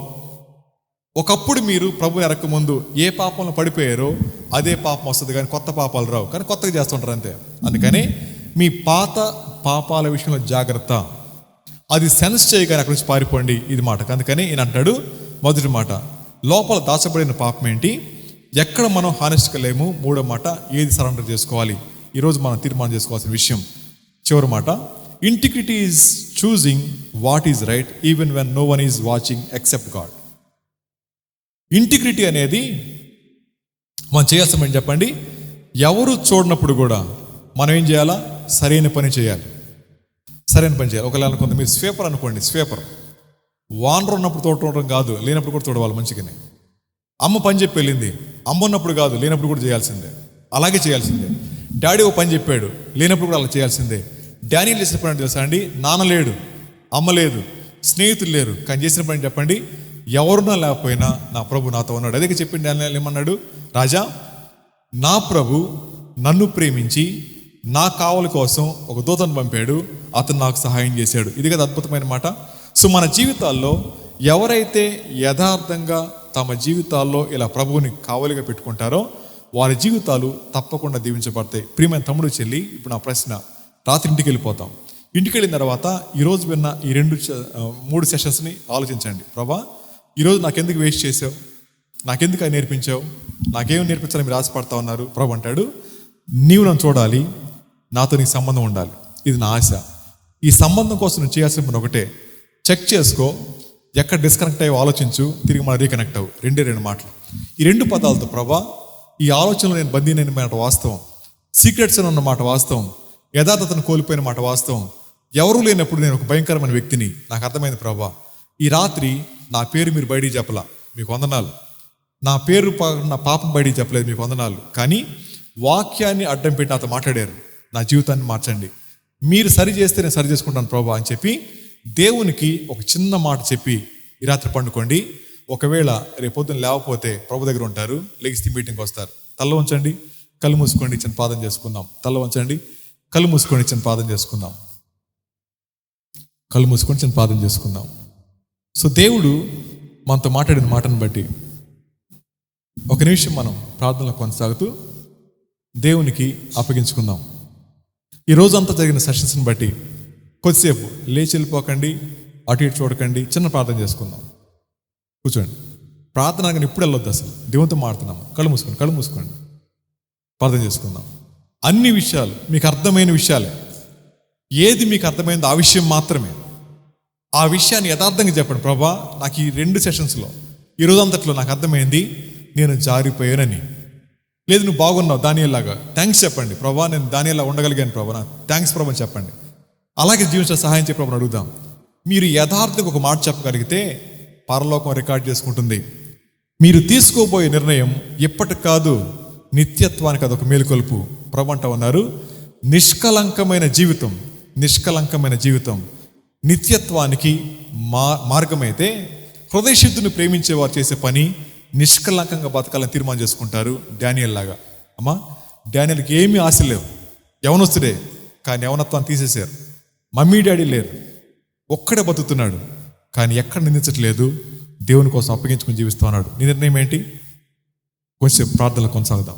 ఒకప్పుడు మీరు ప్రభు ఎరక్క ముందు ఏ పాపంలో పడిపోయారో అదే పాపం వస్తుంది, కానీ కొత్త పాపాలు రావు, కానీ కొత్తగా చేస్తుంటారు, అంతే. అందుకని మీ పాత పాపాల విషయంలో జాగ్రత్త. అది సెన్స్ చేయగానే అక్కడి నుంచి పారిపోండి, ఇది మాట. అందుకని ఈయన అంటాడు, మొదటి మాట, లోపల దాచబడిన పాపం ఏంటి, ఎక్కడ మనం హానెస్ట్గా లేము. మూడో మాట, ఏది సరెండర్ చేసుకోవాలి. ఈరోజు మనం తీర్మానం చేసుకోవాల్సిన విషయం. చివరి మాట, integrity is choosing what is right even when no one is watching except God. Integrity అనేది మనం చేయాల్సిన చెప్పండి, ఎవరు చూడనప్పుడు కూడా మనం ఏం చేయాలా? సరైన పని చేయాలి, సరైన పని చేయాలి. ఒకవేళ అనుకుంది మీరు స్వీపర్ అనుకోండి, స్వీపర్ వానర్ ఉన్నప్పుడు తోడటం కాదు, లేనప్పుడు కూడా తోడవాలి మంచిగానే. అమ్మ పని చెప్పి వెళ్ళింది, అమ్మ ఉన్నప్పుడు కాదు, లేనప్పుడు కూడా చేయాల్సిందే, అలాగే చేయాల్సిందే. డాడీ ఓ పని చెప్పాడు, లేనప్పుడు కూడా అలా చేయాల్సిందే. డానియల్ చేసిన పని తెలుసా అండి? నాన్న లేడు, అమ్మ లేదు, స్నేహితులు లేరు, కానీ చేసిన పని చెప్పండి, ఎవరున్నా లేకపోయినా నా ప్రభు నాతో ఉన్నాడు. అదే చెప్పింది డానియల్. ఏమన్నాడు? రాజా, నా ప్రభు నన్ను ప్రేమించి నా కావలి కోసం ఒక దూతను పంపాడు, అతను నాకు సహాయం చేశాడు. ఇది కదా అద్భుతమైన మాట. సో మన జీవితాల్లో ఎవరైతే యథార్థంగా తమ జీవితాల్లో ఇలా ప్రభువుని కావలిగా పెట్టుకుంటారో వారి జీవితాలు తప్పకుండా దీవించబడతాయి. ప్రియమైన తమ్ముడు, చెల్లి, ఇప్పుడు నా ప్రశ్న, రాత్రి ఇంటికి వెళ్ళిపోతాం. ఇంటికి వెళ్ళిన తర్వాత ఈరోజు విన్న ఈ 3 సెషన్స్ని ఆలోచించండి. ప్రభా, ఈరోజు నాకెందుకు వేస్ట్ చేసావు, నాకెందుకు అది నేర్పించావు, నాకేం నేర్పించాలని మీరు ఆశపడతా ఉన్నారు. ప్రభు అంటాడు, నీవు నన్ను చూడాలి, నాతో నీకు సంబంధం ఉండాలి, ఇది నా ఆశ. ఈ సంబంధం కోసం నువ్వు చేయాల్సిన పని ఒకటే, చెక్ చేసుకో, ఎక్కడ డిస్కనెక్ట్ అయ్యో ఆలోచించు, తిరిగి మనం రీకనెక్ట్ అవ్వు. 2 మాటలు. ఈ 2 పదాలతో ప్రభా, ఈ ఆలోచనలో నేను బందీనైన మాట వాస్తవం, సీక్రెట్స్ ఉన్న మాట వాస్తవం, యథార్థతను కోల్పోయిన మాట వాస్తవం, ఎవరూ లేనప్పుడు నేను ఒక భయంకరమైన వ్యక్తిని, నాకు అర్థమైంది ప్రభా. ఈ రాత్రి నా పేరు మీరు బయటికి చెప్పలా, మీకు వందనాలు. నా పేరు నా పాపం బయటికి చెప్పలేదు, మీకు వందనాలు. కానీ వాక్యాన్ని అడ్డం పెట్టి నాతో మాట్లాడారు, నా జీవితాన్ని మార్చండి, మీరు సరి చేస్తే నేను సరి చేసుకుంటాను ప్రభా అని చెప్పి దేవునికి ఒక చిన్న మాట చెప్పి ఈ రాత్రి పండుకోండి. ఒకవేళ రేపొద్దున లేకపోతే ప్రభు దగ్గర ఉంటారు, లెగిసి మీటింగ్కి వస్తారు. తల్ల ఉంచండి, కళ్ళు మూసుకోండి, చిన్న పాదం చేసుకుందాం. తల్ల ఉంచండి, కళ్ళు మూసుకోండి, చిన్న పాదం చేసుకుందాం. కళ్ళు మూసుకొని చిన్న పాదం చేసుకుందాం. సో దేవుడు మనతో మాట్లాడిన మాటను బట్టి ఒక నిమిషం మనం ప్రార్థనలో కొనసాగుతూ దేవునికి అప్పగించుకుందాం. ఈ రోజంతా జరిగిన సెషన్స్ని బట్టి కొద్దిసేపు లేచి వెళ్ళిపోకండి, అటు ఇటు చూడకండి, చిన్న ప్రార్థన చేసుకుందాం. కూర్చోండి. ప్రార్థన కానీ ఇప్పుడు వెళ్ళొద్దు, అసలు దేవునితో మాడుతున్నాము. కళ్ళు మూసుకోండి, ప్రార్థన చేసుకుందాం. అన్ని విషయాలు మీకు అర్థమైన విషయాలే, ఏది మీకు అర్థమైందో ఆ విషయం మాత్రమే. ఆ విషయాన్ని యథార్థంగా చెప్పండి. ప్రభా, నాకు ఈ 2 సెషన్స్లో ఈ రోజంతట్లో నాకు అర్థమైంది, నేను జారిపోయానని. లేదు, నువ్వు బాగున్నావు దానియేలాగా, థ్యాంక్స్ చెప్పండి. ప్రభా, నేను దానియేలా ఉండగలిగాను ప్రభా, థ్యాంక్స్ ప్రభా అని చెప్పండి. అలాగే జీవించే సహాయం చెప్పి ప్రభు అడుగుదాం. మీరు యథార్థంగా ఒక మాట చెప్పగలిగితే పరలోకం రికార్డ్ చేసుకుంటుంది. మీరు తీసుకోబోయే నిర్ణయం ఇప్పటికి కాదు, నిత్యత్వానికి అదొక మేలుకొలుపు. ప్రభు అంటా ఉన్నారు, నిష్కలంకమైన జీవితం నిత్యత్వానికి మార్గమైతే హృదయశుద్ధిని ప్రేమించేవారు చేసే పని నిష్కలంకంగా బతకాలని తీర్మానం చేసుకుంటారు. డానియల్ లాగా. అమ్మా, డానియల్కి ఏమీ ఆశ లేవు, యవనస్తుడే, కానీ యవనత్వాన్ని తీసేశారు. మమ్మీ డాడీ లేరు, ఒక్కడే బతుకుతున్నాడు, కానీ ఎక్కడ నిందించట్లేదు, దేవుని కోసం అప్పగించుకుని జీవిస్తూ ఉన్నాడు. నీ నిర్ణయం ఏంటి? కొంచెం ప్రార్థనలు కొనసాగుదాం.